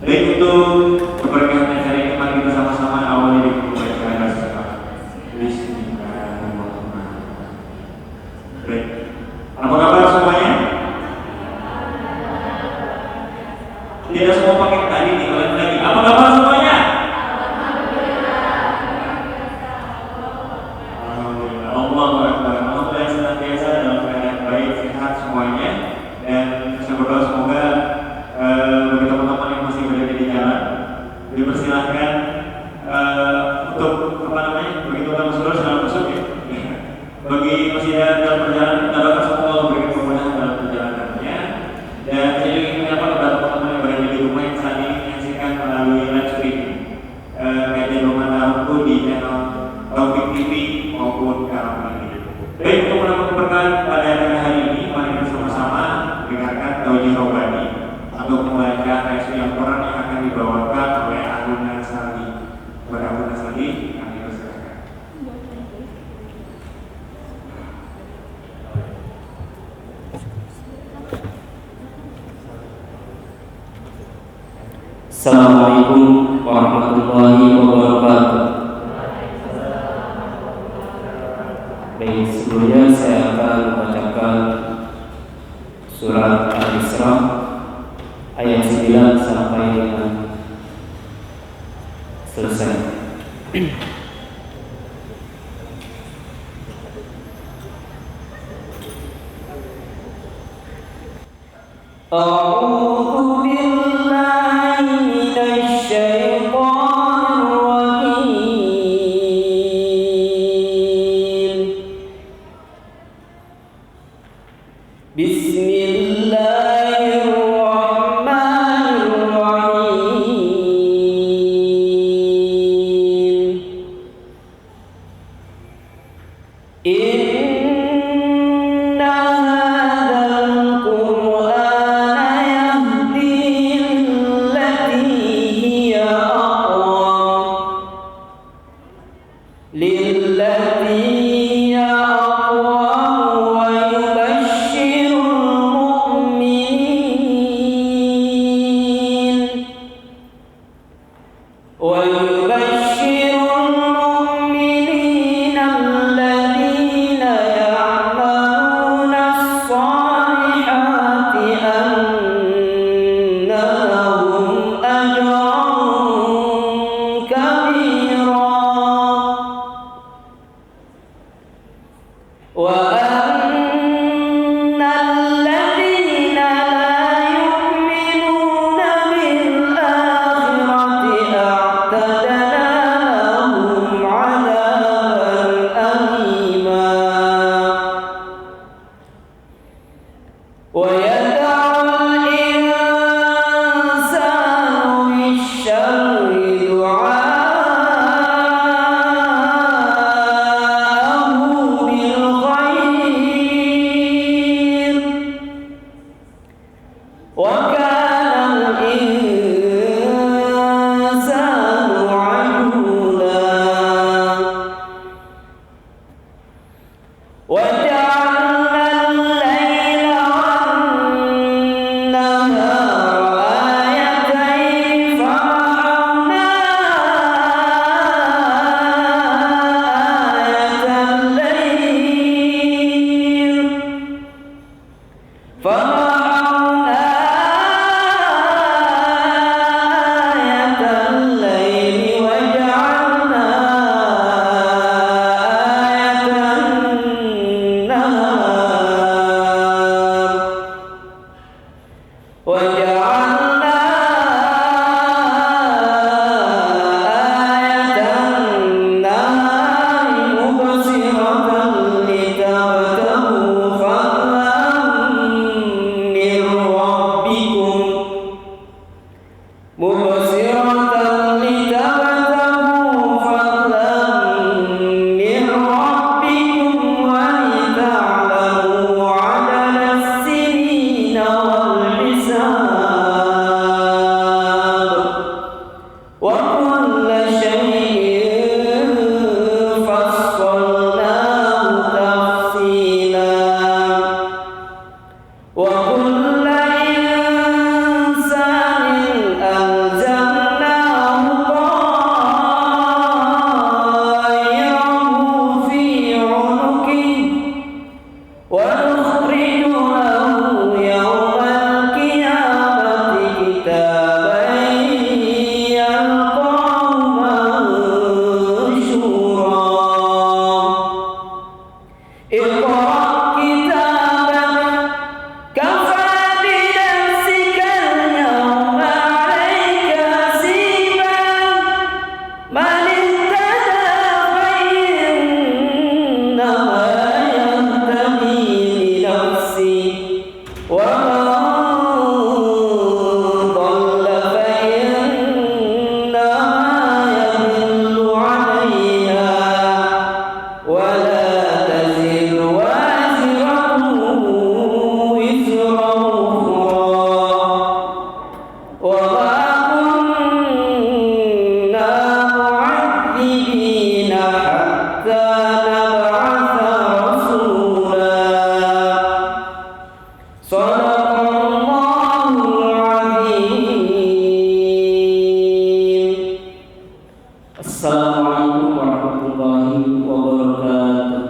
Baik, untuk keberkahan acara ini mari kita sama-sama awali dengan pembacaan doa. Bismillahirrahmanirrahim. Baik. Apa kabar semuanya? Tidak semua pakai tadi nih, ulangi lagi. Apa kabar semuanya? Alhamdulillah. Allahu Akbar. Alhamdulillah senantiasa dalam keadaan baik, sehat semuanya. Dan saya berdoa semoga bagi teman-teman yang masih berada di jalan dipersilahkan untuk bagi teman-teman saudara sedang masuk ya. Bagi masih dalam perjalanan, kita doakan semua Allah berikan kemudahan dalam perjalanannya. Dan saya juga ingin menyapa kepada teman-teman yang berada di rumah yang saat ini menyaksikan melalui live streaming kajian rumah Tarungku di channel Taufik TV maupun Karam TV. Baik, untuk menambah keberkahan pada hari ini, mari kita sama-sama dengarkan Taujih Robani untuk membaca teks Al-Quran yang akan dibawakan oleh Ahuna Sali. Kepada Ahuna Sali, kami persilakan. Assalamualaikum warahmatullahi wabarakatuh. Baik, sebelumnya saya akan membacakan surat Al-Isra ayat 9 sampai dengan selesai. A'udzu billahi minasy syaithanir rajim. Bismillahirrahmanirrahim. Inna hadzal Qur'ana yahdi lillati hiya aqwam wa yubashshirul mu'minin الذين يعملون الصالحات أن لهم أجرا كبيرا وأن الذين لا يؤمنون بالآخرة أعتدنا لهم عذابا أليما ويدع الإنسان بالشر دعاءه بالخير وكان الإنسان عجولا وجعلنا الليل والنهار آيتين فمحونا آية الليل وجعلنا آية النهار وجعلنا آية النهار مبصرة لتبتغوا فضلا من ربكم ولتعلموا عدد السنين والحساب وكل شيء فصلناه تفصيلا وكل إنسان وما كنا معذبين حتى نبعث رسولا صدق الله العظيم. Assalamualaikum warahmatullahi wabarakatuh.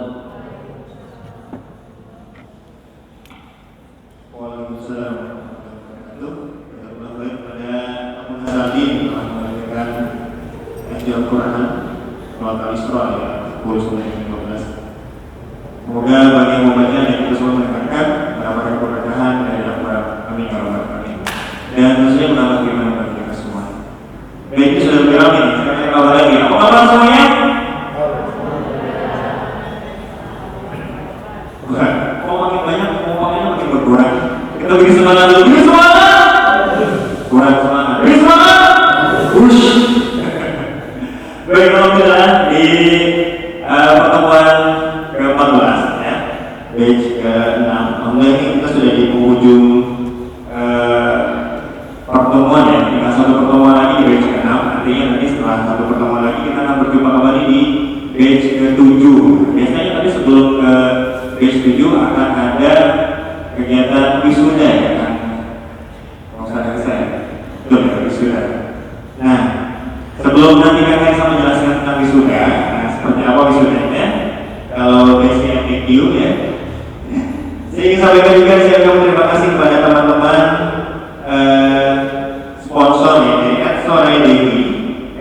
Waalaikumsalam warahmatullahi wabarakatuh. Pada Abu Hazali telah membacakan ayat Al-Quran surat Al-Isra ya 10-15. Semoga bagi yang membaca dan kita semua mendengarkan mendapatkan keberkahan dari Al-Quran. Amin ya rabbal alamin. Dan tentunya menambah keimanan bagi kita semua. Baik, itu sudah berapa ini? Sekarang kabar lagi. Apa kabar semuanya? Bukan. Kalau makin banyak, ngomongnya makin berkurang. Kita bikin semangat dulu. Bikin semangat. Kurang semangat. Bikin semangat. Push. Baik, alhamdulillah di pertemuan ke-14 ya, batch ke-6. Alhamdulillah ini kita sudah di penghujung pertemuan ya. Tinggal satu pertemuan lagi di batch ke-6. Artinya nanti setelah satu pertemuan lagi kita akan berjumpa kembali di batch ke-7. Biasanya tadi sebelum ke batch 7 akan ada kegiatan wisuda ya kan? Kalau salah saya, betul ya wisuda. Nah, sebelum nanti Kak Kaisa menjelaskan tentang wisuda, nah seperti apa wisudanya? Kalau batch-nya MQ ya, saya ingin sampaikan juga saya ucapkan terima kasih kepada teman-teman sponsor ya dari Soraya Dewi,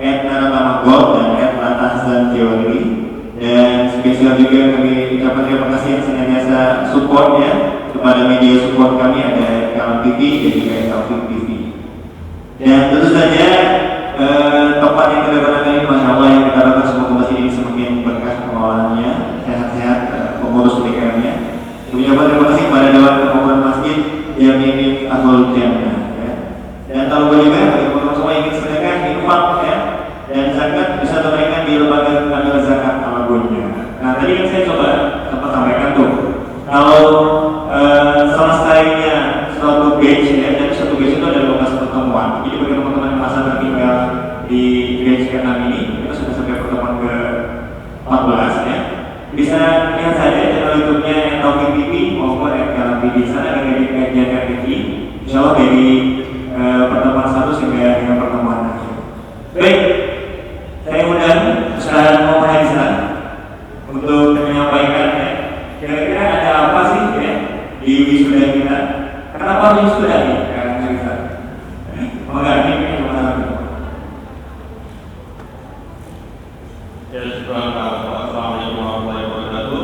Naratama Gold dan Latahsan Jewelry. Dan spesial juga kami ucapkan terima kasih yang senantiasa support ya kepada media support kami, ada Kalam TV dan juga Taufik TV. Dan tentu saja tempat yang kita gunakan ini Masya Allah yang kita lakukan semoga masjid ini semakin berkah pengelolaannya, sehat-sehat pengurus pernikahannya. Ucapkan terima kasih kepada Dewan Kehormatan Masjid yang milik Ahlul Jannah ya. Dan kalau boleh juga bagi teman-teman semua yang ingin sedekah, infak ya, dan zakat bisa tunaikan di lembaga amil zakat Alagonya. Nah tadi kan saya coba sempat sampaikan tuh, kalau selesainya suatu batch ya, jadi satu batch itu ada 15 pertemuan. Jadi bagi teman-teman yang masa tertinggal di batch ke-6 ini, kita sudah sampai pertemuan ke-14 ya. Bisa lihat saja channel YouTube-nya Taufik TV maupun Kalam TV. Di sana ada kajian TV. Insya Allah dari pertemuan 1 sampai dengan pertemuan akhir. Baik, saya undang Ustaz Muhammad Harizan untuk menyampaikan ya, kira-kira ada apa sih ya di wisuda kita? Kenapa wisuda nih, Kak Harizan? Enggak, ini cuma satu. Ya, Assalamualaikum warahmatullahi wabarakatuh.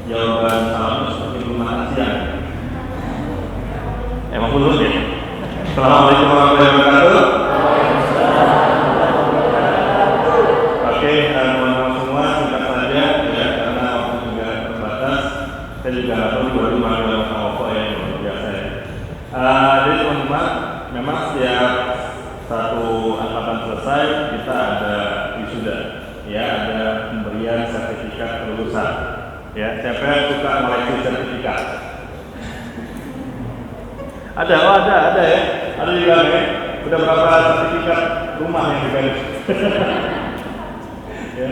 Jawaban salamnya seperti rumah asian. Emang lulus ya? Assalamualaikum warahmatullahi wabarakatuh. Oke, teman-teman semua singkat saja ya, karena waktu juga terbatas. Saya juga nggak tahu baru manggil sama ya, yang luar biasa ya. Jadi teman-teman, memang setiap satu angkatan selesai kita ada wisuda, ya ada pemberian sertifikat kelulusan. Ya, siapa yang suka koleksi sertifikat? Ada ya. Ada juga ya. Udah berapa sertifikat rumah yang dibeli? Ya.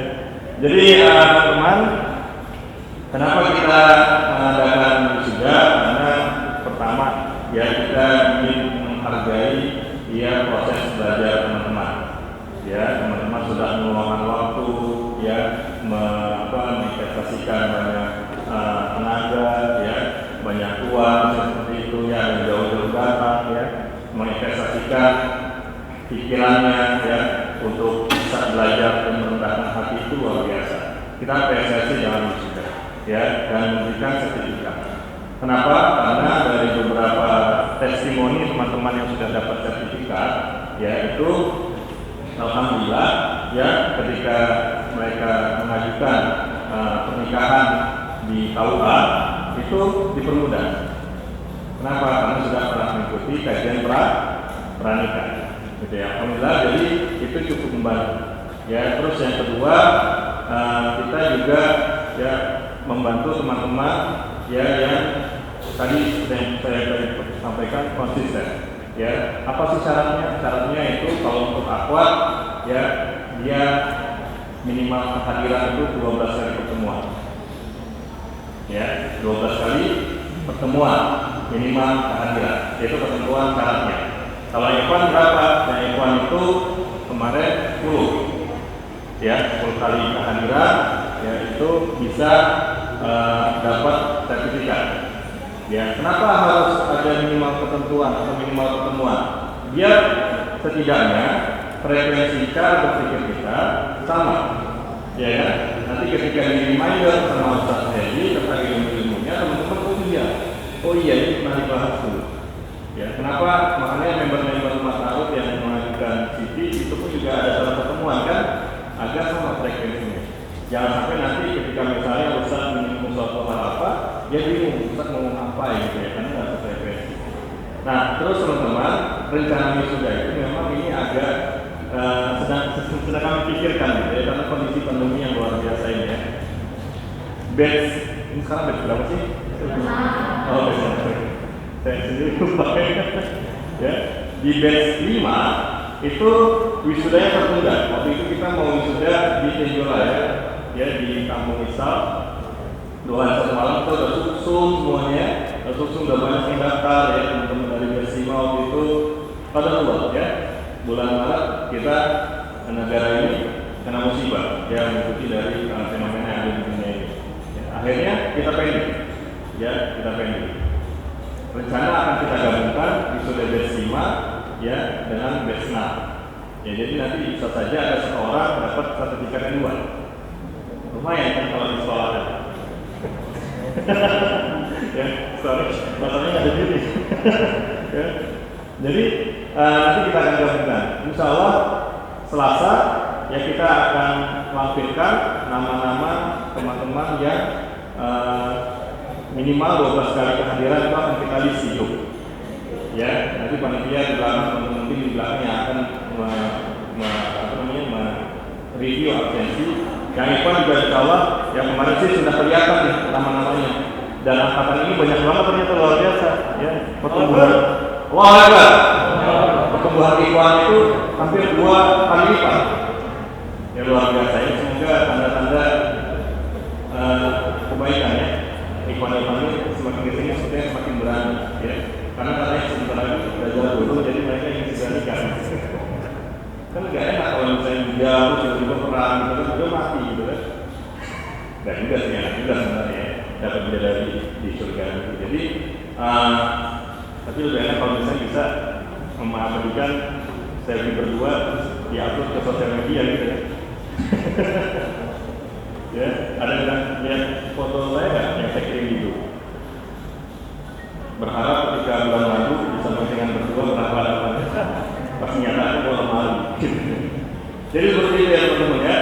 Jadi teman-teman, kenapa kita mengadakan wisuda? Karena pertama, ya kita ingin menghargai ya proses belajar teman-teman. Ya, teman-teman sudah meluangkan waktu, ya, menginvestasikan banyak tenaga, ya, banyak uang seperti itu ya, yang jauh-jauh datang, ya, menginvestasikan pikirannya, ya, untuk bisa belajar dan merendahkan hati itu luar biasa. Kita apresiasi dalam wisuda, ya, dan memberikan sertifikat. Kenapa? Karena dari beberapa testimoni teman-teman yang sudah dapat sertifikat, yaitu alhamdulillah ya ketika mereka mengajukan pernikahan di KUA itu dipermudah. Kenapa? Karena sudah pernah mengikuti kajian pranikah, gitu ya. Alhamdulillah, jadi itu cukup membantu. Ya, terus yang kedua kita juga ya membantu teman-teman ya yang tadi seperti yang saya tadi sampaikan, konsisten. Ya, apa sih syaratnya? Syaratnya itu kalau untuk aqua, ya dia minimal kehadiran itu 12 kali pertemuan. Ya, 12 kali pertemuan minimal kehadiran. Itu ketentuan syaratnya. Kalau F1 berapa? Nah, F1 itu kemarin 10. Ya, 10 kali kehadiran, ya itu bisa dapat sertifikat. Ya, kenapa harus ada minimal ketentuan atau minimal pertemuan? Biar setidaknya frekuensi cara berpikir kita sama. Ya kan? Nanti ketika di reminder sama Ustaz Hedi tentang ilmu-ilmunya, teman-teman oh iya ini pernah dibahas dulu. Ya, kenapa? Makanya member-member Rumah Tarut yang mengajukan CV itu pun juga ada dalam pertemuan kan, agak sama frekuensinya. Jangan sampai nanti ketika misalnya Ustaz menyinggung suatu hal apa, dia bingung Ustaz ngomong apa gitu ya, karena nggak sefrekuensi. Nah, terus teman-teman, rencana wisuda itu memang ini agak sedang kami pikirkan gitu ya, karena kondisi pandemi yang luar biasa ini ya. Batch ini sekarang batch berapa sih? Oh, saya sendiri lupa ya. Di batch 5 itu wisudanya tertunda. Waktu itu kita mau wisuda di Tenjolaya ya, di Kampung Isal. Doa satu malam kita udah susun semuanya, udah banyak yang daftar ya, teman-teman dari batch 5 waktu itu pada luar ya. Bulan Maret kita negara ini kena musibah ya, mengikuti dari fenomena yang ada di dunia ini. Ya, akhirnya kita pending. Ya, kita pending. Rencana akan kita gabungkan wisuda batch 5 ya dengan batch 6. Ya, jadi nanti bisa saja ada seorang dapat sertifikat yang 2. Lumayan kan kalau di sekolah. Ya, sorry, masalahnya ada di sini. Ya. Jadi nanti kita akan gabungkan. Insya Allah Selasa ya kita akan lampirkan nama-nama teman-teman yang minimal 12 kali kehadiran itu akan kita list hidup. Ya, nanti panitia di belakang, teman-teman di belakangnya akan review absensi. Yang Ikhwan juga insya Allah yang kemarin sih sudah kelihatan nih nama-namanya. Dan angkatan ini banyak banget ternyata, luar biasa. Ya, pertumbuhan. Wah, hebat. Pertumbuhan Ikhwan itu hampir 2 kali lipat. Ya, luar biasa. Ini semoga tanda-tanda kebaikan ya. Ikhwan ini semakin kesini sebetulnya semakin berani ya. Karena katanya sebentar lagi belajar dulu, jadi mereka ingin segera nikah. Kan gak enak kalau misalnya jauh tiba-tiba perang gitu kan, udah mati gitu kan. Gak juga sih, enak juga sebenarnya ya, dapat bidadari di surga. Jadi tapi lebih enak kalau misalnya bisa memabadikan selfie berdua diupload ke sosial media gitu ya. Ya, ada yang lihat foto saya nggak yang saya kirim gitu? Berharap ketika bulan lalu bisa dengan berdua berhadapan. Pas nyatanya bola malu. Jadi seperti itu ya teman-teman ya.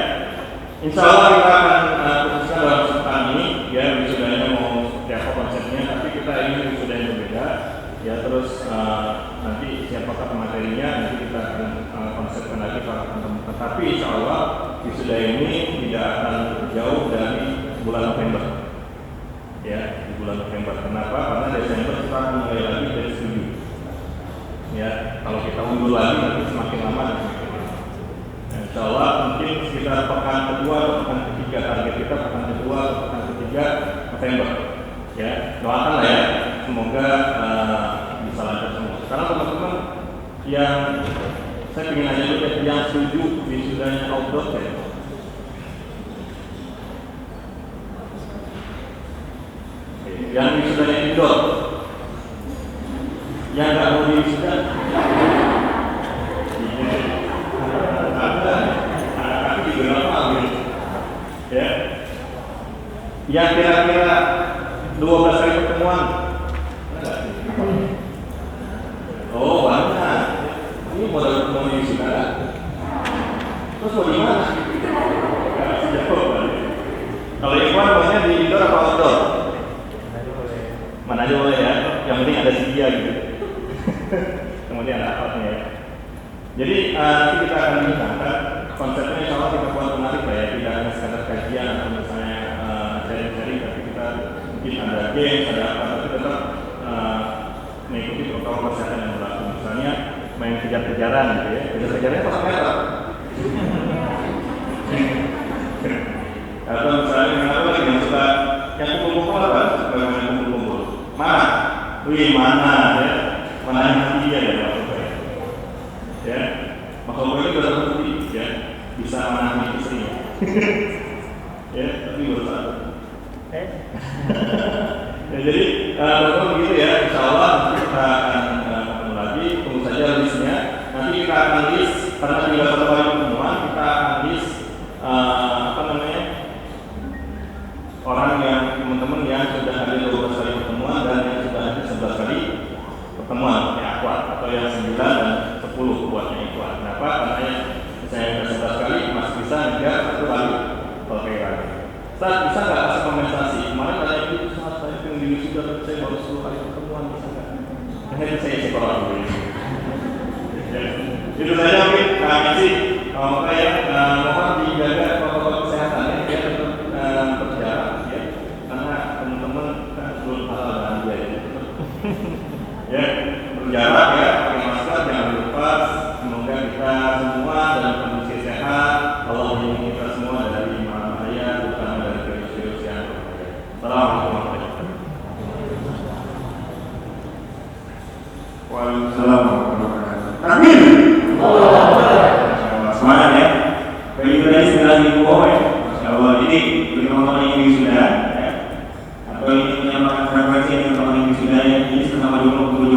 Insya Allah kita akan khususkan dalam kesempatan ini ya, wisudanya mau seperti apa konsepnya, tapi kita ingin wisuda yang berbeda ya. Terus nanti siapakah materinya nanti kita akan konsepkan lagi para teman-teman. Tapi insya Allah wisuda ini tidak akan jauh dari bulan November ya, di bulan November. Kenapa? Karena Desember kita akan mulai lagi dari studi ya. Kalau kita undur lagi nanti semakin lama dan semakin lama. Insya Allah mungkin sekitar pekan kedua atau pekan ketiga, target kita pekan kedua atau pekan ketiga November ya. Doakanlah ya, semoga bisa lancar semua. Sekarang teman-teman yang saya ingin nanya dulu ya, yang setuju wisudanya outdoor ya. Yang wisudanya indoor, yang nggak mau di wisuda, anak-anak juga nggak mau ya. Yang kira-kira 12 kali pertemuan, oh banyak. Ini mau di wisuda, terus mau di mana? Nggak bisa jawab. Kalau Ikhwan maunya di indoor atau outdoor? Mana aja boleh ya, yang penting ada si dia gitu. Kemudian ada akadnya ya. Jadi nanti kita akan bincangkan konsepnya, insya Allah kita buat menarik lah ya, tidak hanya sekadar kajian atau misalnya sharing-sharing, tapi kita mungkin ada games, ada apa, tapi tetap mengikuti protokol kesehatan yang berlaku. Misalnya main kejar-kejaran gitu ya, kejar-kejarannya pasang merah. Atau misalnya kenapa lagi yang suka yang kumpul-kumpul apa? Suka main kumpul-kumpul. Mana? Wih mana ya? Mana yang dia ya maksudnya? Ya, maksudnya itu sudah terbukti ya bisa menahan istrinya. Ya, tapi baru satu. Ya, jadi kalau begitu ya, insya Allah kita akan ketemu lagi. Tunggu saja listnya. Nanti kita akan list karena tidak satu kali pertemuan, kita akan list orang yang teman-teman yang sudah hadir 12 kali pertemuan dan yang sudah hadir 11 kali pertemuan ya kuat, atau yang 9 dan 10 buatnya kuat. Kenapa? Karena saya sudah 11 kali masih bisa ngejar satu kali pakai lagi. Saat bisa nggak kasih kompensasi? Kemarin ada yang itu saat saya pengen sudah tapi saya baru 10 kali pertemuan, bisa nggak? Akhirnya saya sekolah dulu. Itu saja mungkin kasih. Mohon dijaga protokol kesehatan ya, biar tetap berjarak ya, karena teman-teman kan belum halal dan dia ya berjarak ya, pakai masker, jangan lupa. Semoga kita semua dalam kondisi sehat. Allah melindungi kita semua dari bahaya, terutama dari virus-virus yang berbahaya. Assalamualaikum warahmatullahi wabarakatuh. Waalaikumsalam warahmatullahi wabarakatuh. Amin. Semangat ya. Begitu tadi 11.000 ya. Masya Allah. Jadi bagi teman-teman yang wisuda ya, atau ingin menyamakan frekuensi dengan teman yang wisuda ya, ini sama 20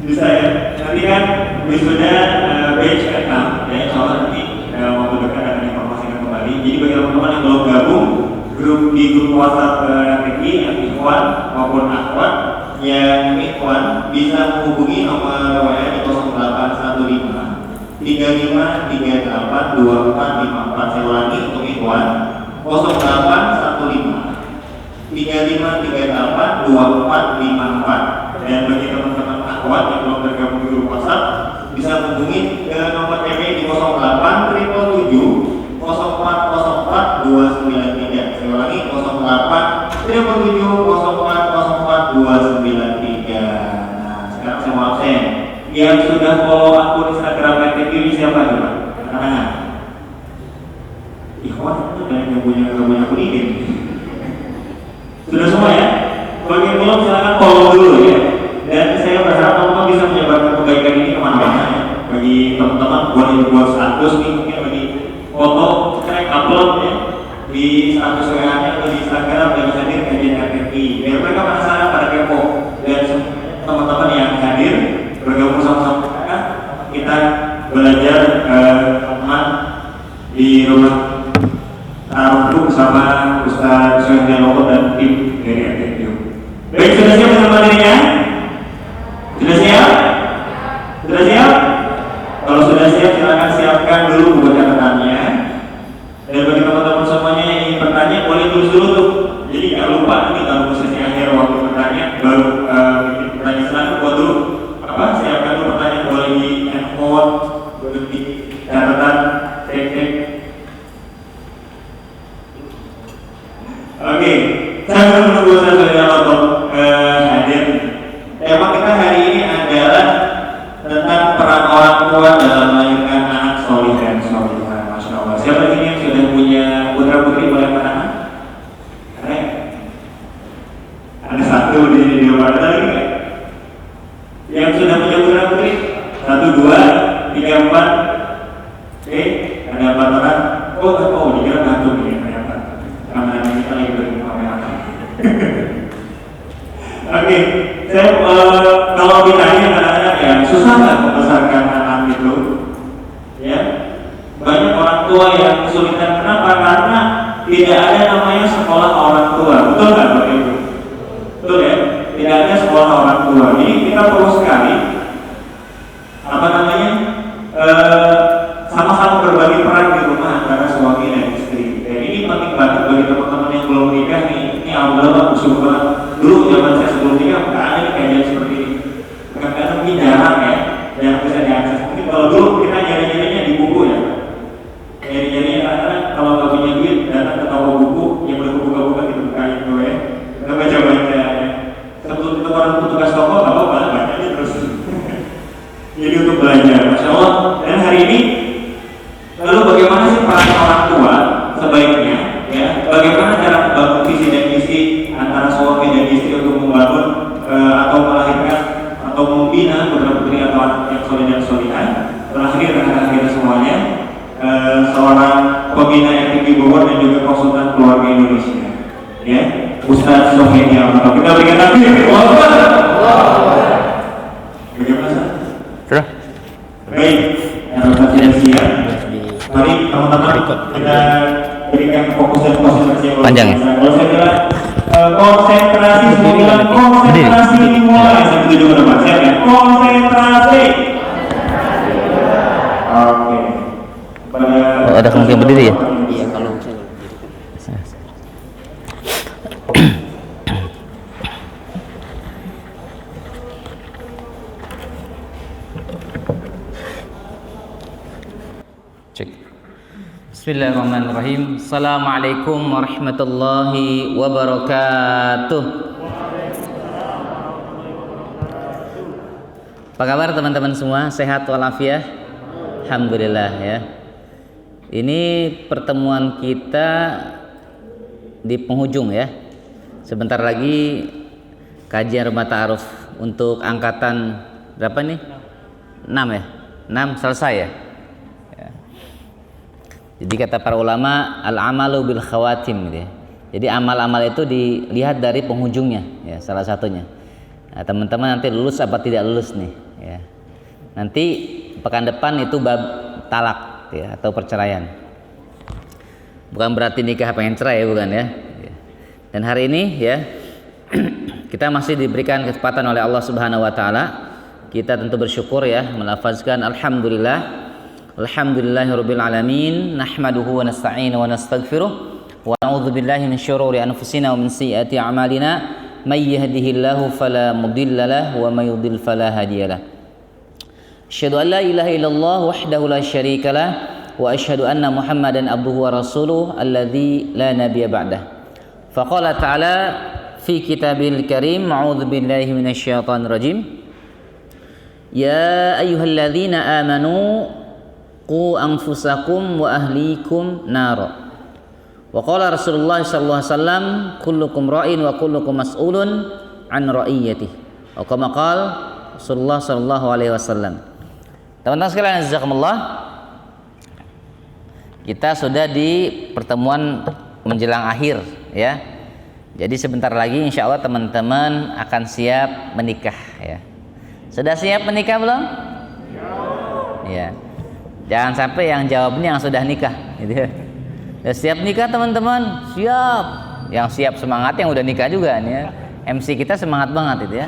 bisa ya. Nanti kan wisuda batch ke-6 ya, insya Allah nanti waktu dekat akan informasikan kembali. Jadi bagi teman-teman yang belum gabung di grup WhatsApp RTI, Ikhwan maupun Akhwat, yang Ikhwan bisa menghubungi nomor WA di 0815 3538 2454. Saya ulangi untuk Ikhwan 0815 3538 2454. Dan bagi teman-teman Akhwat yang belum tergabung di grup WhatsApp bisa menghubungi ke nomor TP di 08 777 0404 293. Saya ulangi 08 777 0404 293. Nah, sekarang saya mau absen. Yang sudah follow akun Instagram RTI ini siapa coba? Tangan. Ikhwan itu banyak yang punya akun ini. Sudah semua ya? Bagi yang belum silakan follow dulu ya. Dan saya berharap teman-teman bisa menyebarkan kebaikan ini kemana-mana ya. Bagi teman-teman boleh dibuat status nih, mungkin bagi foto track upload ya di status WA-nya atau di Instagram dan hadir kajian RTI. Biar mereka penasaran pada kepo. Dan teman-teman yang hadir bergabung sama-sama kita belajar teman di rumah taruh bersama Ustaz Soehil Lobo dan tim dari RTI. Baik, sudah siap bersama dirinya? Sudah siap? Sudah siap? Kalau sudah siap, silakan siapkan dulu buku catatannya. Dan bagi teman-teman semuanya yang ingin bertanya, boleh tulis dulu tuh. Jadi nggak lupa nanti kalau sesi akhir waktu bertanya, baru bikin pertanyaan selanjutnya buat dulu. Siapkan dulu pertanyaan, boleh di handphone, boleh di catatan, cek. Oke, saya menunggu Ustaz Soehil untuk hadir. Tema kita hari ini adalah tentang peran orang tua dalam melahirkan anak solih dan solihah. Masya Allah. Siapa ini yang sudah punya putra putri boleh menahan? Ada satu di luar tadi kan? Yang sudah punya putra putri? 1, 2, 3, 4. Oke, ada 4 orang. Oh, dikira gantung ya ternyata. Karena kita lagi berbicara. Oke, saya kalau ditanya anak-anak ya susah nggak membesarkan anak itu? Ya, banyak orang tua yang kesulitan. Kenapa? Karena tidak ada namanya sekolah orang tua. Betul nggak Bapak Ibu? Betul ya? Tidak ada sekolah orang tua. Jadi kita perlu sekali sama-sama berbagi peran di rumah antara suami dan istri. Dan ini penting banget bagi teman-teman yang belum nikah nih. Ini alhamdulillah bersyukur banget. Dulu zaman saya sebelum nikah nggak ada nih kajian seperti ini. Kadang-kadang ini jarang ya, yang bisa diakses. Mungkin kalau dulu kita nyari-nyarinya di buku ya. Nyari-nyarinya karena kalau nggak punya duit datang ke toko buku yang boleh buka-buka gitu bukain dulu ya. Konsultan Keluarga Indonesia, ya, Ustaz Sofian. Kita berikan takbir. Bagaimana? Sudah. Baik, Ustaz sudah siap. Mari teman-teman kita berikan fokus dan konsentrasi yang panjang ya? Kalau saya bilang konsentrasi, semua bilang konsentrasi dimulai. Saya tuju ke depan, siap ya? Konsentrasi. Oke. Oh, ada kemungkinan berdiri ya? Iya, kalau saya berdiri. Cek. Bismillahirrahmanirrahim. Assalamualaikum warahmatullahi wabarakatuh. Apa kabar teman-teman semua? Sehat walafiat? Alhamdulillah ya. Ini pertemuan kita di penghujung ya. Sebentar lagi kajian rumah ta'aruf untuk angkatan berapa nih? 6 ya? 6 selesai ya? Jadi kata para ulama, al-amalu bil khawatim gitu ya. Jadi amal-amal itu dilihat dari penghujungnya ya, salah satunya. Nah, teman-teman nanti lulus apa tidak lulus nih ya. Nanti pekan depan itu bab talak ya, atau perceraian. Bukan berarti nikah pengen cerai ya, bukan ya. Dan hari ini ya kita masih diberikan kesempatan oleh Allah Subhanahu wa taala. Kita tentu bersyukur ya, melafazkan alhamdulillah. Alhamdulillahirabbil alamin, nahmaduhu wa nasta'inu wa nastaghfiruh wa na'udzu billahi min syururi anfusina wa min sayyiati a'malina, may yahdihillahu fala mudilla lahu wa may yudlil fala hadiyalah. Asyhadu an la ilaha illallah wahdahu la syarika lah wa asyhadu anna Muhammadan abduhu wa rasuluh alladzi la nabiyya ba'dah. Faqala ta'ala fi kitabil karim, a'udzu billahi minasyaitonir rajim. Ya ayyuhalladzina amanu qu anfusakum wa ahlikum nara. Wa qala Rasulullah sallallahu alaihi wasallam, kullukum ra'in wa kullukum mas'ulun an ra'iyatihi. Wa kama qala Rasulullah sallallahu alaihi wasallam. Teman-teman sekalian, jazakumullah. Kita sudah di pertemuan menjelang akhir ya. Jadi sebentar lagi insya Allah teman-teman akan siap menikah ya. Sudah siap menikah belum? Ya. Jangan sampai yang jawabnya yang sudah nikah gitu ya. Sudah siap nikah teman-teman? Siap. Yang siap semangat yang udah nikah juga nih ya. MC kita semangat banget itu ya.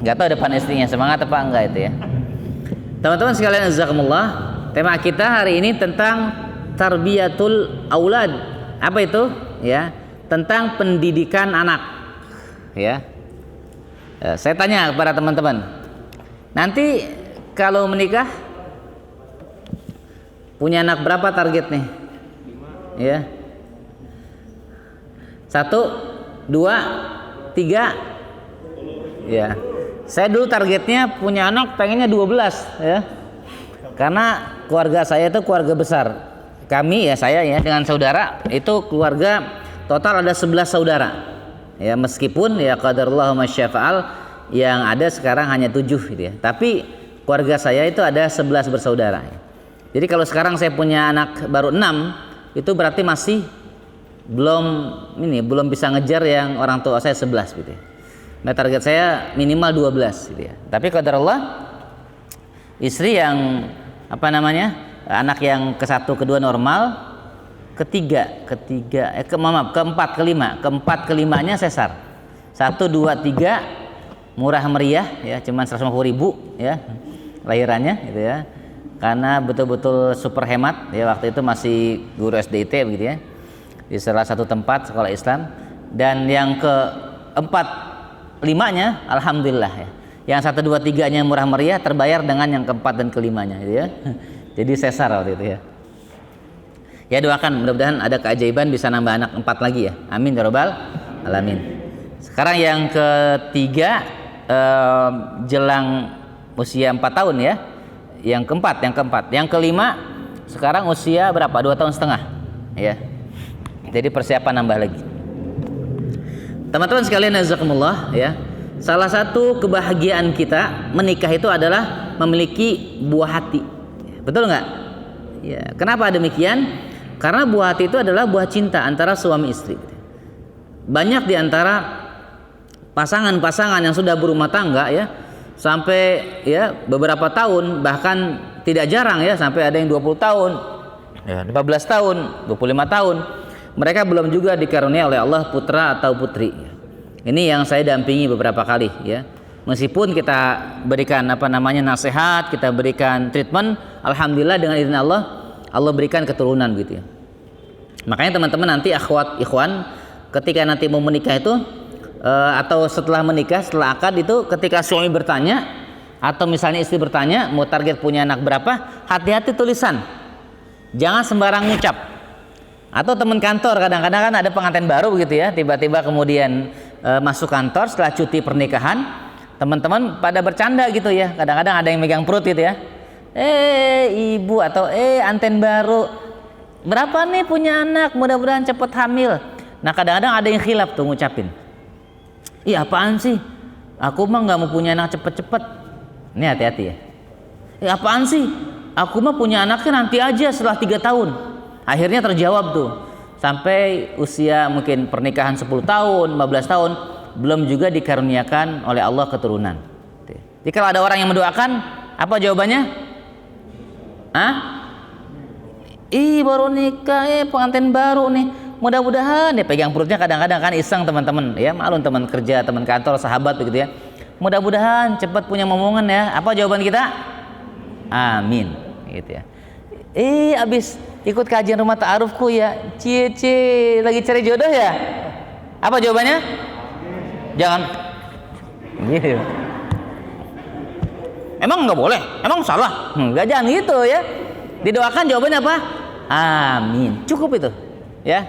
Gak tahu depan istrinya semangat apa enggak itu ya. Teman-teman sekalian, jazakumullah. Tema kita hari ini tentang tarbiyatul aulad. Apa itu? Ya, tentang pendidikan anak. Ya. Saya tanya kepada teman-teman. Nanti kalau menikah punya anak berapa target nih? Ya. 1, 2, 3. Ya. Saya dulu targetnya punya anak pengennya 12 ya. Karena keluarga saya itu keluarga besar. Kami ya, saya ya dengan saudara itu keluarga total ada 11 saudara. Ya, meskipun ya qadarullah masyafa'al yang ada sekarang hanya 7 gitu ya. Tapi keluarga saya itu ada 11 bersaudara. Jadi kalau sekarang saya punya anak baru 6, itu berarti masih belum bisa ngejar yang orang tua saya 11 gitu ya. Nah, target saya minimal 12 gitu ya. Tapi qadarullah istri yang anak yang ke-1, ke-2 normal, keempat, kelimanya sesar. 1, 2, 3 murah meriah ya, cuman 150.000 ya lahirannya gitu ya. Karena betul-betul super hemat ya, waktu itu masih guru SDIT begitu ya, di salah satu tempat sekolah Islam. Dan yang ke-4, 5-nya alhamdulillah ya, yang 1, 2, 3-nya murah meriah terbayar dengan yang ke-4 dan ke-5-nya gitu ya. Jadi sesar waktu itu ya. Ya doakan mudah-mudahan ada keajaiban bisa nambah anak 4 lagi ya, amin ya rabbal alamin. Sekarang yang ke-3 jelang usia 4 tahun ya. Yang ke-4, yang ke-5 sekarang usia berapa? 2,5 tahun ya. Jadi persiapan nambah lagi. Teman-teman sekalian, jazakumullah ya. Salah satu kebahagiaan kita menikah itu adalah memiliki buah hati. Betul nggak? Ya. Kenapa demikian? Karena buah hati itu adalah buah cinta antara suami istri. Banyak di antara pasangan-pasangan yang sudah berumah tangga ya, sampai ya beberapa tahun, bahkan tidak jarang ya sampai ada yang 20 tahun, ya 15 tahun, 25 tahun, mereka belum juga dikaruniai oleh Allah putra atau putri. Ini yang saya dampingi beberapa kali ya. Meskipun kita berikan nasihat, kita berikan treatment, alhamdulillah dengan izin Allah, Allah berikan keturunan gitu ya. Makanya teman-teman nanti akhwat ikhwan, ketika nanti mau menikah itu atau setelah menikah, setelah akad itu, ketika suami bertanya atau misalnya istri bertanya mau target punya anak berapa, hati-hati tulisan, jangan sembarang ngucap. Atau teman kantor kadang-kadang kan ada pengantin baru begitu ya, tiba-tiba kemudian masuk kantor setelah cuti pernikahan, teman-teman pada bercanda gitu ya, kadang-kadang ada yang megang perut gitu ya, ibu atau anten baru berapa nih punya anak, mudah-mudahan cepet hamil. Nah kadang-kadang ada yang khilaf tuh ngucapin, ih apaan sih, aku mah nggak mau punya anak cepet-cepet. Ini hati-hati ya. Apaan sih, aku mah punya anaknya nanti aja setelah 3 tahun. Akhirnya terjawab tuh, sampai usia mungkin pernikahan 10 tahun, 15 tahun, belum juga dikaruniakan oleh Allah keturunan. Jadi kalau ada orang yang mendoakan, apa jawabannya? Baru nikah, pengantin baru nih, mudah-mudahan dia pegang perutnya, kadang-kadang kan iseng teman-teman ya, malum teman kerja, teman kantor, sahabat begitu ya, mudah-mudahan cepat punya momongan ya. Apa jawaban kita? Amin gitu ya. Abis ikut kajian rumah ta'arufku ya, cie lagi cari jodoh ya, apa jawabannya? Jangan gitu. Emang nggak boleh? Emang salah? Nggak, jangan gitu ya. Didoakan jawabannya apa? Amin, cukup itu ya.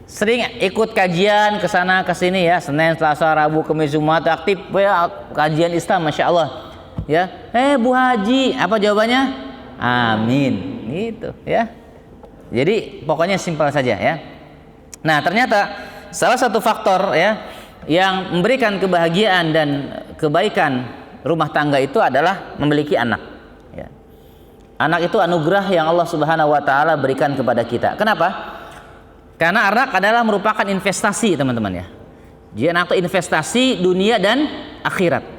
Sering ikut kajian kesana kesini ya, Senin, Selasa, Rabu, Kamis, Jumat, aktif ya kajian Islam, masya Allah ya. Bu Haji, apa jawabannya? Amin, gitu ya. Jadi pokoknya simpel saja ya. Nah ternyata salah satu faktor ya yang memberikan kebahagiaan dan kebaikan rumah tangga itu adalah memiliki anak ya. Anak itu anugerah yang Allah Subhanahu wa taala berikan kepada kita. Kenapa? Karena anak adalah merupakan investasi teman-teman ya. Jadi anak itu investasi dunia dan akhirat.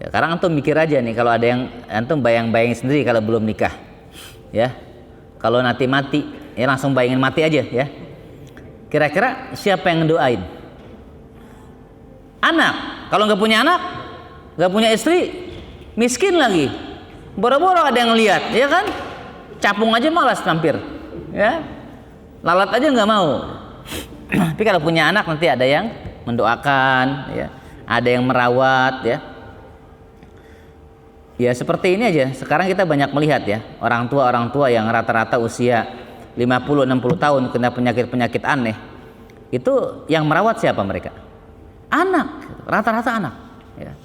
Ya, sekarang antum mikir aja nih, kalau ada yang antum bayang-bayangin sendiri kalau belum nikah, ya. Kalau nanti mati, ya langsung bayangin mati aja ya. Kira-kira siapa yang ngedoain? Anak. Kalau nggak punya anak, nggak punya istri, miskin lagi. Boro-boro ada yang lihat, ya kan? Capung aja malas mampir. Ya, lalat aja nggak mau. Tapi kalau punya anak nanti ada yang mendoakan, ya, ada yang merawat, ya. Ya seperti ini aja. Sekarang kita banyak melihat ya orang tua yang rata-rata usia 50-60 tahun kena penyakit aneh. Itu yang merawat siapa mereka? Anak, rata-rata anak. Ya.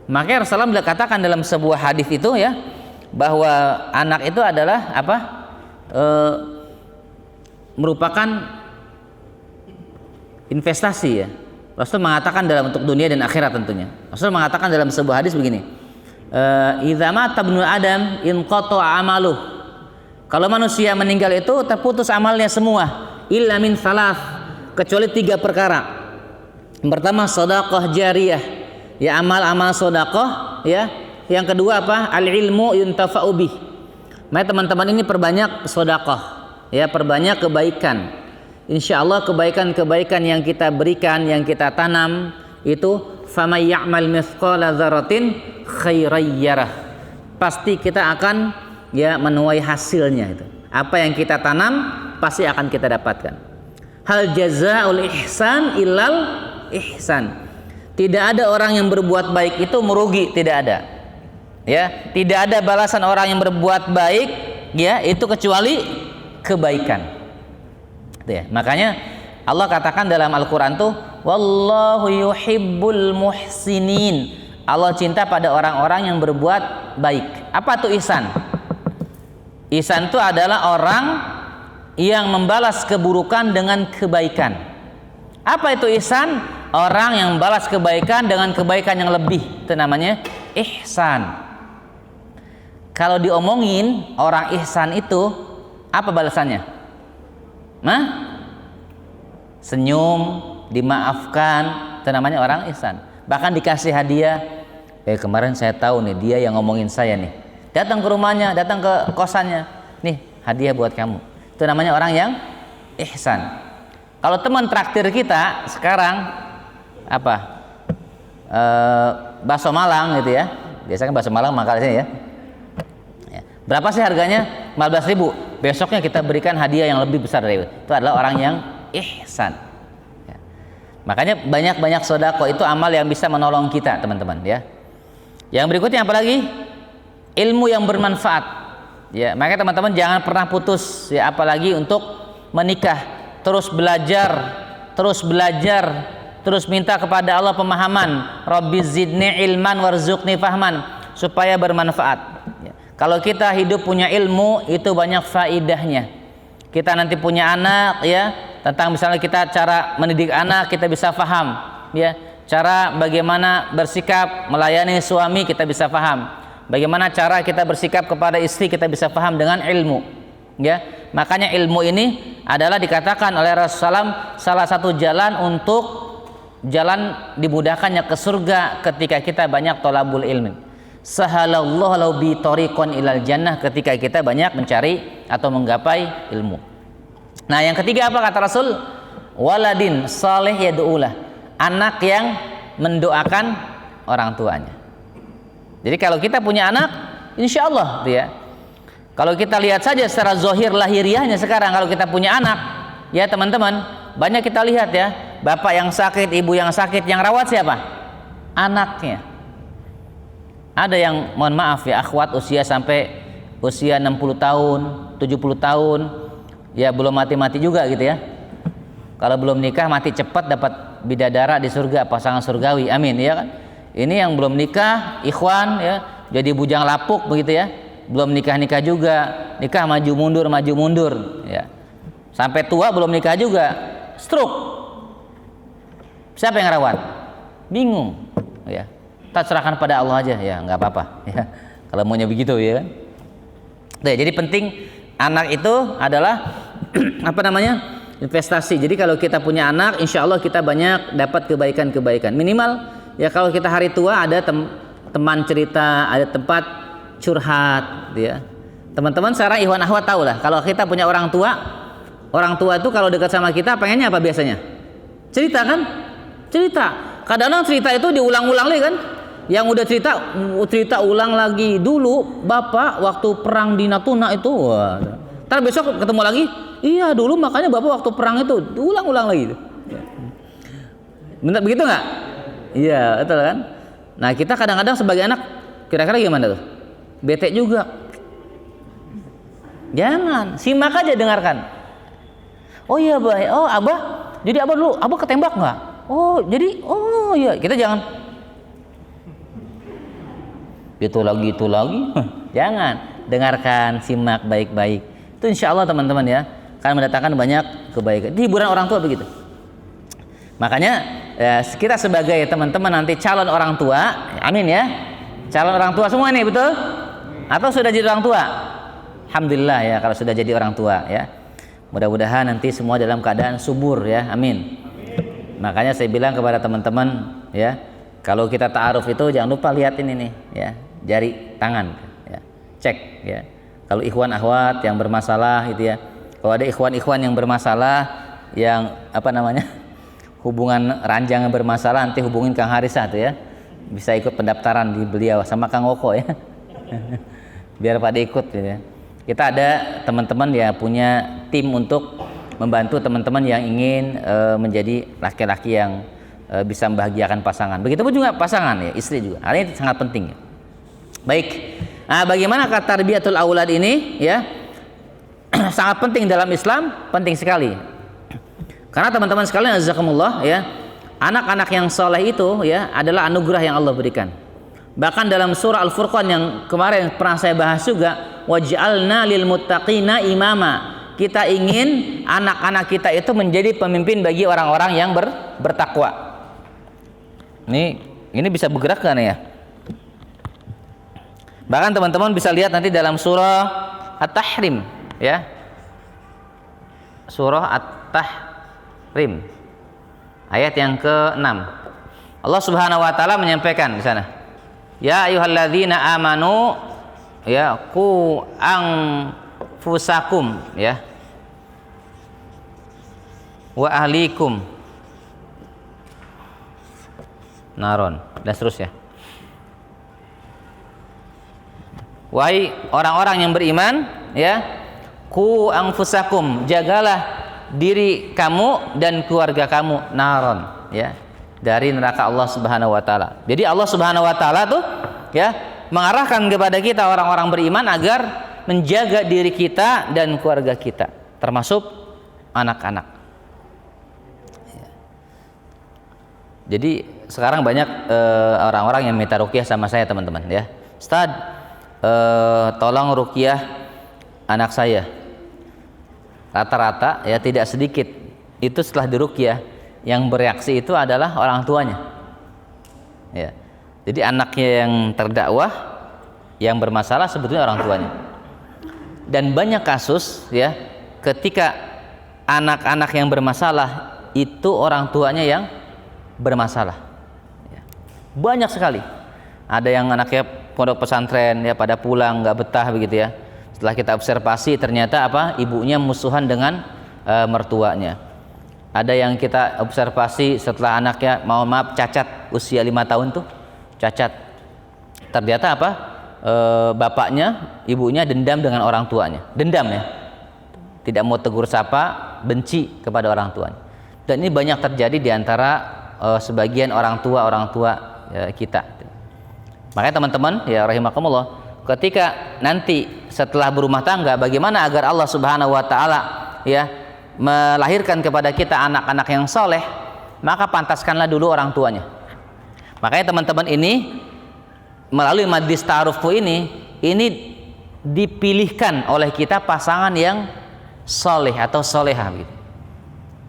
Makanya Rasulullah katakan dalam sebuah hadis itu ya, bahwa anak itu adalah apa? Merupakan investasi ya. Rasul mengatakan dalam untuk dunia dan akhirat tentunya. Rasul mengatakan dalam sebuah hadis begini, idza mata ibnu adam inqata'a amaluh. Kalau manusia meninggal itu terputus amalnya semua, illa min salas, kecuali 3 perkara. Yang pertama sedekah jariyah, ya amal-amal sedekah ya. Yang kedua apa? Al ilmu yuntafa'u bih. Mari teman-teman ini perbanyak sedekah. Ya, perbanyak kebaikan. Insya Allah kebaikan-kebaikan yang kita berikan, yang kita tanam itu famay ya'mal mithqala dzarratin khairan yarah. Pasti kita akan ya menuai hasilnya itu. Apa yang kita tanam pasti akan kita dapatkan. Hal jazaa'ul ihsan illal ihsan. Tidak ada orang yang berbuat baik itu merugi, tidak ada. Ya, tidak ada balasan orang yang berbuat baik ya itu kecuali kebaikan. Ya, makanya Allah katakan dalam Al-Qur'an tuh wallahu yuhibbul muhsinin. Allah cinta pada orang-orang yang berbuat baik. Apa tuh ihsan? Ihsan itu adalah orang yang membalas keburukan dengan kebaikan. Apa itu ihsan? Orang yang membalas kebaikan dengan kebaikan yang lebih. Itu namanya ihsan. kalau diomongin orang ihsan itu apa balasannya? Nah, senyum, dimaafkan, itu namanya orang ihsan. Bahkan dikasih hadiah. Kemarin saya tahu nih dia yang ngomongin saya nih. Datang ke rumahnya, datang ke kosannya. Nih, hadiah buat kamu. Itu namanya orang yang ihsan. Kalau teman traktir kita sekarang apa? Bakso Malang gitu ya. Biasanya bakso Malang makalnya ya. Berapa sih harganya? 15.000. Besoknya kita berikan hadiah yang lebih besar dari itu. Itu adalah orang yang ihsan. Ya. Makanya banyak-banyak sedekah itu amal yang bisa menolong kita, teman-teman ya. Yang berikutnya apa lagi? Ilmu yang bermanfaat. Ya, makanya teman-teman jangan pernah putus ya, apalagi untuk menikah. Terus belajar, terus minta kepada Allah pemahaman. Rabbi zidni ilman warzuqni fahman, supaya bermanfaat. Ya. Kalau kita hidup punya ilmu itu banyak faidahnya. Kita nanti punya anak ya, tentang misalnya kita cara mendidik anak kita bisa paham ya. Cara bagaimana bersikap melayani suami kita bisa paham. Bagaimana cara kita bersikap kepada istri kita bisa paham dengan ilmu ya. Makanya ilmu ini adalah dikatakan oleh Rasulullah SAW salah satu jalan untuk jalan dimudahkannya ke surga ketika kita banyak thalabul ilmi. Sahalallahu lau bi tariqon ilal jannah, ketika kita banyak mencari atau menggapai ilmu. Nah, yang ketiga apa kata Rasul? Waladin salih yad'ulah, anak yang mendoakan orang tuanya. Jadi kalau kita punya anak, insya Allah ya. Kalau kita lihat saja secara zahir lahiriahnya sekarang, kalau kita punya anak, ya teman-teman, banyak kita lihat ya, bapak yang sakit, ibu yang sakit, yang rawat siapa? Anaknya. Ada yang mohon maaf ya, akhwat sampai usia 60 tahun, 70 tahun, ya belum mati-mati juga gitu ya. Kalau belum nikah mati cepat dapat bidadara di surga, pasangan surgawi. Amin ya kan? Ini yang belum nikah, ikhwan ya, jadi bujang lapuk begitu ya. Belum nikah-nikah juga, nikah maju mundur ya. Sampai tua belum nikah juga, stroke. Siapa yang rawat? Bingung ya. Kita serahkan pada Allah aja ya, nggak apa-apa ya. Kalau maunya begitu ya kan. Nah, jadi penting anak itu adalah apa namanya? Investasi. Jadi kalau kita punya anak, insya Allah kita banyak dapat kebaikan-kebaikan. Minimal ya kalau kita hari tua ada teman cerita, ada tempat curhat ya. Teman-teman sekarang ikhwan akhwat tahu lah, kalau kita punya orang tua itu kalau dekat sama kita pengennya apa biasanya? Cerita kan? Cerita. Kadang-kadang cerita itu diulang-ulang lagi kan? Yang udah cerita ulang lagi, dulu bapak waktu perang di Natuna itu, wah. Ntar besok ketemu lagi, iya dulu makanya bapak waktu perang itu, diulang-ulang lagi. Bener begitu nggak? Iya betul kan? Nah kita kadang-kadang sebagai anak kira-kira gimana tuh? Bete juga. Jangan, simak aja, dengarkan. Oh iya bah, oh abah, jadi abah dulu, abah ketembak nggak? Oh jadi, oh iya, kita jangan itu lagi jangan, dengarkan, simak baik-baik. Itu insya Allah teman-teman ya, akan mendatangkan banyak kebaikan. Di hiburan orang tua begitu. Makanya ya, kita sebagai teman-teman nanti calon orang tua, amin ya, calon orang tua semua nih, betul? Atau sudah jadi orang tua? Alhamdulillah ya kalau sudah jadi orang tua ya. Mudah-mudahan nanti semua dalam keadaan subur ya, amin. Makanya saya bilang kepada teman-teman ya, kalau kita ta'aruf itu jangan lupa lihat ini nih ya, jari tangan ya. Cek ya. Kalau ikhwan akhwat yang bermasalah gitu ya. Kalau ada ikhwan-ikhwan yang bermasalah, yang apa namanya? Hubungan ranjang yang bermasalah, nanti hubungin Kang Harisa tuh ya. Bisa ikut pendaftaran di beliau sama Kang Oko ya. Biar pada ikut gitu ya. Kita ada teman-teman ya punya tim untuk membantu teman-teman yang ingin menjadi laki-laki yang bisa membahagiakan pasangan. Begitupun juga pasangan ya, istri juga. Hal ini sangat penting ya. Baik. Nah, bagaimana kata tarbiyatul aulad ini ya? Sangat penting dalam Islam, penting sekali. Karena teman-teman sekalian jazakumullah ya, anak-anak yang soleh itu ya adalah anugerah yang Allah berikan. Bahkan dalam surah Al-Furqan yang kemarin pernah saya bahas juga, waj'alna lil muttaqina imama. Kita ingin anak-anak kita itu menjadi pemimpin bagi orang-orang yang bertakwa. Ini bisa bergerak kan ya? Bahkan teman-teman bisa lihat nanti dalam surah At-Tahrim, ya. Surah At-Tahrim ayat yang ke-6. Allah Subhanahu wa taala menyampaikan di sana, ya ayyuhalladzina amanu, ya, qu anfusakum, ya, wa ahlikum naron, dan seterusnya. Wahai orang-orang yang beriman, ya, qu anfusakum, jagalah diri kamu dan keluarga kamu naron, ya, dari neraka Allah Subhanahu wa taala. Jadi Allah Subhanahu wa taala tuh, ya, mengarahkan kepada kita orang-orang beriman agar menjaga diri kita dan keluarga kita, termasuk anak-anak. Ya. Jadi sekarang banyak orang-orang yang minta ruqyah sama saya, teman-teman, ya. Ustaz, tolong ruqyah anak saya. Rata-rata, ya, tidak sedikit itu setelah diruqyah yang bereaksi itu adalah orang tuanya, ya. Jadi anaknya yang terdakwah yang bermasalah sebetulnya orang tuanya. Dan banyak kasus, ya, ketika anak-anak yang bermasalah itu orang tuanya yang bermasalah, ya. Banyak sekali. Ada yang anaknya pondok pesantren, ya, pada pulang nggak betah begitu, ya. Setelah kita observasi ternyata apa? Ibunya musuhan dengan mertuanya. Ada yang kita observasi setelah anaknya, mohon maaf, cacat, usia 5 tahun tuh cacat. Ternyata apa? Bapaknya, ibunya dendam dengan orang tuanya. Dendam, ya. Tidak mau tegur sapa, benci kepada orang tuanya. Dan ini banyak terjadi di antara sebagian orang tua ya, kita. Makanya teman-teman, ya, rahimakumullah, ketika nanti setelah berumah tangga, bagaimana agar Allah Subhanahu wa taala, ya, melahirkan kepada kita anak-anak yang soleh, maka pantaskanlah dulu orang tuanya. Makanya teman-teman ini melalui majlis ta'arufku ini dipilihkan oleh kita pasangan yang soleh atau solehah gitu.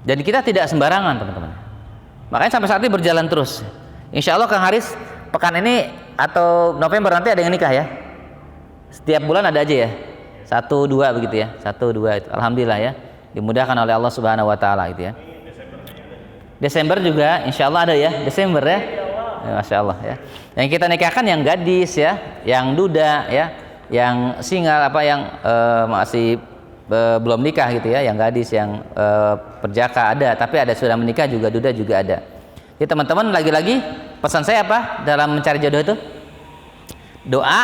Dan kita tidak sembarangan, teman-teman. Makanya sampai saat ini berjalan terus. Insya Allah Kang Haris pekan ini atau November nanti ada yang nikah, ya. Setiap bulan ada aja, ya. 1-2 begitu, ya. 1-2 itu. Alhamdulillah, ya. Dimudahkan oleh Allah Subhanahu wa taala gitu, ya. Desember juga insya Allah ada, ya. Desember, ya. Masya Allah, ya. Yang kita nikahkan yang gadis, ya, yang duda, ya, yang single, apa, yang masih belum nikah gitu, ya, yang gadis, yang perjaka ada, tapi ada sudah menikah juga, duda juga ada. Jadi teman-teman, lagi-lagi pesan saya apa dalam mencari jodoh itu? Doa.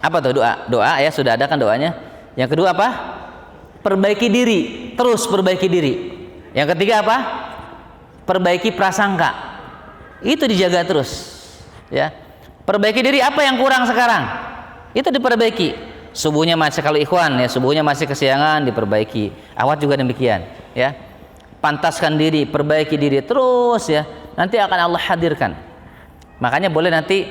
Apa tuh doa? Doa, ya, sudah ada kan doanya. Yang kedua apa? Perbaiki diri, terus perbaiki diri. Yang ketiga apa? Perbaiki prasangka. Itu dijaga terus, ya. Perbaiki diri, apa yang kurang sekarang? Itu diperbaiki. Subuhnya masih, kalau ikhwan, ya, subuhnya masih kesiangan, diperbaiki. Awat juga demikian, ya. Pantaskan diri, perbaiki diri terus, ya. Nanti akan Allah hadirkan. Makanya boleh nanti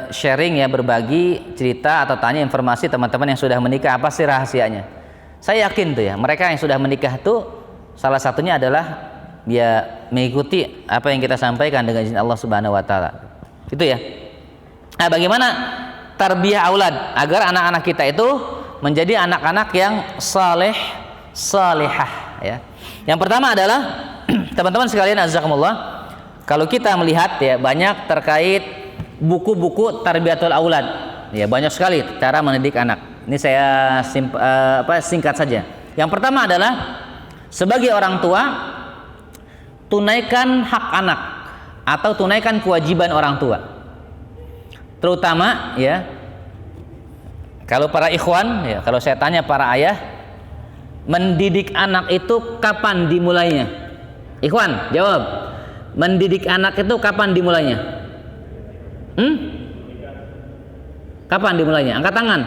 sharing, ya, berbagi cerita atau tanya informasi teman-teman yang sudah menikah, apa sih rahasianya. Saya yakin tuh, ya, mereka yang sudah menikah tuh salah satunya adalah, ya, mengikuti apa yang kita sampaikan dengan izin Allah Subhanahu wa taala. Itu, ya. Nah, bagaimana tarbiyah aulad agar anak-anak kita itu menjadi anak-anak yang saleh, salihah, ya. Yang pertama adalah teman-teman sekalian azakumullah, kalau kita melihat, ya, banyak terkait buku-buku tarbiyatul aulad, ya, banyak sekali cara mendidik anak. Ini saya singkat saja. Yang pertama adalah sebagai orang tua, tunaikan hak anak atau tunaikan kewajiban orang tua. Terutama, ya, kalau para ikhwan, ya, kalau saya tanya para ayah, mendidik anak itu kapan dimulainya? Ikhwan, jawab. Mendidik anak itu kapan dimulainya? Kapan dimulainya? Angkat tangan.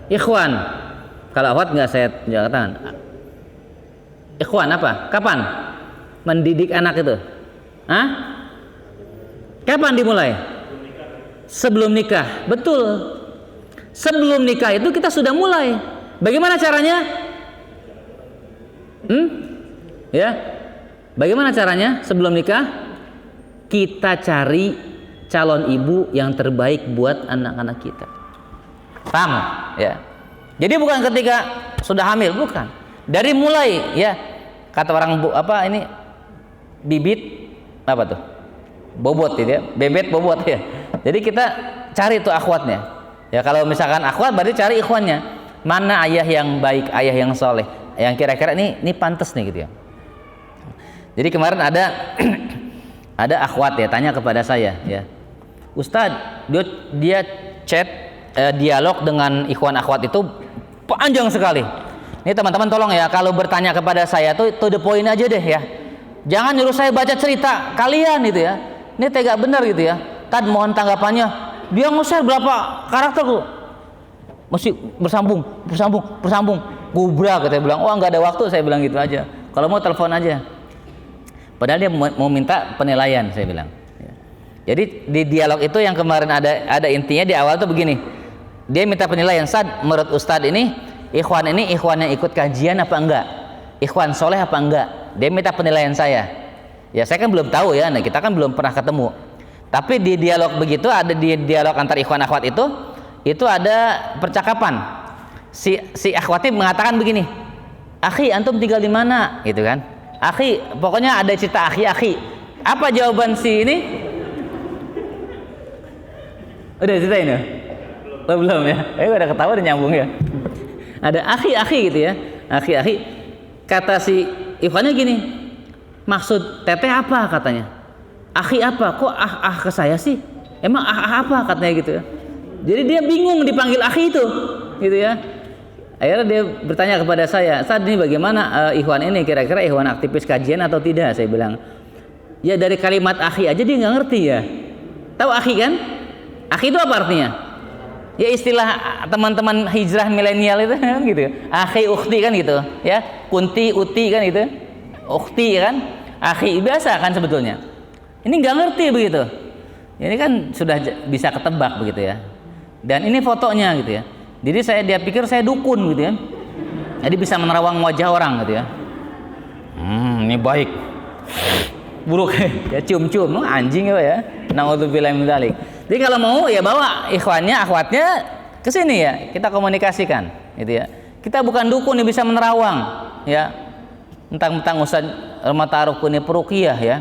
Ikhwan. Kalau awat nggak saya angkat tangan. Ikhwan apa? Kapan mendidik anak itu? Hah? Kapan dimulai? Sebelum nikah. Betul. Sebelum nikah itu kita sudah mulai. Bagaimana caranya? Ya. Bagaimana caranya sebelum nikah? Kita cari calon ibu yang terbaik buat anak-anak kita. Paham? Ya. Jadi bukan ketika sudah hamil, bukan. Dari mulai ya, kata orang ini bibit apa tuh? Bobot gitu ya, bebet bobot ya. Jadi kita cari tuh akhwatnya. Ya kalau misalkan akhwat berarti cari ikhwannya. Mana ayah yang baik, ayah yang soleh, yang kira-kira ini pantas nih gitu ya. Jadi kemarin ada ada akhwat ya tanya kepada saya ya, Ustadz, dia chat dialog dengan ikhwan akhwat itu panjang sekali. Ini teman-teman tolong ya, kalau bertanya kepada saya tuh to the point aja deh ya. Jangan nyuruh saya baca cerita kalian gitu ya. Ini tega benar gitu ya. Tad mohon tanggapannya. Dia nge-share berapa karakter tuh? Mesti bersambung. Gubrak katanya bilang, "Oh, enggak ada waktu," saya bilang gitu aja. Kalau mau telepon aja. Padahal dia mau minta penilaian, saya bilang. Jadi di dialog itu yang kemarin ada intinya di awal tuh begini. Dia minta penilaian, "Sad, menurut Ustadz ini ikhwan yang ikut kajian apa enggak? Ikhwan soleh apa enggak?" Dia minta penilaian saya. Ya saya kan belum tahu ya, nah kita kan belum pernah ketemu. Tapi di dialog begitu, ada di dialog antar ikhwan akhwat itu ada percakapan. Si akhwati mengatakan begini, "Akhi, antum tinggal di mana?" gitu kan. "Akhi," pokoknya ada cerita akhi. Apa jawaban si ini? Udah ceritain ya? Belum ya? Udah ketawa udah nyambung ya. Ada akhi gitu ya. Akhi. Kata si ikhwannya gini, "Maksud teteh apa?" katanya. "Akhi apa? Kok ke saya sih? Emang apa?" katanya gitu ya. Jadi dia bingung dipanggil akhi itu, gitu ya. Akhirnya dia bertanya kepada saya, "Saat ini bagaimana ikhwan ini? Kira-kira ikhwan aktivis kajian atau tidak?" Saya bilang, "Ya dari kalimat akhi aja dia nggak ngerti ya. Tahu akhi kan? Akhi itu apa artinya? Ya istilah teman-teman hijrah milenial itu kan gitu. Akhi, ukhti kan gitu, ya. Kunti, uti kan gitu. Ukhti kan? Akhi biasa kan sebetulnya. Ini nggak ngerti begitu. Ini kan sudah bisa ketebak begitu ya. Dan ini fotonya gitu ya. Jadi dia pikir saya dukun gitu ya. Jadi bisa menerawang wajah orang gitu ya. Ini baik. Buruk ya, cium-cium, anjing ya. Naudzubillah min dzalik. Jadi kalau mau ya bawa ikhwannya, akhwatnya ke sini ya. Kita komunikasikan gitu ya. Kita bukan dukun yang bisa menerawang ya. Tentang Ustaz Taruq ini peruqyah ya.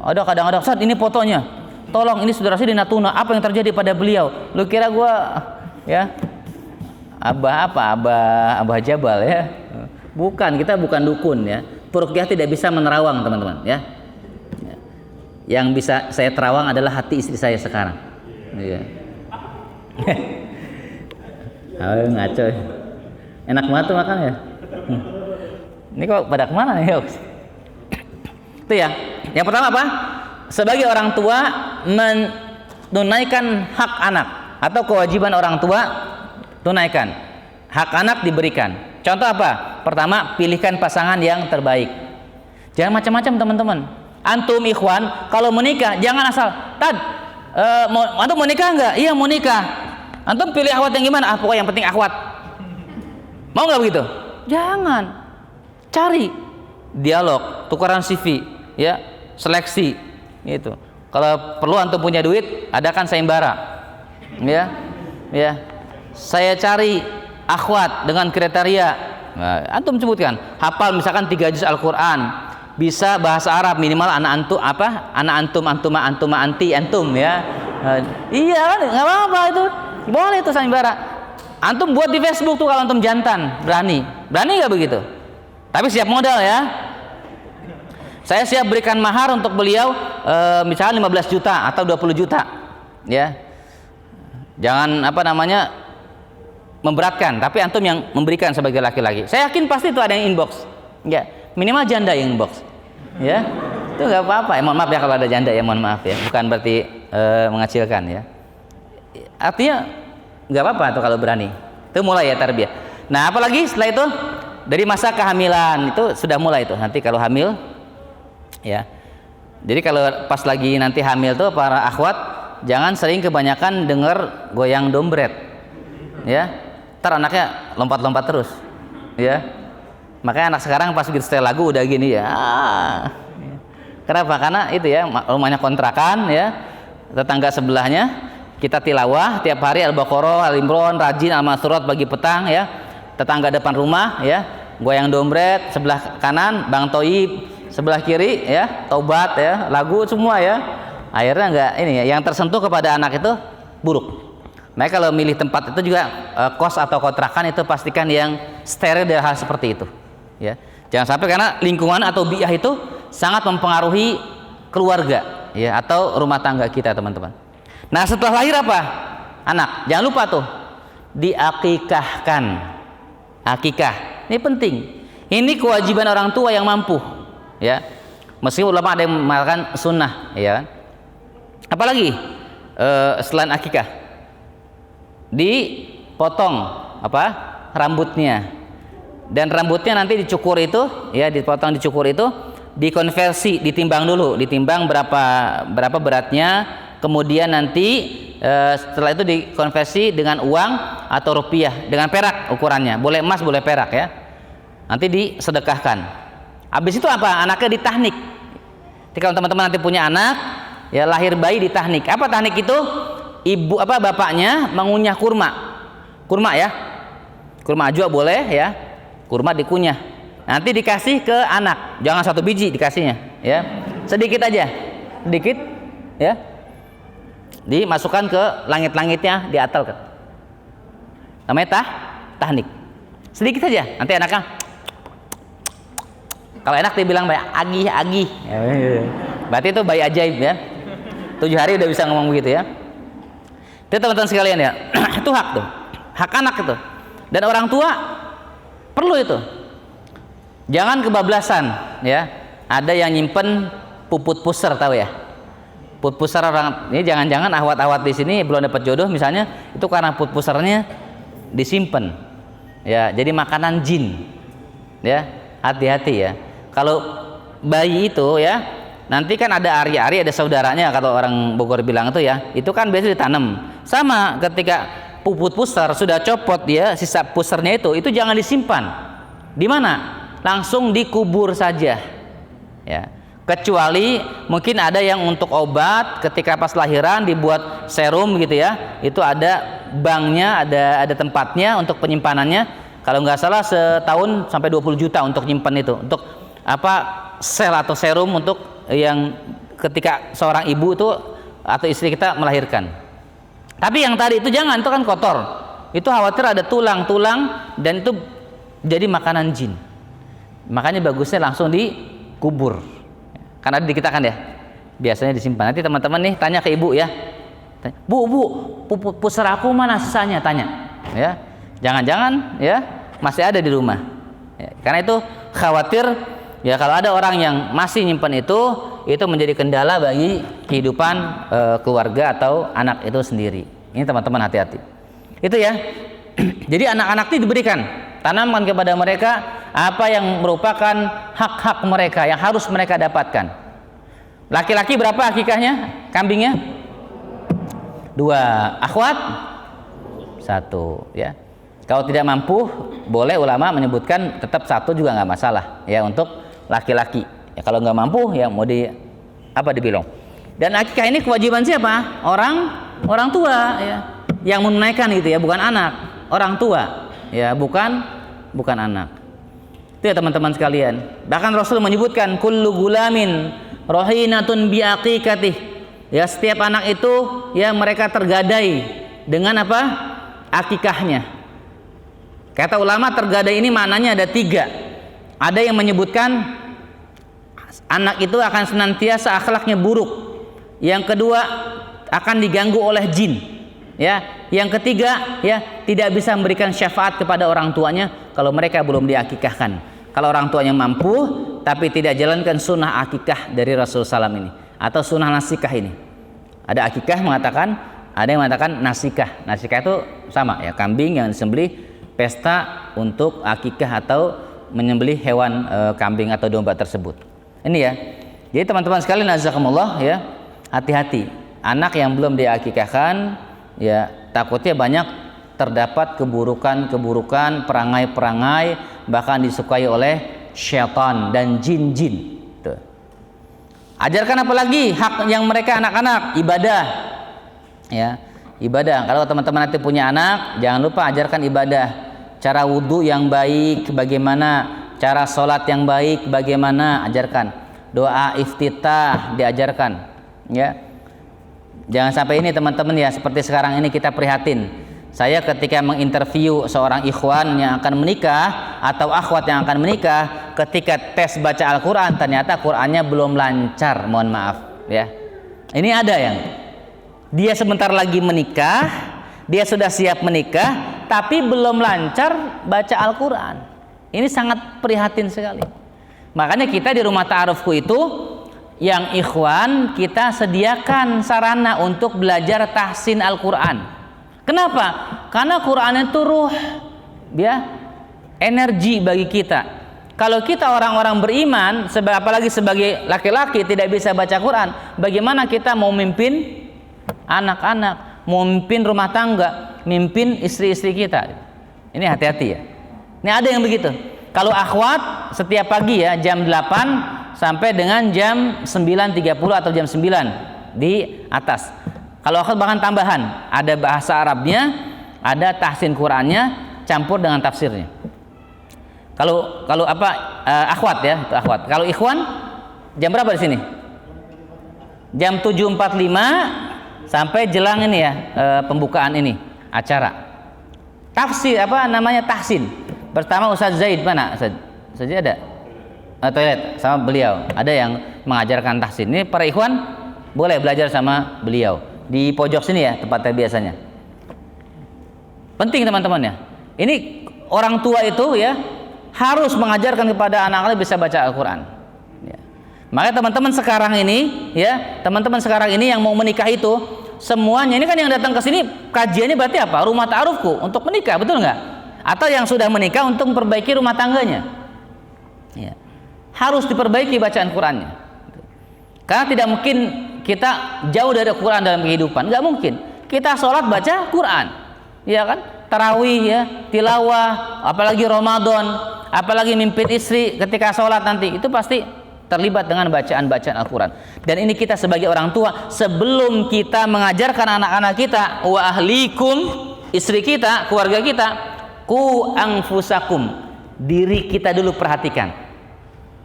Ada kadang-kadang, "Ustaz, ini fotonya. Tolong, ini saudara saya di Natuna, apa yang terjadi pada beliau?" Lu kira gua ya Abah Jabal ya? Bukan, kita bukan dukun ya. Peruqyah tidak bisa menerawang teman-teman ya. Yang bisa saya terawang adalah hati istri saya sekarang. Iya. Ngaco. Enak banget tuh makan ya. Ini kok pada kemana nih? Itu ya. Yang pertama apa? Sebagai orang tua menunaikan hak anak atau kewajiban orang tua, tunaikan. Hak anak diberikan. Contoh apa? Pertama, pilihkan pasangan yang terbaik. Jangan macam-macam teman-teman. Antum ikhwan kalau menikah jangan asal, "Tad, antum mau nikah enggak?" "Iya mau nikah." "Antum pilih akhwat yang gimana?" Pokoknya yang penting akhwat. Mau nggak begitu? Jangan. Cari dialog, tukaran CV, ya, seleksi, gitu. Kalau perlu antum punya duit, adakan sayembara, ya. Saya cari akhwat dengan kriteria, antum sebutkan, hafal misalkan 3 juz Al-Quran. Bisa bahasa Arab minimal anak antum anti antum ya. Iya kan nggak apa-apa itu, boleh itu sayembara. Antum buat di Facebook tuh kalau antum jantan, berani nggak begitu? Tapi siap modal ya. Saya siap berikan mahar untuk beliau misalnya 15 juta atau 20 juta ya. Jangan memberatkan, tapi antum yang memberikan sebagai laki-laki. Saya yakin pasti itu ada yang inbox ya. Minimal janda yang inbox ya, itu nggak apa-apa. Mohon maaf ya kalau ada janda ya, mohon maaf ya, bukan berarti mengecilkan ya. Artinya nggak apa-apa tuh kalau berani. Itu mulai ya tarbiyah. Nah apalagi setelah itu dari masa kehamilan itu sudah mulai tuh nanti kalau hamil ya. Jadi kalau pas lagi nanti hamil tuh para akhwat jangan sering kebanyakan dengar goyang dombret ya. Ntar anaknya lompat-lompat terus ya. Makanya anak sekarang pas begitu setel lagu udah gini ya. Kenapa? Karena itu ya rumahnya kontrakan ya, tetangga sebelahnya kita tilawah tiap hari Al-Baqarah, Al-Imran, rajin Al-Masurat pagi petang ya. Tetangga depan rumah ya, goyang dompet sebelah kanan, Bang Toib sebelah kiri ya, taubat ya, lagu semua ya. Akhirnya enggak ini ya, yang tersentuh kepada anak itu buruk. Mereka kalau milih tempat itu juga kos atau kontrakan itu pastikan yang steril dari hal seperti itu ya. Jangan sampai karena lingkungan atau bi'ah itu sangat mempengaruhi keluarga ya atau rumah tangga kita, teman-teman. Nah, setelah lahir apa? Anak. Jangan lupa tuh diakikahkan. Akikah. Ini penting. Ini kewajiban orang tua yang mampu ya. Meskipun ulama ada yang mengatakan sunnah ya. Apalagi selain akikah, dipotong apa rambutnya, dan rambutnya nanti dicukur itu ya, dipotong dicukur itu, dikonversi, ditimbang dulu, ditimbang berapa beratnya, kemudian nanti setelah itu dikonversi dengan uang atau rupiah, dengan perak ukurannya, boleh emas boleh perak ya, nanti disedekahkan. Habis itu apa? Anaknya ditahnik. Jika teman-teman nanti punya anak ya, lahir bayi ditahnik. Apa tahnik itu? Ibu apa bapaknya mengunyah kurma ya, kurma ajwa boleh ya, kurma dikunyah, nanti dikasih ke anak, jangan 1 biji dikasihnya ya, sedikit aja, sedikit ya, dimasukkan ke langit-langitnya, diatal, namanya tahnik, sedikit saja, nanti anaknya kalau enak dia bilang bayi agih ya, berarti itu bayi ajaib ya, 7 hari udah bisa ngomong begitu ya. Itu teman-teman sekalian ya, itu hak tuh, hak anak itu, dan orang tua perlu itu. Jangan kebablasan ya. Ada yang nyimpen puput puser, tahu ya? Puput puser orang ini, jangan-jangan ahwat-ahwat di sini belum dapat jodoh misalnya, itu karena puput pusernya disimpan ya, jadi makanan jin ya. Hati-hati ya. Kalau bayi itu ya, nanti kan ada ari-ari, ada saudaranya kalau orang Bogor bilang itu ya, itu kan biasanya ditanam. Sama ketika puput puser sudah copot ya, sisa pusernya itu jangan disimpan. Di mana? Langsung dikubur saja ya. Kecuali mungkin ada yang untuk obat, ketika pas lahiran dibuat serum gitu ya, itu ada banknya, ada tempatnya untuk penyimpanannya. Kalau nggak salah setahun sampai 20 juta untuk nyimpan itu, untuk apa, sel atau serum untuk yang ketika seorang ibu itu atau istri kita melahirkan. Tapi yang tadi itu jangan, itu kan kotor, itu khawatir ada tulang-tulang dan itu jadi makanan jin. Makanya bagusnya langsung dikubur, karena di kita kan ya biasanya disimpan. Nanti teman-teman nih tanya ke ibu ya, bu puput puser aku mana sisanya, tanya ya, jangan-jangan ya masih ada di rumah ya. Karena itu khawatir ya, kalau ada orang yang masih nyimpan itu menjadi kendala bagi kehidupan keluarga atau anak itu sendiri. Ini teman-teman hati-hati. Itu ya. Jadi anak-anak itu diberikan, tanamkan kepada mereka apa yang merupakan hak-hak mereka yang harus mereka dapatkan. Laki-laki berapa akikahnya? Kambingnya? 2. Akhwat? 1 ya. Kalau tidak mampu, boleh ulama menyebutkan tetap 1 juga nggak masalah ya untuk laki-laki ya. Kalau nggak mampu ya mau dibilang. Dan akikah ini kewajiban siapa? Orang tua ya, yang menunaikan gitu ya, bukan anak. Orang tua ya, bukan anak. Itu ya teman-teman sekalian. Bahkan Rasul menyebutkan kullu gulamin rohinatun bi aqiqatih ya, setiap anak itu ya mereka tergadai dengan apa? Akikahnya. Kata ulama tergadai ini maknanya ada 3. Ada yang menyebutkan anak itu akan senantiasa akhlaknya buruk. Yang kedua akan diganggu oleh jin. Ya, yang ketiga ya tidak bisa memberikan syafaat kepada orang tuanya kalau mereka belum diakikahkan. Kalau orang tuanya mampu tapi tidak jalankan sunnah akikah dari Rasul SAW ini atau sunnah nasikah ini. Ada akikah mengatakan, ada yang mengatakan nasikah. Nasikah itu sama ya, kambing yang disembelih pesta untuk akikah atau menyembelih hewan kambing atau domba tersebut. Ini ya. Jadi teman-teman sekalian azakumullah ya, hati-hati. Anak yang belum diakikahkan ya takutnya banyak terdapat keburukan-keburukan, perangai-perangai, bahkan disukai oleh syaitan dan jin-jin. Tuh. Ajarkan apa lagi hak yang mereka anak-anak, ibadah. Ya. Ibadah. Kalau teman-teman nanti punya anak, jangan lupa ajarkan ibadah. Cara wudhu yang baik bagaimana, cara sholat yang baik bagaimana, ajarkan. Doa iftitah diajarkan, ya. Jangan sampai ini teman-teman ya, seperti sekarang ini kita prihatin. Saya ketika menginterview seorang ikhwan yang akan menikah atau akhwat yang akan menikah, ketika tes baca Al-Quran ternyata Qurannya belum lancar, mohon maaf ya. Ini ada yang dia sebentar lagi menikah, dia sudah siap menikah, tapi belum lancar baca Al-Quran. Ini sangat prihatin sekali. Makanya kita di rumah ta'arufku itu, yang ikhwan kita sediakan sarana untuk belajar tahsin Al-Quran. Kenapa? Karena Quran itu ruh, ya, energi bagi kita. Kalau kita orang-orang beriman, apalagi sebagai laki-laki tidak bisa baca Quran, bagaimana kita mau mimpin anak-anak, mau mimpin rumah tangga, mimpin istri-istri kita? Ini hati-hati ya. Ini ada yang begitu. Kalau akhwat setiap pagi ya jam 8 sampai dengan jam 9.30 atau jam 9 di atas. Kalau akhwat bahkan tambahan, ada bahasa Arabnya, ada tahsin Qurannya, campur dengan tafsirnya. Kalau akhwat ya, itu akhwat. Kalau ikhwan jam berapa di sini? Jam 7.45 sampai jelang ini ya, pembukaan ini acara. Tafsir tahsin. Pertama Ustaz Zaid, mana Ustaz? Ustaz Zaid ada? Toilet sama beliau. Ada yang mengajarkan tahsin. Ini para ikhwan boleh belajar sama beliau di pojok sini ya, tempatnya biasanya. Penting teman-teman ya. Ini orang tua itu ya harus mengajarkan kepada anak-anak bisa baca Al-Quran. Ya. Makanya teman-teman sekarang ini ya, teman-teman sekarang ini yang mau menikah itu semuanya ini kan yang datang ke sini kajiannya berarti apa? Rumah ta'arufku untuk menikah, betul nggak? Atau yang sudah menikah untuk memperbaiki rumah tangganya. Ya. Harus diperbaiki bacaan Qurannya. Karena tidak mungkin kita jauh dari Quran dalam kehidupan, nggak mungkin. Kita sholat baca Quran, ya kan? Tarawih ya, tilawah, apalagi Ramadan, apalagi mimpin istri ketika sholat nanti, itu pasti terlibat dengan bacaan-bacaan Al-Quran. Dan ini kita sebagai orang tua, sebelum kita mengajarkan anak-anak kita, wa ahlikum, istri kita, keluarga kita, ku anfusakum, diri kita dulu perhatikan.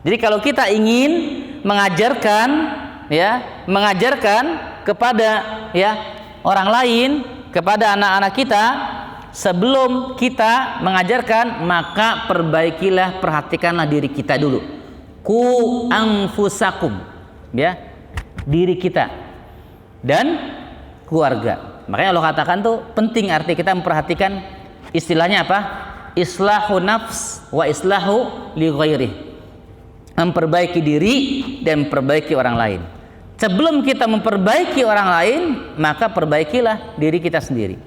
Jadi kalau kita ingin mengajarkan kepada ya orang lain, kepada anak-anak kita, sebelum kita mengajarkan, maka perbaikilah, perhatikanlah diri kita dulu. Ku anfusakum, ya, diri kita dan keluarga. Makanya Allah katakan tuh penting, arti kita memperhatikan, istilahnya apa? Islahu nafs wa islahu li ghairih. Memperbaiki diri dan memperbaiki orang lain. Sebelum kita memperbaiki orang lain, maka perbaikilah diri kita sendiri.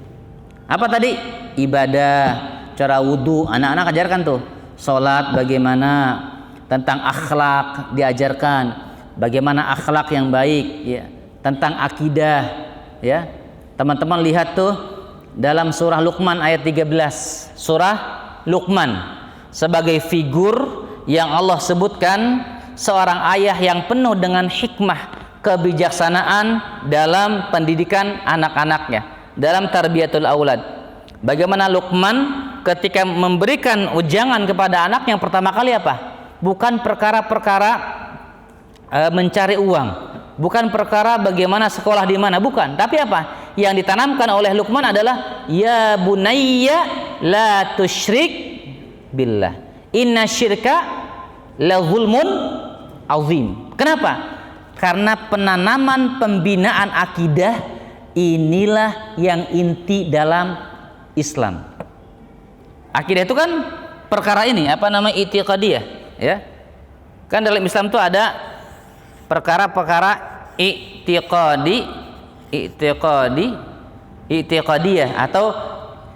Apa tadi? Ibadah, cara wudhu, anak-anak ajarkan tuh. Sholat bagaimana, tentang akhlak diajarkan, bagaimana akhlak yang baik, ya. Tentang akidah, ya. Teman-teman lihat tuh dalam surah Luqman ayat 13. Surah Luqman sebagai figur yang Allah sebutkan seorang ayah yang penuh dengan hikmah, kebijaksanaan dalam pendidikan anak-anaknya, dalam tarbiyatul aulad. Bagaimana Luqman ketika memberikan ujangan kepada anak yang pertama kali apa? Bukan perkara-perkara mencari uang, bukan perkara bagaimana sekolah di mana, bukan. Tapi apa? Yang ditanamkan oleh Luqman adalah ya bunayya la tusyrik billah. Inna syirka la zulmun azim. Kenapa? Karena penanaman pembinaan akidah inilah yang inti dalam Islam. Akidah itu kan perkara ini, apa namanya, i'tiqadiyah, ya. Kan dalam Islam itu ada perkara-perkara i'tiqadiyah atau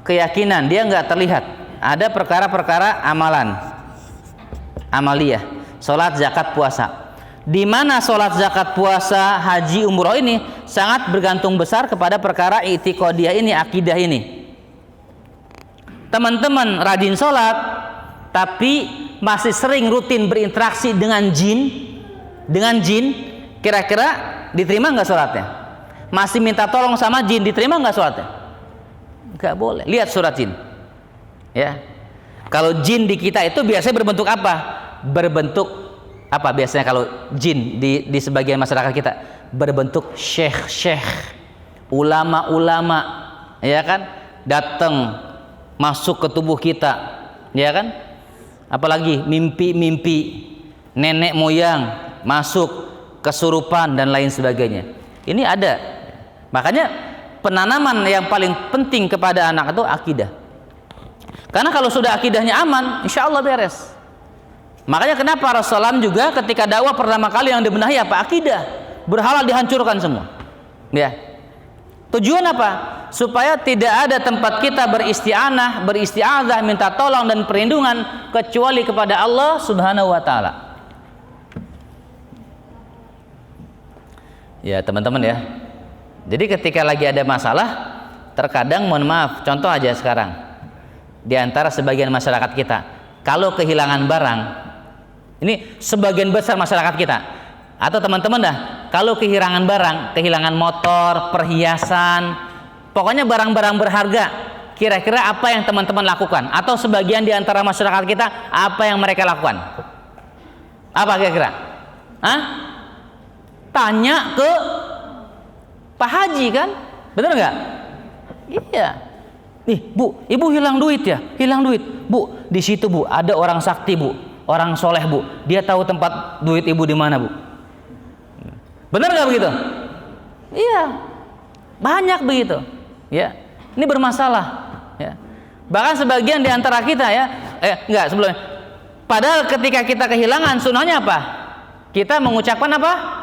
keyakinan, dia nggak terlihat. Ada perkara-perkara amalan, amaliyah, sholat, zakat, puasa. Di mana sholat, zakat, puasa, haji, umroh ini sangat bergantung besar kepada perkara i'tiqadiyah ini, akidah ini. Teman-teman rajin sholat, tapi masih sering rutin berinteraksi dengan jin, kira-kira diterima nggak sholatnya? masih minta tolong sama jin, diterima nggak sholatnya? Nggak boleh. Lihat surat jin. Ya. Kalau jin di kita itu biasanya berbentuk apa? Berbentuk apa biasanya kalau jin di sebagian masyarakat kita? Berbentuk syekh-syekh, ulama-ulama, ya kan? Datang masuk ke tubuh kita, ya kan? Apalagi mimpi-mimpi nenek moyang masuk, kesurupan dan lain sebagainya. Ini ada. Makanya penanaman yang paling penting kepada anak itu akidah. Karena kalau sudah akidahnya aman, insya Allah beres. Makanya kenapa Rasulullah juga ketika dakwah pertama kali yang dibenahi apa? Akidah. Berhala dihancurkan semua. Ya. Tujuan apa? Supaya tidak ada tempat kita beristi'anah, beristi'adzah, minta tolong dan perlindungan kecuali kepada Allah Subhanahu wa taala. Ya, teman-teman ya. Jadi ketika lagi ada masalah, terkadang mohon maaf, contoh aja sekarang. Di antara sebagian masyarakat kita, kalau kehilangan barang, ini sebagian besar masyarakat kita, atau teman-teman dah, kalau kehilangan barang, kehilangan motor, perhiasan, pokoknya barang-barang berharga, kira-kira apa yang teman-teman lakukan? Atau sebagian di antara masyarakat kita, apa yang mereka lakukan? Apa kira-kira? Hah? Tanya ke Pak Haji kan? Bener nggak? Iya. Nih Bu, Ibu hilang duit ya? Hilang duit. Bu, di situ Bu, ada orang sakti Bu, orang soleh Bu. Dia tahu tempat duit Ibu di mana Bu. Bener nggak begitu? Iya. Banyak begitu. Ya. Ini bermasalah. Ya. Bahkan sebagian di antara kita ya, enggak sebelumnya. Padahal ketika kita kehilangan, sunnahnya apa? Kita mengucapkan apa?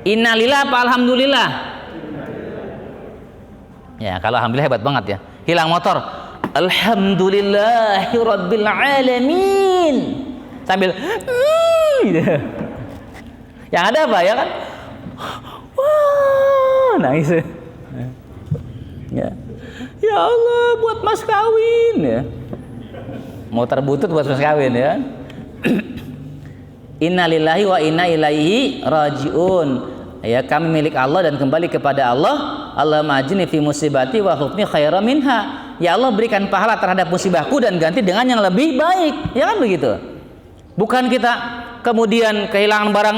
Innalillah apa alhamdulillah? Ya, kalau alhamdulillah hebat banget ya. Hilang motor, alhamdulillahirabbil alamin. Sambil gitu. Yang ada apa ya kan? Wah, nangis. Ya. Ya Allah, buat mas kawin ya. Motor butut buat mas kawin ya. Innalillahi wa inna ilaihi rajiun. Ya, kami milik Allah dan kembali kepada Allah. Allahumma ajini fi musibati wa hukmi khairan minha. Ya Allah, berikan pahala terhadap musibahku dan ganti dengan yang lebih baik. Ya kan begitu? Bukan kita kemudian kehilangan barang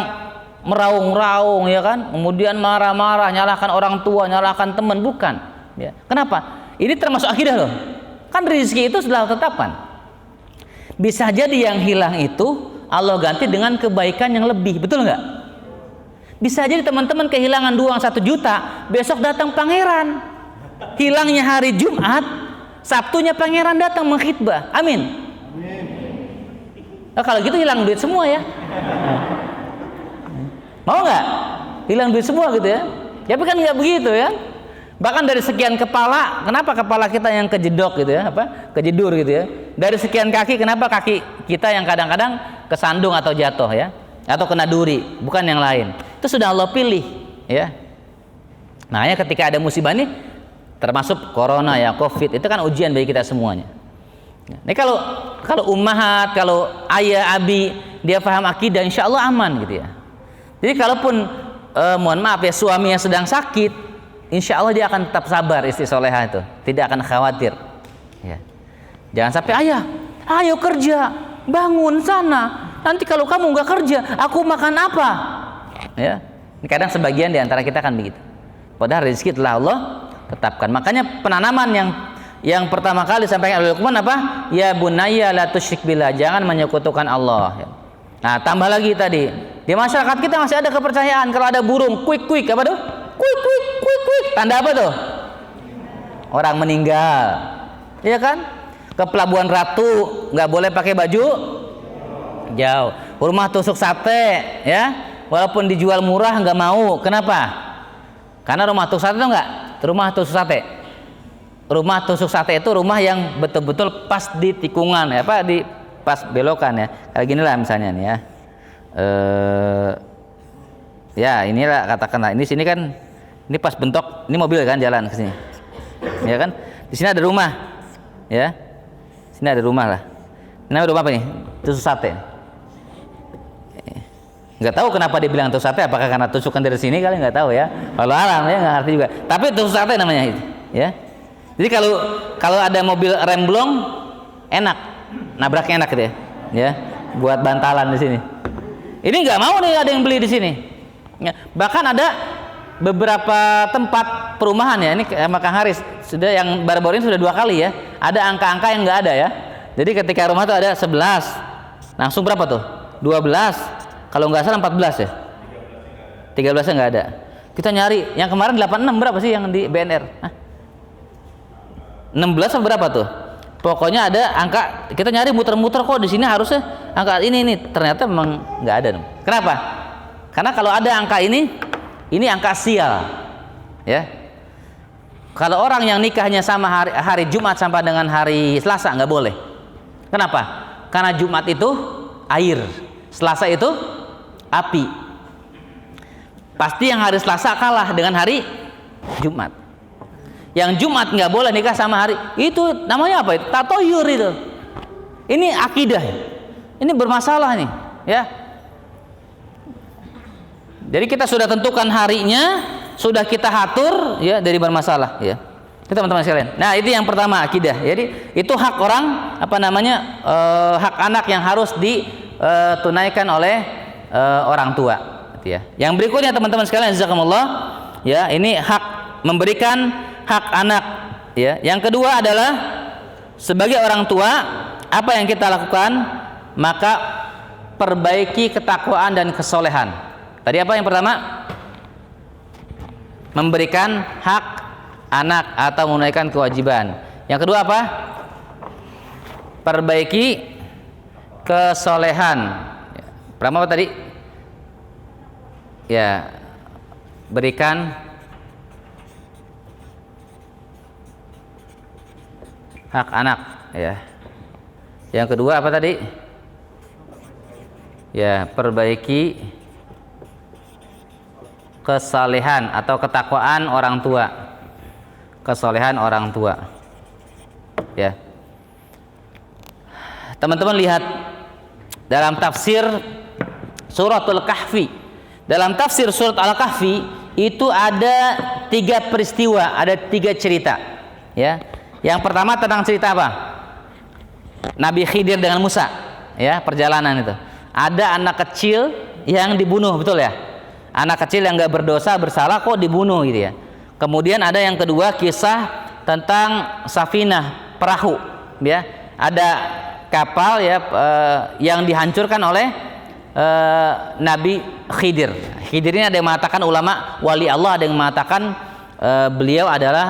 meraung-raung ya kan? Kemudian marah-marah, nyalahkan orang tua, nyalahkan teman, bukan. Ya. Kenapa? Ini termasuk akidah loh. Kan rezeki itu sudah tetapkan. Bisa jadi yang hilang itu Allah ganti dengan kebaikan yang lebih, betul nggak? Bisa jadi teman-teman kehilangan uang 1 juta, besok datang pangeran. Hilangnya hari Jumat, Sabtunya pangeran datang mengkhitbah. Amin. Nah, kalau gitu hilang duit semua ya. Mau nggak? Hilang duit semua gitu ya? Tapi kan nggak begitu ya. Bahkan dari sekian kepala, kenapa kepala kita yang kejedok gitu ya? Apa? Kejedur gitu ya. Dari sekian kaki, kenapa kaki kita yang kadang-kadang kesandung atau jatuh ya? Atau kena duri, bukan yang lain. Itu sudah Allah pilih ya. Makanya ketika ada musibah nih, termasuk corona ya, Covid, itu kan ujian bagi kita semuanya. Ini kalau ummahat, kalau ayah, abi, dia paham akidah, insya Allah aman gitu ya. Jadi kalaupun mohon maaf ya, suami yang sedang sakit, insya Allah dia akan tetap sabar, istri solehah itu, tidak akan khawatir. Ya. Jangan sampai ayah, ayo kerja, bangun sana. Nanti kalau kamu nggak kerja, aku makan apa? Ya. Kadang sebagian di antara kita kan begitu. Padahal rezeki telah Allah tetapkan. Makanya penanaman yang pertama kali sampaikan oleh Luqman apa? Ya bunayya la tusyrik billah, jangan menyekutukan Allah. Nah, tambah lagi tadi, di masyarakat kita masih ada kepercayaan kalau ada burung kuik apa tuh? Kuik. Tanda apa tuh? Orang meninggal. Iya kan? Ke Pelabuhan Ratu nggak boleh pakai baju jauh. Rumah tusuk sate ya, walaupun dijual murah nggak mau. Kenapa? Karena rumah tusuk sate itu enggak? Rumah tusuk sate. Rumah tusuk sate itu rumah yang betul-betul pas di tikungan ya, apa di pas belokan ya. Kayak gini lah misalnya nih ya. Ya inilah katakanlah ini sini kan, ini pas bentok, ini mobil kan jalan ke sini. Ya kan? Di sini ada rumah. Ya. Sini ada rumah lah. Ini rumah apa nih? Tusuk sate. Nggak tahu kenapa dibilang tusuk sate, apakah karena tusukan dari sini kali, nggak tahu ya. Kalau alam ya nggak ngerti juga. Tapi tusuk sate namanya itu, ya. Jadi kalau ada mobil remblong enak, nabraknya enak gitu ya. Ya, buat bantalan di sini. Ini nggak mau nih ada yang beli di sini. Ya, bahkan ada beberapa tempat perumahan ya, ini sama Kang Haris sudah yang baru-baru ini sudah 2 kali ya. Ada angka-angka yang nggak ada ya. Jadi ketika rumah tuh ada 11, langsung berapa tuh? 12, kalau nggak salah 14 ya. 13-nya nggak ada. Kita nyari yang kemarin 86 berapa sih yang di BNR? Hah? 16 atau berapa tuh? Pokoknya ada angka, kita nyari muter-muter kok di sini harusnya angka ini, ternyata memang nggak ada. Kenapa? Karena kalau ada angka ini angka sial, ya. Kalau orang yang nikahnya sama hari Jumat sampai dengan hari Selasa nggak boleh. Kenapa? Karena Jumat itu air, Selasa itu api. Pasti yang hari Selasa kalah dengan hari Jumat. Yang Jumat nggak boleh nikah sama hari itu, namanya apa itu? Tatoyur itu. Ini akidah. Ini bermasalah nih, ya. Jadi kita sudah tentukan harinya, sudah kita atur, ya, dari bermasalah, ya. Kita teman-teman sekalian. Nah, itu yang pertama, akidah. Jadi itu hak orang, hak anak yang harus ditunaikan oleh orang tua, gitu ya. Yang berikutnya teman-teman sekalian, jazakumullah, ya, ini hak memberikan hak anak, ya. Yang kedua adalah sebagai orang tua apa yang kita lakukan, maka perbaiki ketakwaan dan kesolehan. Tadi apa yang pertama? Memberikan hak anak atau menunaikan kewajiban. Yang kedua apa? Perbaiki kesolehan. Pertama apa tadi? Ya, berikan hak anak, ya. Yang kedua apa tadi? Ya, perbaiki kesalehan atau ketakwaan orang tua. Kesolehan orang tua. Ya. Teman-teman lihat dalam tafsir Suratul Kahfi. Dalam tafsir surat Al-Kahfi itu ada 3 peristiwa, ada 3 cerita, ya. Yang pertama tentang cerita apa? Nabi Khidir dengan Musa, ya, perjalanan itu. Ada anak kecil yang dibunuh, betul ya? Anak kecil yang nggak berdosa, bersalah kok dibunuh gitu ya. Kemudian ada yang kedua, kisah tentang safinah, perahu, ya. Ada kapal, ya, yang dihancurkan oleh Nabi Khidir. Khidir ini ada yang mengatakan ulama wali Allah, ada yang mengatakan beliau adalah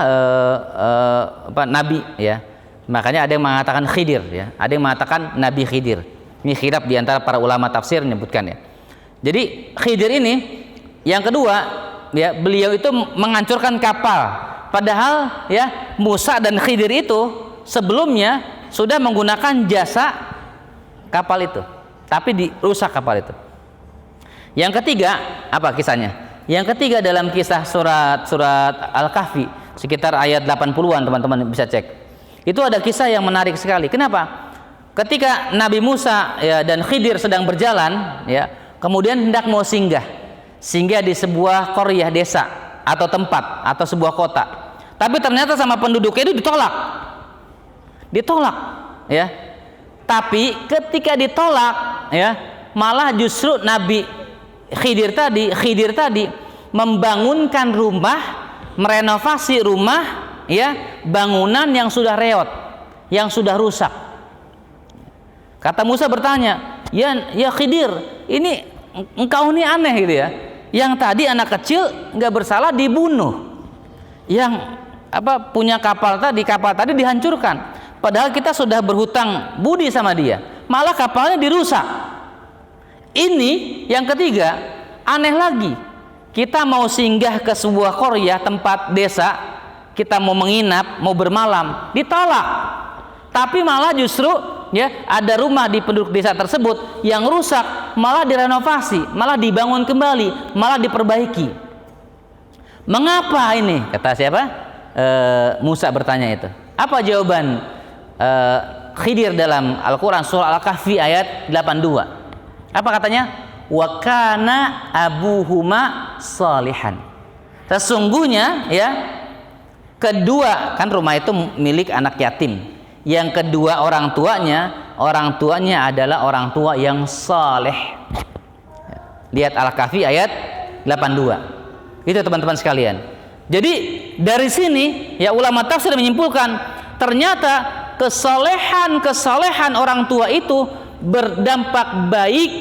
nabi, ya. Makanya ada yang mengatakan Khidir, ya. Ada yang mengatakan Nabi Khidir. Ini khilaf di antara para ulama tafsir menyebutkan, ya. Jadi Khidir ini yang kedua, ya, beliau itu menghancurkan kapal. Padahal, ya, Musa dan Khidir itu sebelumnya sudah menggunakan jasa kapal itu, tapi dirusak kapal itu. Yang ketiga apa kisahnya? Yang ketiga dalam kisah surat Al-Kahfi sekitar ayat 80-an, teman-teman bisa cek. Itu ada kisah yang menarik sekali. Kenapa? Ketika Nabi Musa, ya, dan Khidir sedang berjalan, ya, kemudian hendak mau singgah di sebuah qaryah, desa atau tempat atau sebuah kota. Tapi ternyata sama penduduknya itu ditolak, ya. Tapi ketika ditolak, ya, malah justru Nabi Khidir tadi membangunkan rumah, merenovasi rumah, ya, bangunan yang sudah reot, yang sudah rusak. Kata Musa bertanya, ya Khidir, ini engkau ini aneh gitu ya. Yang tadi anak kecil nggak bersalah dibunuh, yang punya kapal tadi dihancurkan. Padahal kita sudah berhutang budi sama dia, malah kapalnya dirusak. Ini yang ketiga, aneh lagi. Kita mau singgah ke sebuah qaryah, tempat desa, kita mau menginap, mau bermalam, ditolak. Tapi malah justru, ya, ada rumah di penduduk desa tersebut yang rusak, malah direnovasi, malah dibangun kembali, malah diperbaiki. Mengapa ini? Kata siapa? Musa bertanya itu. Apa jawaban Khidir dalam Al-Quran surah Al-Kahfi ayat 82? Apa katanya? wa kana abuhuma salihan. Sesungguhnya ya, kedua, kan rumah itu milik anak yatim. Yang kedua orang tuanya adalah orang tua yang saleh. Lihat Al-Kahfi ayat 82. Itu teman-teman sekalian. Jadi dari sini ya ulama tafsir menyimpulkan ternyata kesalehan orang tua itu berdampak baik,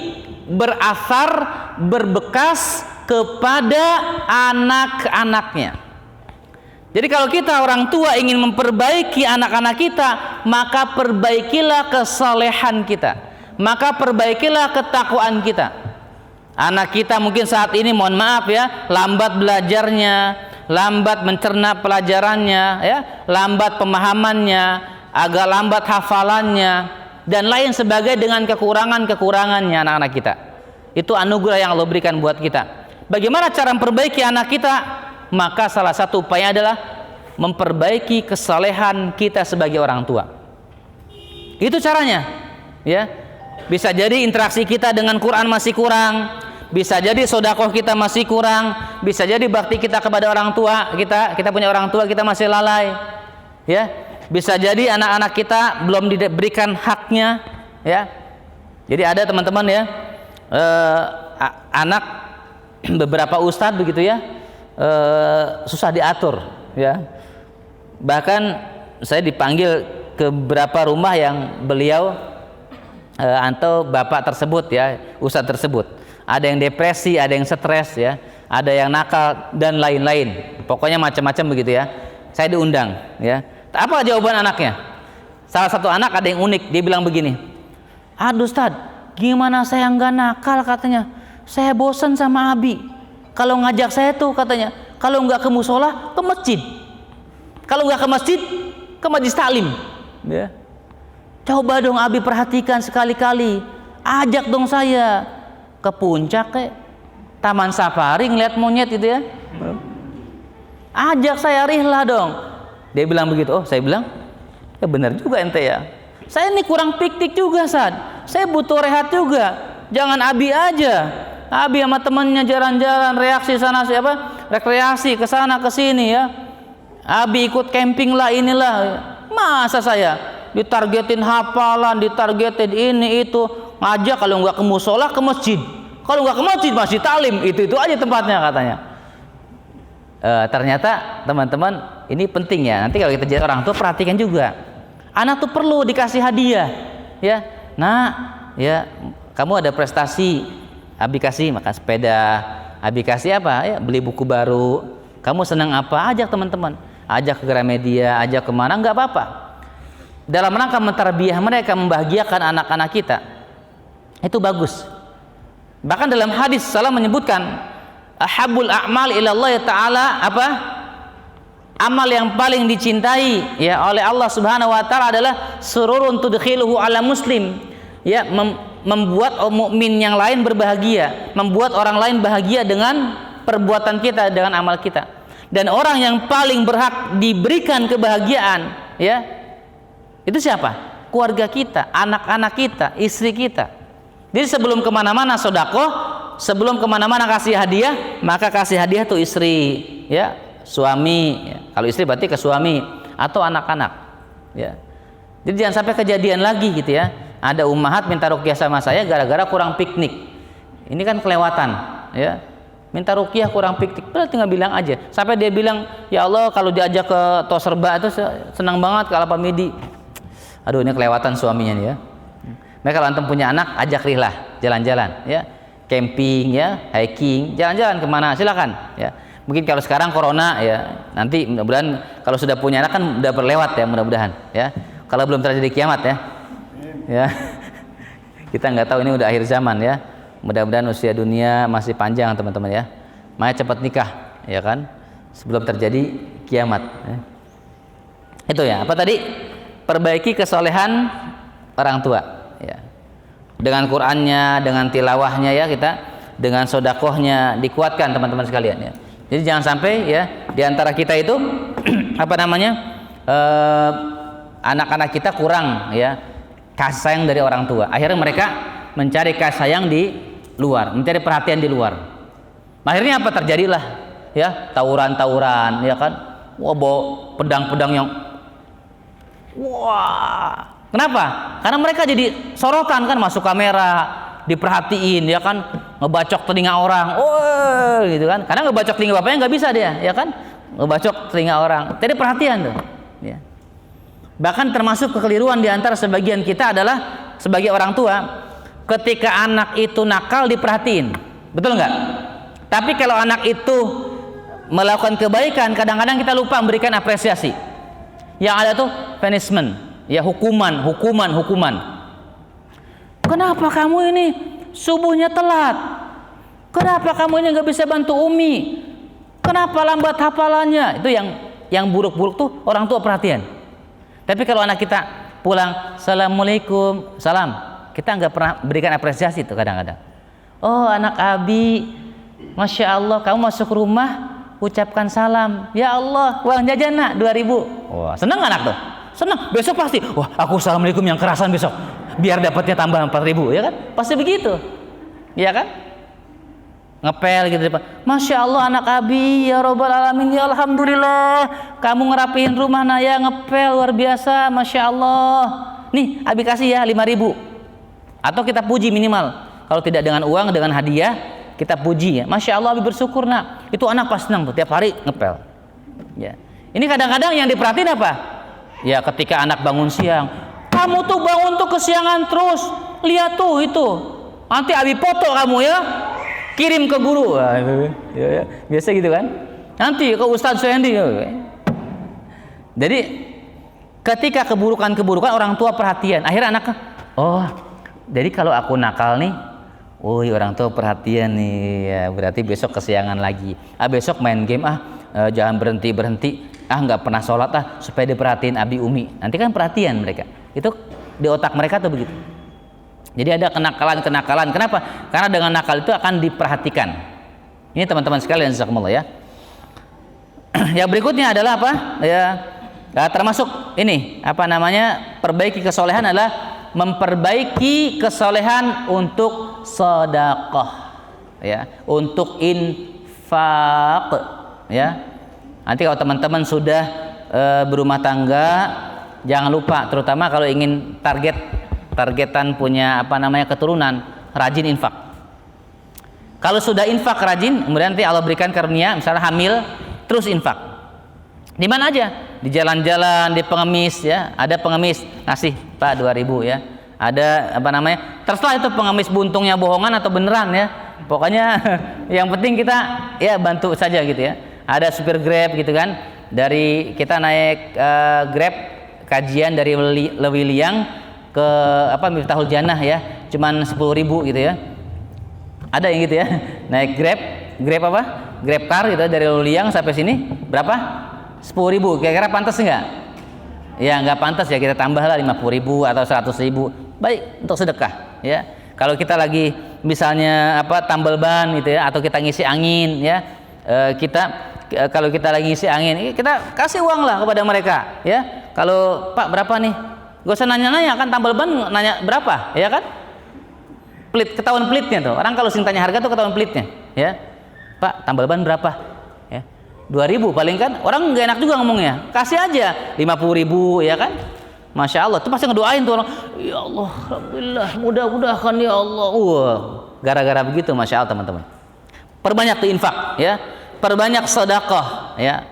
berasar, berbekas kepada anak-anaknya. Jadi kalau kita orang tua ingin memperbaiki anak-anak kita, maka perbaikilah kesalehan kita, maka perbaikilah ketakwaan kita. Anak kita mungkin saat ini, mohon maaf ya, lambat belajarnya, lambat mencerna pelajarannya, ya, lambat pemahamannya, agak lambat hafalannya, dan lain sebagainya dengan kekurangannya anak-anak kita. Itu anugerah yang Allah berikan buat kita. Bagaimana cara memperbaiki anak kita? Maka salah satu upaya adalah memperbaiki kesalehan kita sebagai orang tua. Itu caranya, ya. Bisa jadi interaksi kita dengan Quran masih kurang, bisa jadi sedekah kita masih kurang, bisa jadi bakti kita kepada orang tua kita punya orang tua kita masih lalai, ya. Bisa jadi anak-anak kita belum diberikan haknya, ya. Jadi ada teman-teman ya, anak beberapa ustadz begitu ya, susah diatur, ya. Bahkan saya dipanggil ke beberapa rumah yang beliau atau bapak tersebut ya, ustadz tersebut, ada yang depresi, ada yang stres ya, ada yang nakal dan lain-lain, pokoknya macam-macam begitu ya. Saya diundang ya. Apa jawaban anaknya? Salah satu anak ada yang unik, dia bilang begini, aduh Ustadz, gimana saya nggak nakal katanya, saya bosan sama Abi. Kalau ngajak saya tuh katanya, kalau nggak ke musola, ke masjid. Kalau nggak ke masjid, ke majlis taklim. Ya. Coba dong Abi perhatikan sekali-kali. Ajak dong saya ke puncak kayak taman safari ngeliat monyet itu ya. Ajak saya rihlah dong. Dia bilang begitu. Oh, saya bilang, ya benar juga ente ya. Saya ini kurang piknik juga, Sad. Saya butuh rehat juga. Jangan Abi aja. Abi sama temannya jalan-jalan, reaksi sana siapa? Rekreasi ke sana ke sini ya. Abi ikut camping lah inilah. Masa saya ditargetin hafalan, ditargetin ini itu, ngajak kalau nggak ke musola ke masjid. Kalau nggak ke masjid masih taklim, itu aja tempatnya katanya. Ternyata teman-teman ini penting ya. Nanti kalau kita jadi orang tua perhatikan juga. Anak tuh perlu dikasih hadiah, ya. Nah, ya kamu ada prestasi, Abi kasih makan sepeda, Abi kasih apa? Ya beli buku baru. Kamu senang apa? Ajak teman-teman, ajak ke Gramedia, ajak kemana, nggak apa-apa. Dalam rangka mentarbiyah mereka, membahagiakan anak-anak kita, itu bagus. Bahkan dalam hadis Salam menyebutkan ahabul a'mal ilallah ta'ala apa? Amal yang paling dicintai ya oleh Allah Subhanahu wa taala adalah sururun tudkhiluhu ala muslim. Ya, membuat mukmin yang lain berbahagia, membuat orang lain bahagia dengan perbuatan kita, dengan amal kita. Dan orang yang paling berhak diberikan kebahagiaan ya, itu siapa? Keluarga kita, anak-anak kita, istri kita. Jadi sebelum kemana-mana sedekah, sebelum kemana-mana kasih hadiah, maka kasih hadiah tuh istri, ya, suami. Ya. Kalau istri berarti ke suami atau anak-anak. Ya. Jadi jangan sampai kejadian lagi gitu ya. Ada ummahat minta ruqyah sama saya gara-gara kurang piknik. Ini kan kelewatan, ya. Minta ruqyah kurang piknik, padahal tinggal bilang aja. Sampai dia bilang, ya Allah kalau diajak ke Toserba itu senang banget ke Alpamidi. Aduh ini kelewatan suaminya nih ya. Mereka kalau antum punya anak, ajak rihlah, jalan-jalan, ya, camping, ya, hiking, jalan-jalan kemana, silakan, ya. Mungkin kalau sekarang corona, ya, nanti mudah-mudahan kalau sudah punya anak kan udah berlewat ya, mudah-mudahan, ya. Kalau belum terjadi kiamat, ya, kita nggak tahu ini udah akhir zaman, ya. Mudah-mudahan usia dunia masih panjang, teman-teman, ya. Makanya cepat nikah, ya kan, sebelum terjadi kiamat. Ya. Itu ya, apa tadi? Perbaiki kesolehan orang tua. Ya. Dengan Qur'annya, dengan tilawahnya ya kita, dengan sodakohnya dikuatkan teman-teman sekalian ya. Jadi jangan sampai ya di antara kita itu apa namanya anak-anak kita kurang ya kasih sayang dari orang tua. Akhirnya mereka mencari kasih sayang di luar, mencari perhatian di luar. Akhirnya apa terjadilah ya tawuran-tawuran ya kan, wah bawa pedang-pedang yang wah. Kenapa? Karena mereka jadi sorotan kan, masuk kamera, diperhatiin ya kan, ngebacok telinga orang, oh gitu kan. Karena ngebacok telinga bapaknya nggak bisa dia, ya kan, ngebacok telinga orang. Jadi perhatian tuh. Ya. Bahkan termasuk kekeliruan di antara sebagian kita adalah sebagai orang tua, ketika anak itu nakal diperhatiin, betul nggak? Tapi kalau anak itu melakukan kebaikan, kadang-kadang kita lupa memberikan apresiasi. Yang ada tuh punishment. Ya hukuman. Kenapa kamu ini subuhnya telat? Kenapa kamu ini nggak bisa bantu Umi? Kenapa lambat hafalannya? Itu yang buruk-buruk tuh orang tua perhatian. Tapi kalau anak kita pulang, assalamualaikum, salam, kita nggak pernah berikan apresiasi tuh kadang-kadang. Oh anak Abi, masya Allah, kamu masuk rumah ucapkan salam. Ya Allah, uang jajan nak 2.000. Wah seneng anak tuh. Senang, besok pasti, wah aku assalamualaikum yang kerasan besok, biar dapatnya tambah 4.000, ya kan? Pasti begitu, ya kan? Ngepel gitu depan, masya Allah anak Abi, ya robbal alamin, ya alhamdulillah, kamu ngerapihin rumah Naya, ngepel luar biasa, masya Allah. Nih Abi kasih ya 5.000, atau kita puji minimal, kalau tidak dengan uang, dengan hadiah, kita puji ya, masya Allah Abi bersyukur nak, itu anak pas senang tuh, tiap hari ngepel. Ya, ini kadang-kadang yang diperhatiin apa? Ya ketika anak bangun siang, kamu tuh bangun tuh kesiangan terus, lihat tuh itu, nanti Abi foto kamu ya, kirim ke guru. Wah, ya, biasa gitu kan, nanti ke Ustadz Suhendi. Jadi ketika keburukan orang tua perhatian, akhirnya anak, oh jadi kalau aku nakal nih, oh orang tua perhatian nih, ya berarti besok kesiangan lagi, besok main game jangan berhenti nggak pernah sholat supaya diperhatiin Abi Umi, nanti kan perhatian mereka itu di otak mereka tuh begitu. Jadi ada kenakalan. Kenapa? Karena dengan nakal itu akan diperhatikan. Ini teman-teman sekalian, jazakumullah ya. Yang berikutnya adalah apa ya, termasuk ini apa namanya, perbaiki kesolehan adalah memperbaiki kesolehan untuk sedekah ya, untuk infak ya. Nanti kalau teman-teman sudah berumah tangga, jangan lupa, terutama kalau ingin targetan punya apa namanya keturunan, rajin infak. Kalau sudah infak rajin, kemudian nanti Allah berikan karunia, misalnya hamil, terus infak. Di mana aja? Di jalan-jalan, di pengemis ya, ada pengemis ngasih Pak 2.000 ya. Ada apa namanya? Terserah itu pengemis buntungnya bohongan atau beneran ya. Pokoknya yang penting kita ya bantu saja gitu ya. Ada supir Grab gitu kan, dari kita naik Grab kajian dari Lewiliang ke apa Miftahul Jannah ya, cuman 10.000 gitu ya. Ada yang gitu ya, naik Grab apa? Grab car gitu dari Lewiliang sampai sini berapa? 10.000. Kira-kira pantas nggak? Ya nggak pantas ya, kita tambahlah 50.000 atau 100.000. Baik untuk sedekah ya. Kalau kita lagi misalnya apa tambal ban gitu ya, atau kita ngisi angin ya, kalau kita lagi ngisi angin, kita kasih uang lah kepada mereka ya. Kalau Pak berapa nih, gak usah nanya-nanya kan, tambal ban nanya berapa ya kan, ketahuan pelitnya tuh orang. Kalau sing tanya harga tuh ketahuan pelitnya ya. Pak tambal ban berapa ya, 2.000 paling kan, orang gak enak juga ngomongnya, kasih aja 50.000 ya kan. Masya Allah, tuh pasti ngedoain tuh orang, ya Allah alhamdulillah mudah-mudahan ya Allah. Gara-gara begitu masya Allah teman-teman, perbanyak tuh infak ya, perbanyak sedekah ya,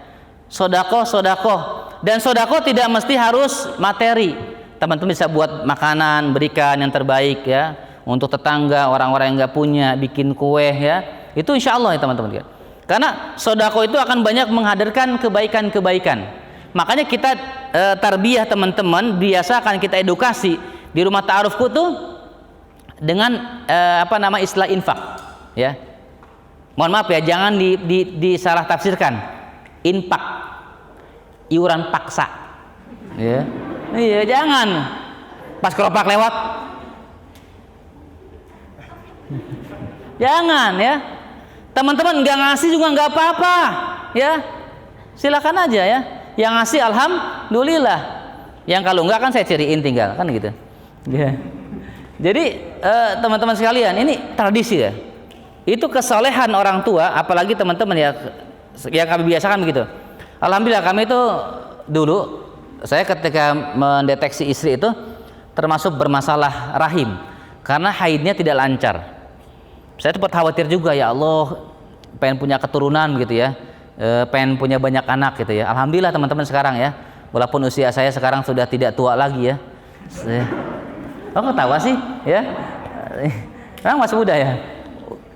sedekah. Dan sedekah tidak mesti harus materi. Teman-teman bisa buat makanan, berikan yang terbaik ya untuk tetangga, orang-orang yang nggak punya, bikin kue ya, itu insya Allah ya teman-teman. Karena sedekah itu akan banyak menghadirkan kebaikan-kebaikan. Makanya kita tarbiyah teman-teman, biasakan kita edukasi di rumah ta'arufku tuh dengan apa nama istilah infak ya. Mohon maaf ya, jangan disalah tafsirkan. Infak, iuran paksa. Ya. Iya, jangan. Pas keropak lewat. Jangan ya. Teman-teman nggak ngasih juga nggak apa-apa, ya. Silakan aja ya. Yang ngasih alhamdulillah. Yang kalau enggak kan saya ciriin tinggal, kan gitu. Ya. Jadi teman-teman sekalian, ini tradisi ya. Itu kesolehan orang tua, apalagi teman-teman ya, yang kami biasakan begitu. Alhamdulillah kami itu dulu, saya ketika mendeteksi istri itu termasuk bermasalah rahim karena haidnya tidak lancar. Saya sempat khawatir juga, ya Allah, pengen punya keturunan gitu ya, pengen punya banyak anak gitu ya. Alhamdulillah teman-teman sekarang ya, walaupun usia saya sekarang sudah tidak tua lagi ya. Oh, ketawa sih ya? Memang masih muda ya,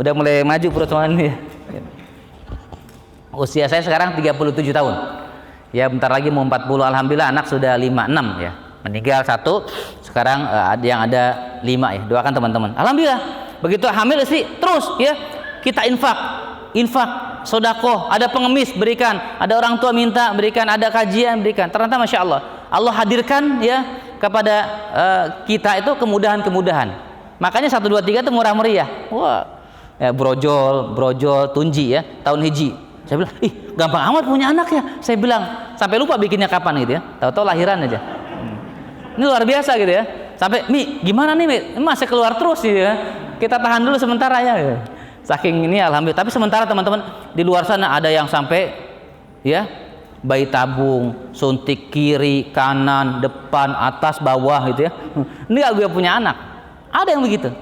udah mulai maju perut ini ya. Usia saya sekarang 37 tahun ya, bentar lagi mau 40. Alhamdulillah anak sudah 5-6 ya, meninggal 1, sekarang yang ada 5 ya. Doakan teman-teman. Alhamdulillah begitu hamil istri terus ya, kita infak, sodakoh, ada pengemis berikan, ada orang tua minta berikan, ada kajian berikan. Ternyata Masya Allah, Allah hadirkan ya kepada kita itu kemudahan-kemudahan. Makanya 1, 2, 3 itu murah meriah. Wah ya, brojol, tunji ya, tahun hiji. Saya bilang, ih gampang amat punya anak ya. Saya bilang, sampai lupa bikinnya kapan gitu ya. Tahu-tahu lahiran aja. Ini luar biasa gitu ya. Sampai, Mi, gimana nih Mi? Masih keluar terus gitu ya. Kita tahan dulu sementara ya. Saking ini alhamdulillah. Tapi sementara teman-teman di luar sana ada yang sampai ya bayi tabung, suntik kiri, kanan, depan, atas, bawah gitu ya. Ini gak gue punya anak. Ada yang begitu.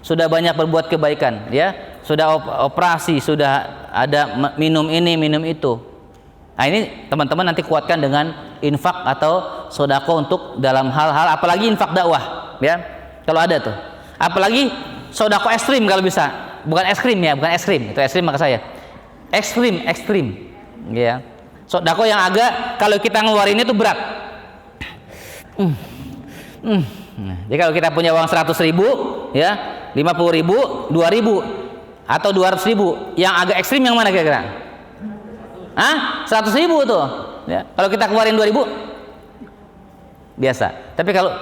Sudah banyak berbuat kebaikan ya, sudah operasi, sudah ada minum ini, minum itu. Nah ini teman-teman nanti kuatkan dengan infak atau sodako untuk dalam hal-hal, apalagi infak dakwah ya, kalau ada tuh. Apalagi sodako ekstrim kalau bisa, bukan es krim ya, bukan es krim, itu es krim maka saya ekstrim ya. Sodako yang agak kalau kita ngeluarin itu berat. Jadi kalau kita punya uang 100.000 ya, 50.000, 2.000 atau 200.000, yang agak ekstrim yang mana kira-kira? 100.000 tuh ya. Kalau kita keluarin 2.000 biasa. Tapi kalau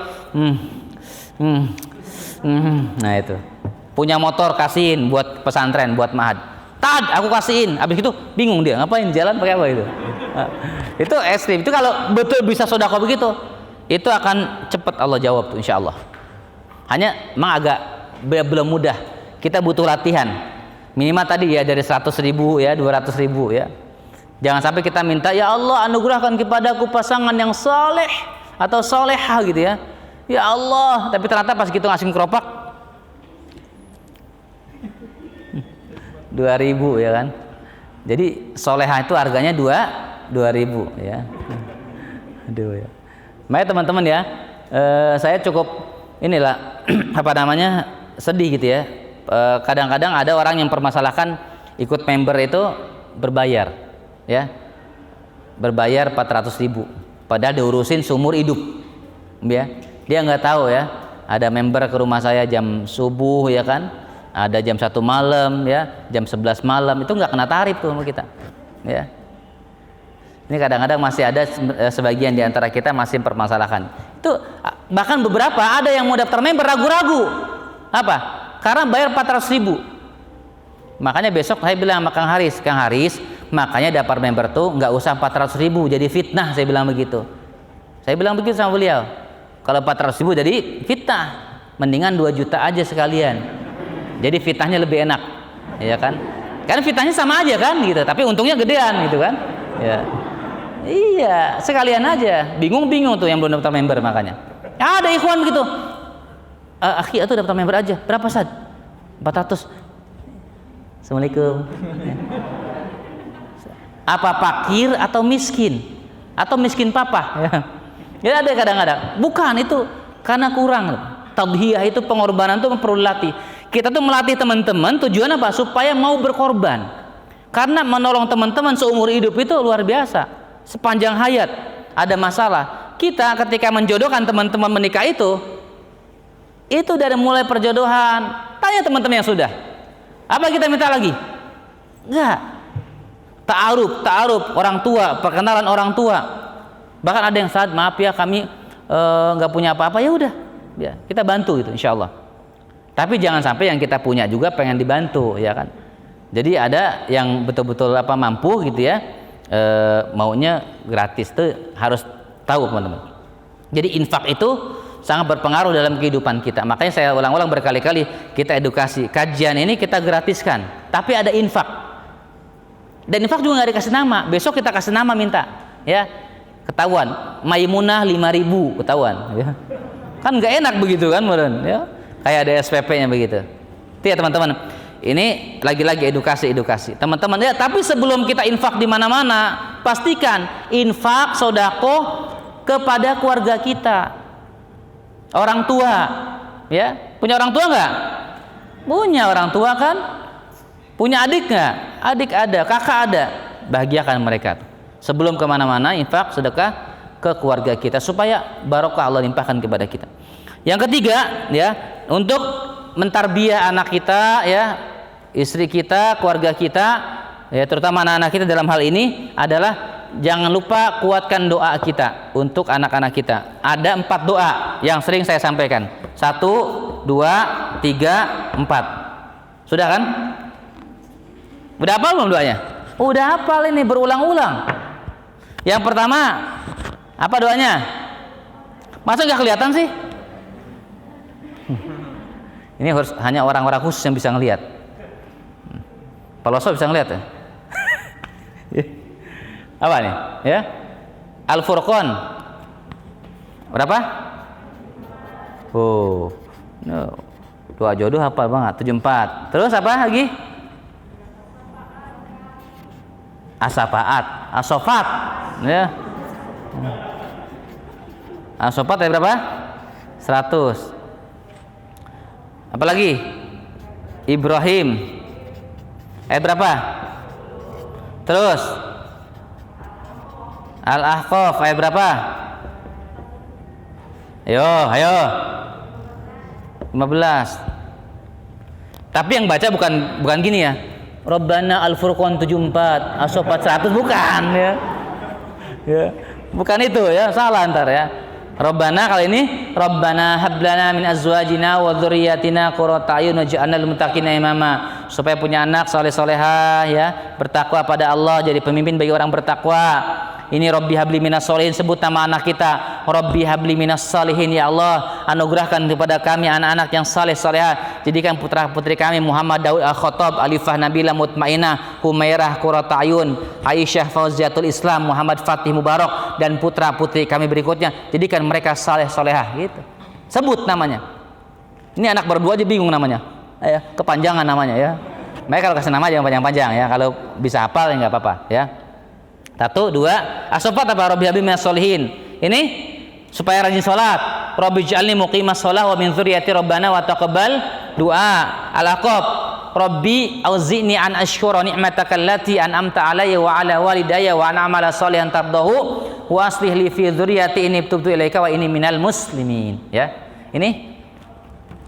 nah itu, punya motor kasihin buat pesantren, buat mahad. Tad, aku kasihin. Habis itu bingung dia, ngapain jalan pakai apa itu? Itu ekstrim. Itu kalau betul bisa sodako begitu, itu akan cepat Allah jawab tuh insya Allah. Hanya memang agak belum mudah. Kita butuh latihan. Minimal tadi ya dari 100.000 ya, 200.000 ya. Jangan sampai kita minta, ya Allah anugerahkan kepadaku pasangan yang saleh atau salehah gitu ya. Ya Allah, tapi ternyata pas gitu ngasih keropak 2.000 ya kan. Jadi solehah itu harganya 2.000 ya. Aduh ya. Makanya teman-teman ya, saya cukup inilah apa namanya sedih gitu ya. Kadang-kadang ada orang yang permasalahkan ikut member itu berbayar, ya, berbayar 400.000, padahal diurusin seumur hidup, ya. Dia nggak tahu ya. Ada member ke rumah saya jam subuh ya kan, ada jam 1 malam ya, jam 11 malam itu nggak kena tarif tuh sama kita, ya. Ini kadang-kadang masih ada sebagian di antara kita masih permasalahkan. Itu bahkan beberapa ada yang mau daftar member ragu-ragu. Apa? Karena bayar 400.000. Makanya besok saya bilang sama Kang Haris, makanya daftar member tuh nggak usah 400.000, jadi fitnah, saya bilang begitu. Saya bilang begitu sama beliau. Kalau 400.000 jadi fitnah, mendingan 2 juta aja sekalian. Jadi fitnahnya lebih enak, ya kan? Karena fitnahnya sama aja kan, gitu. Tapi untungnya gedean, gitu kan? Ya. Iya, sekalian aja. Bingung-bingung tuh yang belum daftar member makanya. Ada ikhwan begitu. Akhi itu daftar member aja. Berapa Sad? 400. Assalamualaikum. Apa fakir atau miskin? Atau miskin papa? Ya ada kadang-kadang. Bukan itu karena kurang. Tadhiyah itu pengorbanan itu perlu latih. Kita tuh melatih teman-teman tujuan apa? Supaya mau berkorban. Karena menolong teman-teman seumur hidup itu luar biasa. Sepanjang hayat ada masalah. Kita ketika menjodohkan teman-teman menikah itu dari mulai perjodohan. Tanya teman-teman yang sudah. Apa kita minta lagi? Enggak. Ta'aruf orang tua, perkenalan orang tua. Bahkan ada yang saat maaf ya kami nggak punya apa-apa, ya udah, ya kita bantu itu insya Allah. Tapi jangan sampai yang kita punya juga pengen dibantu, ya kan? Jadi ada yang betul-betul mampu gitu ya, maunya gratis tuh harus tahu teman-teman. Jadi infak itu sangat berpengaruh dalam kehidupan kita. Makanya saya ulang-ulang berkali-kali, kita edukasi. Kajian ini kita gratiskan, tapi ada infak. Dan infak juga nggak dikasih nama. Besok kita kasih nama minta, ya. Ketahuan, Maimunah 5.000 ketahuan, ya. Kan nggak enak begitu kan, meren, ya. Kayak ada SPP-nya begitu. Itu ya teman-teman. Ini lagi-lagi edukasi. Teman-teman, ya, tapi sebelum kita infak di mana-mana, pastikan infak sedekah kepada keluarga kita. Orang tua, ya. Punya orang tua nggak? Punya orang tua kan? Punya adik nggak? Adik ada, kakak ada. Bahagiakan mereka. Sebelum kemana-mana, infak sedekah ke keluarga kita supaya barokah Allah limpahkan kepada kita. Yang ketiga, ya, untuk mentarbiah anak kita, ya, istri kita, keluarga kita, ya, terutama anak-anak kita dalam hal ini adalah jangan lupa kuatkan doa kita untuk anak-anak kita. Ada 4 doa yang sering saya sampaikan. 1, 2, 3, 4. Sudah kan? Udah hafal belum doanya? Udah hafal ini berulang-ulang. Yang pertama, apa doanya? Masa nggak kelihatan sih? Ini harus hanya orang-orang khusus yang bisa ngelihat. Peloso bisa ngelihat ya? Apa nih? Ya, Al-Furqan. Berapa? Oh, no. Doa jodoh hafal banget. 74. Terus apa lagi? As-Safaat, As-Sofat, ya. As-Sofat ada berapa? 100. Apalagi? Ibrahim. Berapa? Terus Al-Ahqaf ayat berapa? Ayo 15. Tapi yang baca bukan gini ya, Rabbana Al-Furqan 74, As-Sofat 100, bukan ya. Ya, bukan itu ya, salah ntar ya. Rabbana kali ini, Rabbana hablana min azwajina wa dzurriyyatina qurrata a'yun waj'alna lil muttaqina imama, supaya punya anak saleh-salehah, ya, bertakwa pada Allah, jadi pemimpin bagi orang bertakwa. Ini Rabbi habli minas sholihin, sebut nama anak kita, Rabbi habli minas sholihin, ya Allah anugerahkan kepada kami anak-anak yang saleh-salehah, jadikan putra-putri kami Muhammad Daud Al-Khattab, Alifah Nabila Mutmainah, Humairah Qurrata Ayun, Aisyah Fauziatul Islam, Muhammad Fatih Mubarak, dan putra-putri kami berikutnya, jadikan mereka saleh-salehah, gitu. Sebut namanya. Ini anak berdua aja bingung namanya, ya, kepanjangan namanya, ya. Mereka kalau kasih nama jangan panjang-panjang, ya. Kalau bisa hafal ya nggak apa-apa, ya. 1, 2, As-Sofat apa? Rabbi habli minas sholihin. Ini supaya rajin sholat. Rabbi ij'alni muqimas sholah wa min dzurriyyati rabbana wa taqabbal du'a. Al-Ahqaf, Rabbi auzi'ni an ashkura ni'mataka allati an'amta 'alayya wa 'ala walidayya wa an a'mala sholihan tardahu wa aslih li fi dzurriyyati inni tubtu ilaika wa inni minal muslimin. Ya. Ini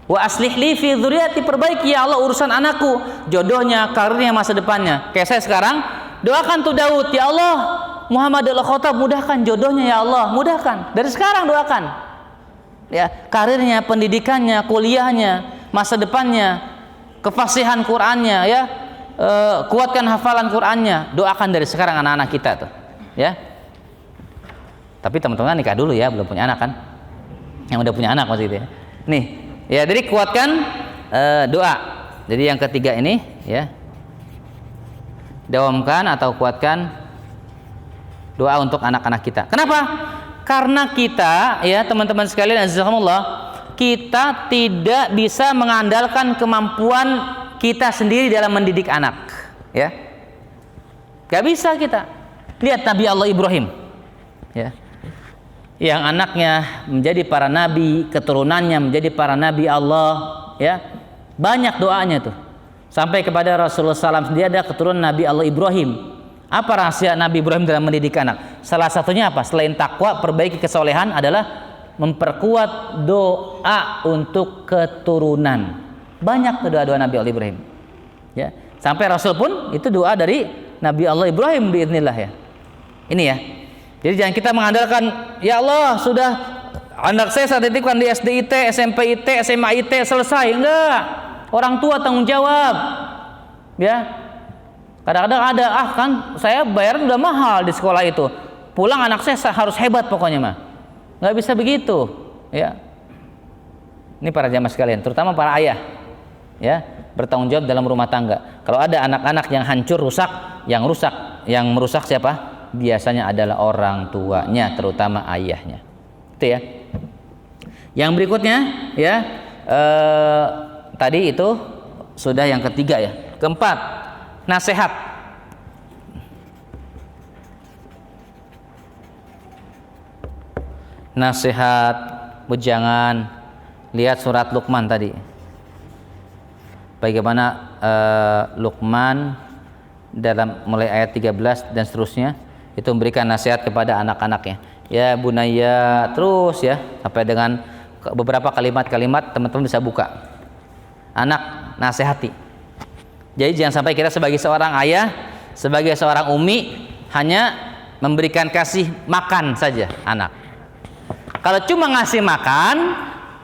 wa aslih li fi dzurriyyati, perbaiki ya Allah urusan anakku, jodohnya, karirnya, masa depannya. Kayak saya sekarang doakan tuh Daud, ya Allah Muhammad Al-Khattab mudahkan jodohnya, ya Allah mudahkan, dari sekarang doakan, ya, karirnya, pendidikannya, kuliahnya, masa depannya, kefasihan Qur'annya, ya, kuatkan hafalan Qur'annya, doakan dari sekarang anak-anak kita tuh, ya. Tapi teman-teman nikah dulu ya, belum punya anak kan, yang udah punya anak maksudnya, nih, ya, jadi kuatkan doa. Jadi yang ketiga ini, ya, dawamkan atau kuatkan doa untuk anak-anak kita. Kenapa? Karena kita, ya teman-teman sekalian, azakumullah, kita tidak bisa mengandalkan kemampuan kita sendiri dalam mendidik anak, ya. Gak bisa kita. Lihat Nabi Allah Ibrahim, ya, yang anaknya menjadi para nabi, keturunannya menjadi para nabi Allah, ya, banyak doanya tuh. Sampai kepada Rasulullah SAW, dia ada keturunan Nabi Allah Ibrahim. Apa rahasia Nabi Ibrahim dalam mendidik anak? Salah satunya apa? Selain takwa, perbaiki kesolehan, adalah memperkuat doa untuk keturunan. Banyak doa-doa Nabi Allah Ibrahim, ya. Sampai Rasul pun itu doa dari Nabi Allah Ibrahim biidznillah, ya. Ini ya. Jadi jangan kita mengandalkan, ya Allah sudah anak saya saat titipkan di SD IT, SMP IT, SMA IT selesai. Enggak. Orang tua tanggung jawab, ya. Kadang-kadang ada, kan saya bayar udah mahal di sekolah itu, pulang anak saya harus hebat pokoknya mah. Nggak bisa begitu, ya. Ini para jamaah sekalian, terutama para ayah, ya, bertanggung jawab dalam rumah tangga. Kalau ada anak-anak yang hancur, yang merusak siapa? Biasanya adalah orang tuanya, terutama ayahnya. Itu ya. Yang berikutnya, ya, tadi itu sudah yang ketiga ya. Keempat, nasihat. Nasihat, bujangan. Lihat surat Luqman tadi. Bagaimana Luqman dalam mulai ayat 13 dan seterusnya itu memberikan nasihat kepada anak-anaknya. Ya bunaya, terus ya sampai dengan beberapa kalimat-kalimat, teman-teman bisa buka. Anak, nasihati. Jadi jangan sampai kita sebagai seorang ayah, sebagai seorang umi hanya memberikan kasih makan saja anak. Kalau cuma ngasih makan,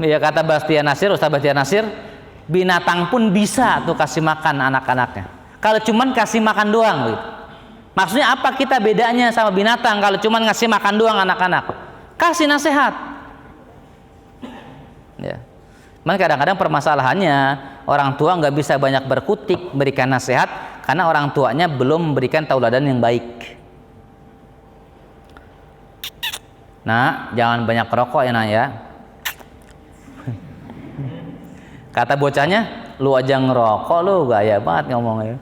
ya kata Ustaz Bastian Nasir, binatang pun bisa tuh kasih makan anak-anaknya. Kalau cuman kasih makan doang gitu. Maksudnya apa kita bedanya sama binatang kalau cuman ngasih makan doang anak-anak? Kasih nasihat. Ya. Cuman kadang-kadang permasalahannya orang tua nggak bisa banyak berkutik berikan nasihat karena orang tuanya belum memberikan tauladan yang baik. Nah, jangan banyak rokok ya nak ya. Kata bocahnya, lu aja ngerokok lu gaya banget ngomongnya.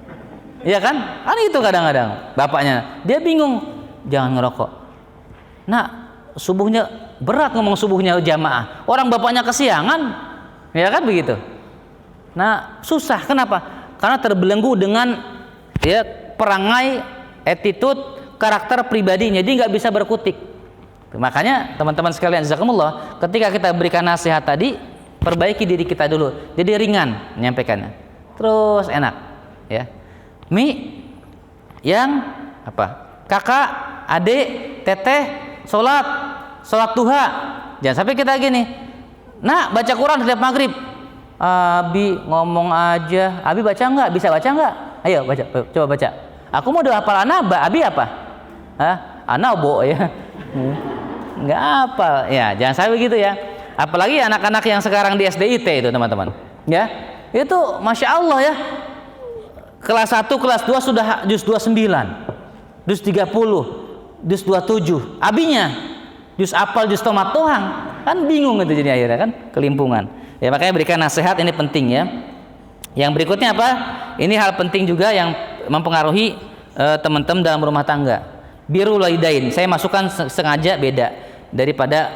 Iya kan? Kan itu kadang-kadang bapaknya dia bingung, jangan ngerokok. Nah, subuhnya berat ngomong subuhnya jamaah. Orang bapaknya kesiangan, ya kan begitu. Nah, susah. Kenapa? Karena terbelenggu dengan ya perangai, attitude, karakter pribadinya. Dia nggak bisa berkutik. Makanya teman-teman sekalian, jazakumullah, ketika kita berikan nasihat tadi, perbaiki diri kita dulu. Jadi ringan menyampaikannya. Terus enak, ya. Yang apa? Kakak, adik, teteh, sholat duha. Jangan sampai kita gini. Nah, baca Quran setiap maghrib. Abi ngomong aja. Abi baca nggak? Bisa baca nggak? Ayo baca, coba baca. Aku mau udah hafal Abi apa? Anabo ya. Nggak hafal. Ya, jangan sampai begitu ya. Apalagi anak-anak yang sekarang di SDIT itu teman-teman. Ya, itu masya Allah ya. Kelas 1, kelas 2 sudah juz 29, juz 30, juz 27. Abinya juz apal, juz tomat doang. Kan bingung itu jadi akhirnya kan kelimpungan. Ya makanya berikan nasihat ini penting ya. Yang berikutnya apa? Ini hal penting juga yang mempengaruhi teman-teman dalam rumah tangga. Birrul walidain. Saya masukkan sengaja beda daripada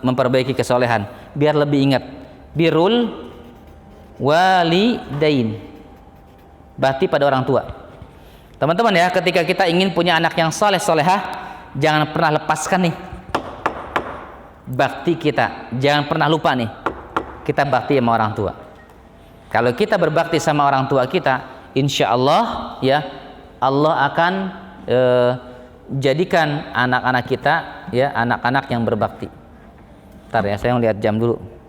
memperbaiki kesolehan. Biar lebih ingat. Birrul walidain. Bakti pada orang tua. Teman-teman ya, ketika kita ingin punya anak yang soleh solehah, jangan pernah lepaskan nih bakti kita. Jangan pernah lupa nih kita bakti sama orang tua. Kalau kita berbakti sama orang tua kita, insya Allah ya Allah akan jadikan anak-anak kita ya anak-anak yang berbakti. Ntar ya, saya mau lihat jam dulu.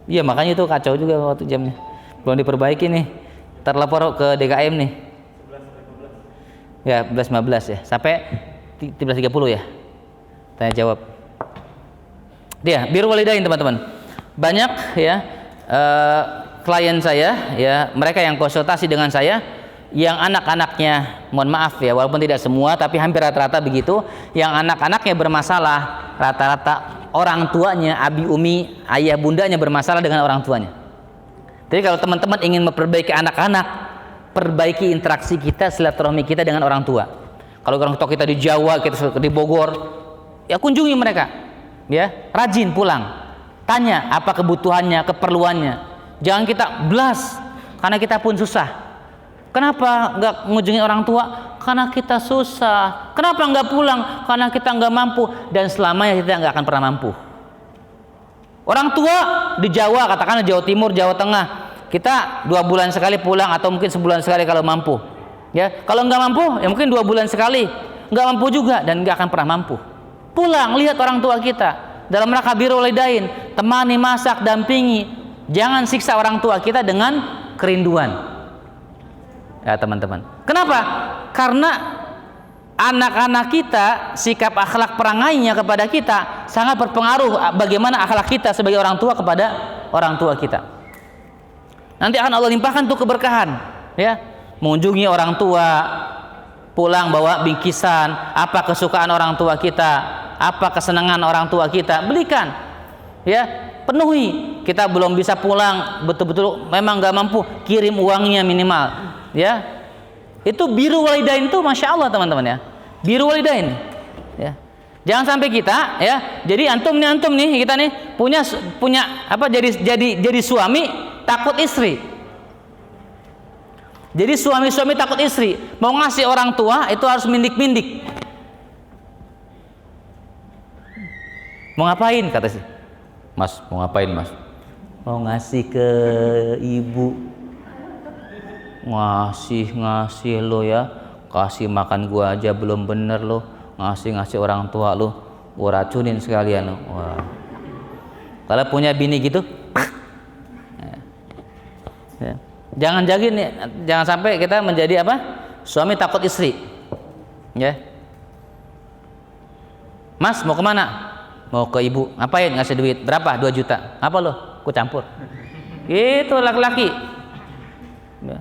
Iya makanya itu kacau juga waktu jamnya. Belum diperbaiki nih. Terlapor ke DKM nih. Ya 11.15 ya. Sampai 13.30 ya. Tanya jawab. Dia birrul walidain teman-teman. Banyak ya klien saya ya, mereka yang konsultasi dengan saya yang anak-anaknya, mohon maaf ya, walaupun tidak semua tapi hampir rata-rata begitu, yang anak-anaknya bermasalah, rata-rata orang tuanya, abi umi, ayah bundanya bermasalah dengan orang tuanya. Jadi kalau teman-teman ingin memperbaiki anak-anak, perbaiki interaksi kita, silaturahmi kita dengan orang tua. Kalau orang tua kita di Jawa, kita di Bogor, ya kunjungi mereka, ya rajin pulang, tanya apa kebutuhannya, keperluannya. Jangan kita blas, karena kita pun susah. Kenapa nggak mengunjungi orang tua? Karena kita susah. Kenapa nggak pulang? Karena kita nggak mampu, dan selamanya kita nggak akan pernah mampu. Orang tua di Jawa, katakanlah Jawa Timur, Jawa Tengah, kita 2 bulan sekali pulang atau mungkin sebulan sekali kalau mampu. Ya, kalau nggak mampu, ya mungkin 2 bulan sekali. Nggak mampu juga dan nggak akan pernah mampu. Pulang, lihat orang tua kita dalam rangka birrul walidain, temani, masak, dampingi. Jangan siksa orang tua kita dengan kerinduan. Ya teman-teman. Kenapa? Karena anak-anak kita, sikap akhlak perangainya kepada kita sangat berpengaruh bagaimana akhlak kita sebagai orang tua kepada orang tua kita. Nanti akan Allah limpahkan tuh keberkahan, ya. Mengunjungi orang tua, pulang bawa bingkisan, apa kesukaan orang tua kita, apa kesenangan orang tua kita, belikan, ya, penuhi. Kita belum bisa pulang, betul-betul memang nggak mampu, kirim uangnya minimal, ya. Itu biru walidain tuh, masya Allah teman-teman ya, biru walidain, ya. Jangan sampai kita, ya, jadi antum nih kita nih punya apa, jadi suami takut istri. Jadi suami-suami takut istri, mau ngasih orang tua itu harus mindik-mindik. Mau ngapain kata sih? Mas, mau ngapain mas? Mau ngasih ke ibu. Ngasih lo ya, kasih makan gua aja belum bener lo, ngasih orang tua lo, gua racunin sekalian lo. Wah. Kalau punya bini gitu, ya. Jangan sampai kita menjadi apa? Suami takut istri, ya. Mas mau kemana? Mau ke ibu. Ngapain? Ngasih duit. Berapa? 2 juta. Apa lo? Ku campur. Itu laki-laki. Ya.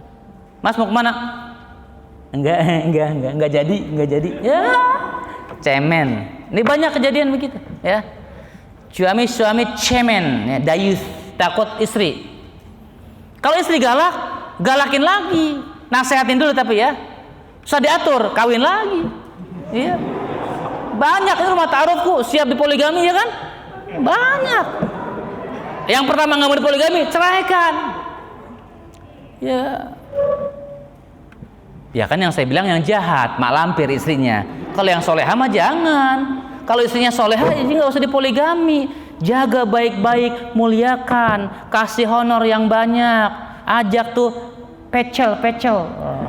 Mas mau kemana? Enggak jadi. Ya, cemen. Ini banyak kejadian begitu, ya. Suami cemen, ya, dayus, takut istri. Kalau istri galak, galakin lagi. Nasehatin dulu tapi ya. Susah diatur, kawin lagi. Iya. Banyak itu rumah ta'arufku siap dipoligami, ya kan? Banyak. Yang pertama nggak mau dipoligami, ceraikan. Ya. Ya kan yang saya bilang yang jahat, mak lampir istrinya. Kalau yang soleha mah jangan. Kalau istrinya soleha, jadi nggak usah dipoligami. Jaga baik-baik, muliakan, kasih honor yang banyak, ajak tuh pecel. Oh.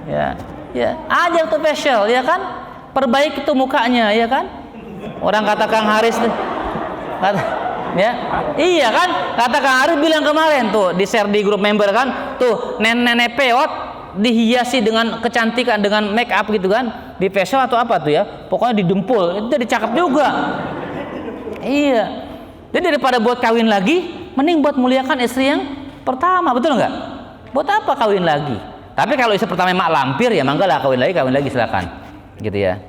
Ya, ajak tuh pecel, ya kan? Perbaiki tuh mukanya, ya kan? Orang kata Kang Haris tuh, ya, iya kan? Kata Kang Haris bilang kemarin tuh di share di grup member kan, tuh nenek peot dihiasi dengan kecantikan, dengan make up gitu kan, di facial atau apa tuh ya, pokoknya didempul, itu jadi cakep juga. Iya. Jadi daripada buat kawin lagi, mending buat muliakan istri yang pertama, betul nggak? Buat apa kawin lagi? Tapi kalau istri pertama mak lampir, ya mangga lah kawin lagi silakan, gitu ya.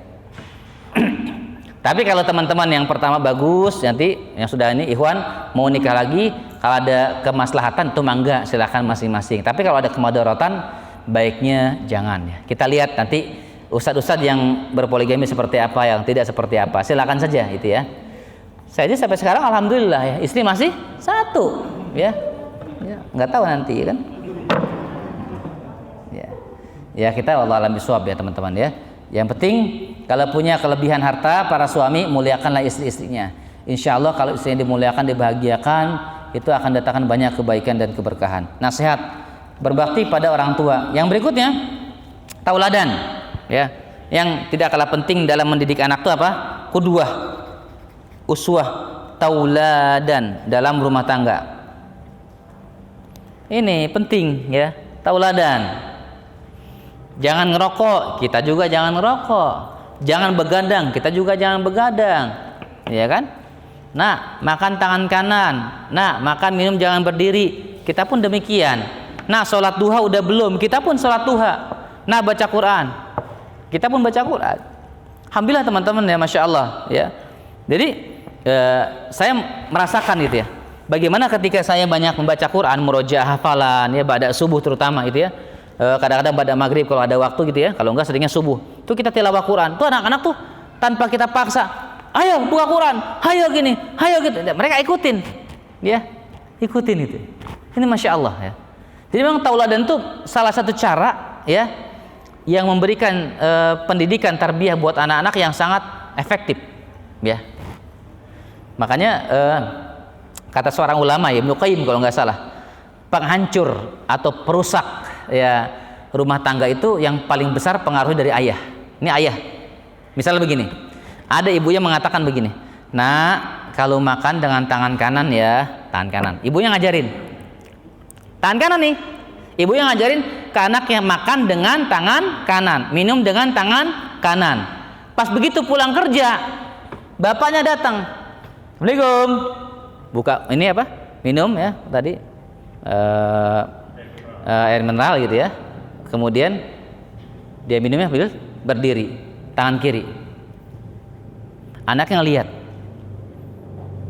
Tapi kalau teman-teman yang pertama bagus, nanti yang sudah ini ikhwan mau nikah lagi, kalau ada kemaslahatan itu mangga silakan masing-masing. Tapi kalau ada kemadaratan, baiknya jangan ya. Kita lihat nanti ustadz-ustadz yang berpoligami seperti apa, yang tidak seperti apa, silakan saja itu ya. Saya aja sampai sekarang alhamdulillah ya, istri masih 1 ya. Nggak tahu nanti kan. Ya kita wallahu a'lam bishawab ya teman-teman ya. Yang penting kalau punya kelebihan harta, para suami muliakanlah istri-istrinya. Insya Allah kalau istrinya dimuliakan, dibahagiakan, itu akan datangkan banyak kebaikan dan keberkahan. Nasihat, berbakti pada orang tua. Yang berikutnya, tauladan ya. Yang tidak kalah penting dalam mendidik anak itu apa? Qudwah, uswah, tauladan dalam rumah tangga. Ini penting ya, tauladan. Jangan ngerokok, kita juga jangan ngerokok. Jangan begadang, kita juga jangan begadang. Ya kan? Nah, makan tangan kanan. Nah, makan minum jangan berdiri. Kita pun demikian. Nah, sholat duha udah belum? Kita pun sholat duha. Nah, baca Quran. Kita pun baca Quran. Alhamdulillah teman-teman ya, masya Allah ya. Jadi saya merasakan gitu ya. Bagaimana ketika saya banyak membaca Quran, murojaah hafalan ya, pada subuh terutama itu ya. Kadang-kadang pada maghrib kalau ada waktu gitu ya, kalau enggak seringnya subuh. Itu kita tilawah Quran. Tuh anak-anak tuh tanpa kita paksa, ayo buka Quran, ayo gini, ayo gitu. Mereka ikutin, ya, ikutin itu. Ini masya Allah ya. Jadi memang tauladan itu salah satu cara ya, yang memberikan pendidikan tarbiyah buat anak-anak yang sangat efektif, ya. Makanya kata seorang ulama Ibnu Qayyim kalau nggak salah, penghancur atau perusak ya rumah tangga itu yang paling besar pengaruhnya dari ayah. Ini ayah. Misalnya begini, ada ibunya mengatakan begini, nah kalau makan dengan tangan kanan ya tangan kanan. Ibunya ngajarin tangan kanan nih. Ibunya ngajarin ke anaknya makan dengan tangan kanan, minum dengan tangan kanan. Pas begitu pulang kerja, bapaknya datang. Assalamualaikum. Buka ini apa? Minum ya tadi air mineral gitu ya. Kemudian dia minumnya berdiri, tangan kiri. Anaknya ngelihat.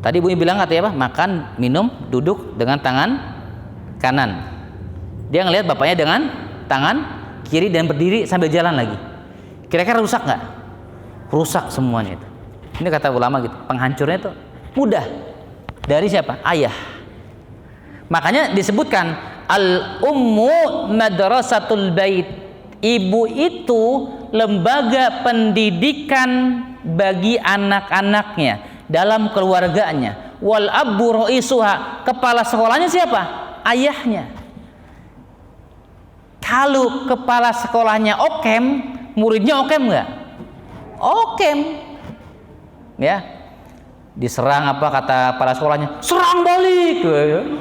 Tadi ibunya bilang katanya apa? Makan, minum, duduk dengan tangan kanan. Dia ngelihat bapaknya dengan tangan kiri dan berdiri sambil jalan lagi. Kira-kira rusak nggak? Rusak semuanya itu. Ini kata ulama gitu. Penghancurnya itu mudah. Dari siapa? Ayah. Makanya disebutkan al-ummu madrasatul bait. Ibu itu lembaga pendidikan bagi anak-anaknya dalam keluarganya. Wal abbu raisuha, kepala sekolahnya siapa? Ayahnya. Kalau kepala sekolahnya okem, muridnya okem nggak? Okem. Ya. Diserang apa kata kepala sekolahnya? Serang balik.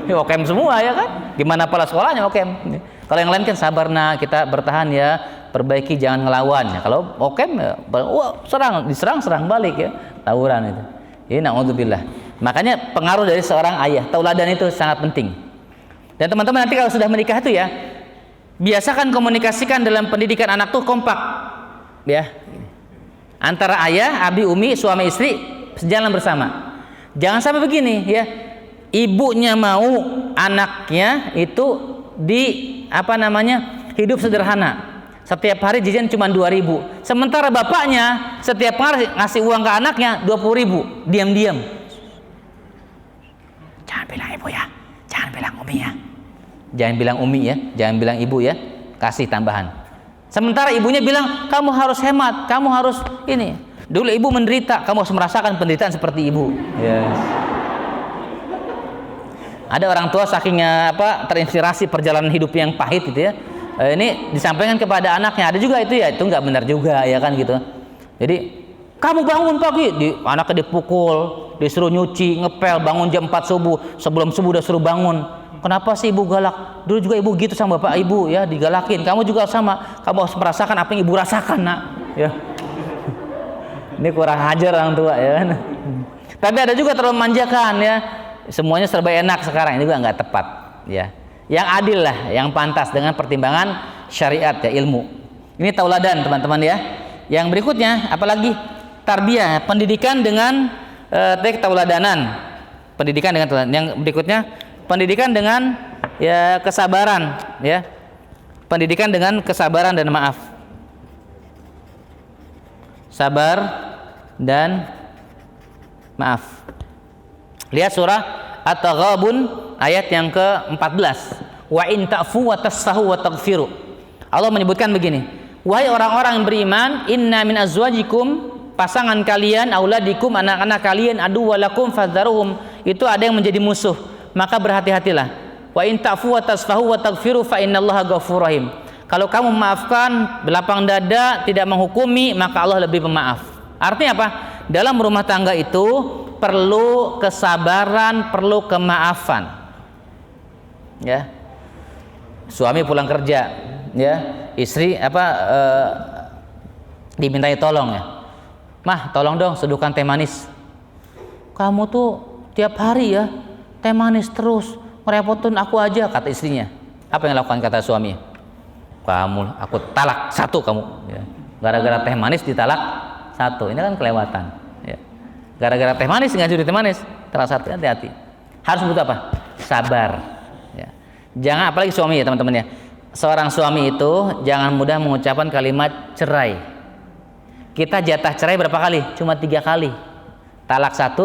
Ya, okem semua ya kan? Gimana kepala sekolahnya okem? Kalau yang lain kan sabar nak, kita bertahan ya, perbaiki jangan ngelawan. Ya, kalau okem ya, wah, diserang balik ya. Tawuran itu. Ini na'udzubillah. Makanya pengaruh dari seorang ayah, tauladan itu sangat penting. Dan teman-teman nanti kalau sudah menikah itu ya, biasakan komunikasikan dalam pendidikan anak tuh kompak. Ya. Antara ayah, abi, umi, suami istri sejalan bersama. Jangan sampai begini ya. Ibunya mau anaknya itu hidup sederhana. Setiap hari jajan cuma 2.000. Sementara bapaknya setiap hari ngasih uang ke anaknya 20.000. Diam-diam. Jangan bilang ibu ya. Jangan bilang umi ya. Jangan bilang umi ya. Jangan bilang ibu ya. Kasih tambahan. Sementara ibunya bilang kamu harus hemat. Kamu harus ini. Dulu ibu menderita. Kamu harus merasakan penderitaan seperti ibu. Yes. Ada orang tua saking terinspirasi perjalanan hidup yang pahit gitu ya. Ini disampaikan kepada anaknya. Ada juga itu ya, itu nggak benar juga ya kan gitu. Jadi kamu bangun pagi, anaknya dipukul, disuruh nyuci, ngepel, bangun jam 4 subuh, sebelum subuh udah suruh bangun. Kenapa sih ibu galak? Dulu juga ibu gitu sama bapak ibu ya, digalakin. Kamu juga sama, kamu harus merasakan apa yang ibu rasakan nak. Ya. Ini kurang ajar orang tua ya kan. Tapi ada juga terlalu memanjakan ya. Semuanya serba enak sekarang, ini juga nggak tepat ya. Yang adil lah, yang pantas dengan pertimbangan syariat ya, ilmu. Ini tauladan teman-teman ya. Yang berikutnya apalagi tarbiyah, pendidikan dengan tauladanan. Pendidikan dengan tauladanan. Yang berikutnya pendidikan dengan ya kesabaran ya. Pendidikan dengan kesabaran dan maaf. Sabar dan maaf. Lihat surah At-Taghabun ayat yang ke-14. Wa in ta'fu wa tasfahu wa taghfiru. Allah menyebutkan begini, wahai orang-orang yang beriman, inna min azwajikum, pasangan kalian, auladikum, anak-anak kalian, aduwwalakum fadzaruhum, itu ada yang menjadi musuh, maka berhati-hatilah. Wa in ta'fu wa tasfahu wa taghfiru fa innallaha ghafurur rahim. Kalau kamu memaafkan, berlapang dada, tidak menghukumi, maka Allah lebih pemaaf. Artinya apa? Dalam rumah tangga itu perlu kesabaran, perlu kemaafan. Ya. Suami pulang kerja, ya. Istri dimintai tolong ya. Mah, tolong dong seduhkan teh manis. Kamu tuh tiap hari ya teh manis terus, merepotin aku aja, kata istrinya. Apa yang lakukan kata suami? Aku talak satu kamu. Ya. Gara-gara teh manis ditalak satu. Ini kan kelewatan. Ya. Gara-gara teh manis nggak jadi teh manis, talak satu, hati-hati. Harus butuh apa? Sabar. Ya. Jangan, apalagi suami ya teman-teman ya. Seorang suami itu jangan mudah mengucapkan kalimat cerai. Kita jatah cerai berapa kali? Cuma 3 kali. Talak 1,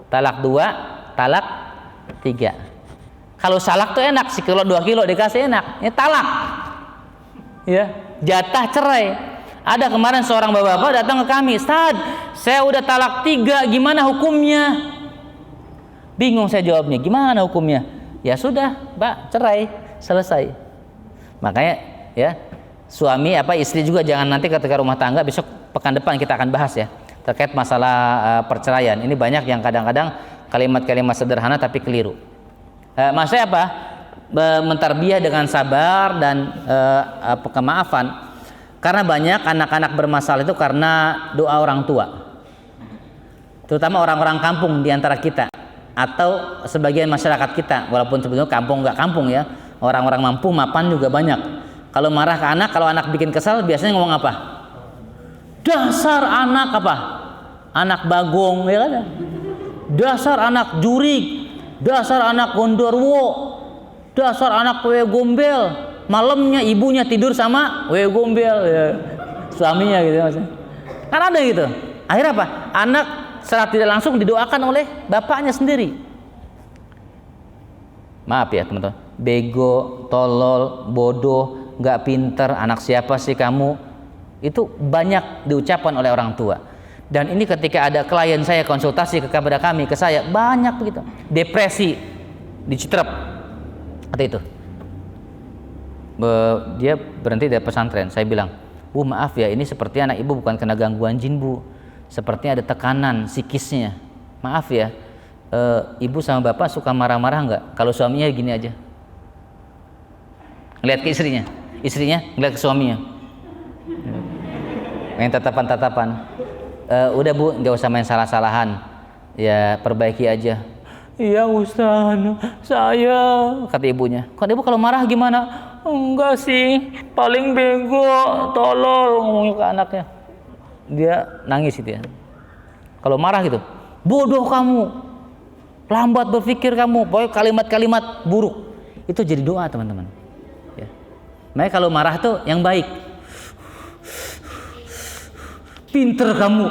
talak 2, talak 3. Kalau salak tuh enak, sekilo 2 kilo dikasih enak. Ini talak. Ya, jatah cerai. Ada kemarin seorang bapak-bapak datang ke kami, Ustaz, saya udah talak 3, gimana hukumnya? Bingung saya jawabnya, gimana hukumnya? Ya sudah, Mbak, cerai, selesai. Makanya ya, suami istri juga jangan nanti ketika rumah tangga, besok pekan depan kita akan bahas ya terkait masalah perceraian. Ini banyak yang kadang-kadang kalimat-kalimat sederhana tapi keliru. Maksudnya apa? Mentarbiyah dengan sabar dan kemaafan. Karena banyak anak-anak bermasalah itu karena doa orang tua. Terutama orang-orang kampung di antara kita atau sebagian masyarakat kita, walaupun sebetulnya kampung nggak kampung ya, orang-orang mampu mapan juga banyak. Kalau marah ke anak, kalau anak bikin kesal biasanya ngomong apa? Dasar anak apa? Anak bagong, ya kan? Dasar anak jurik, dasar anak gondorwo, dasar anak wewe gombel. Malamnya ibunya tidur sama wewe gombel, ya. Suaminya gitu maksudnya. Kan ada gitu. Akhirnya apa? Anak secara tidak langsung didoakan oleh bapaknya sendiri. Maaf ya teman-teman, bego, tolol, bodoh, nggak pinter, anak siapa sih kamu? Itu banyak diucapkan oleh orang tua. Dan ini ketika ada klien saya konsultasi kepada kami, ke saya, banyak begitu. Depresi, diciterap, atau itu. Dia berhenti dari pesantren. Saya bilang, Bu maaf ya, ini seperti anak ibu bukan kena gangguan jin Bu, sepertinya ada tekanan psikisnya. Maaf ya, ibu sama bapak suka marah-marah nggak? Kalau suaminya gini aja, ngeliat ke istrinya, istrinya ngeliat ke suaminya, main tatapan-tatapan. Udah Bu, nggak usah main salah-salahan, ya perbaiki aja. Iya Ustaz, saya, kata ibunya. Kok ibu kalau marah gimana? Enggak sih, paling bego, tolol, ngomongnya ke anaknya. Dia nangis itu ya. Kalau marah gitu, bodoh kamu, lambat berpikir kamu, pokoknya kalimat-kalimat buruk. Itu jadi doa teman-teman. Ya. Makanya kalau marah tuh yang baik. Pinter kamu,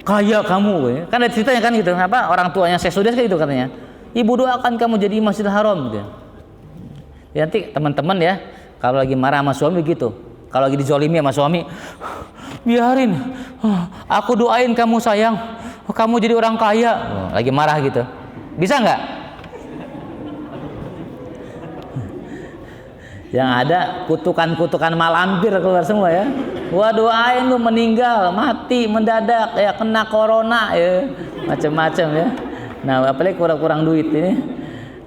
kaya kamu, ya. Kan ada ceritanya kan gitu. Apa orang tuanya saya sudah gitu katanya. Ibu doakan kamu jadi Masjidil Haram gitu. Ya, nanti teman-teman ya, kalau lagi marah sama suami begitu, kalau lagi dizolimi sama suami, biarin, aku doain kamu sayang, kamu jadi orang kaya. Lagi marah gitu, bisa nggak? Yang ada kutukan-kutukan malampir keluar semua ya. Wah doain lu meninggal, mati, mendadak, ya kena corona ya, macam-macam ya. Nah apalagi kurang-kurang duit ini,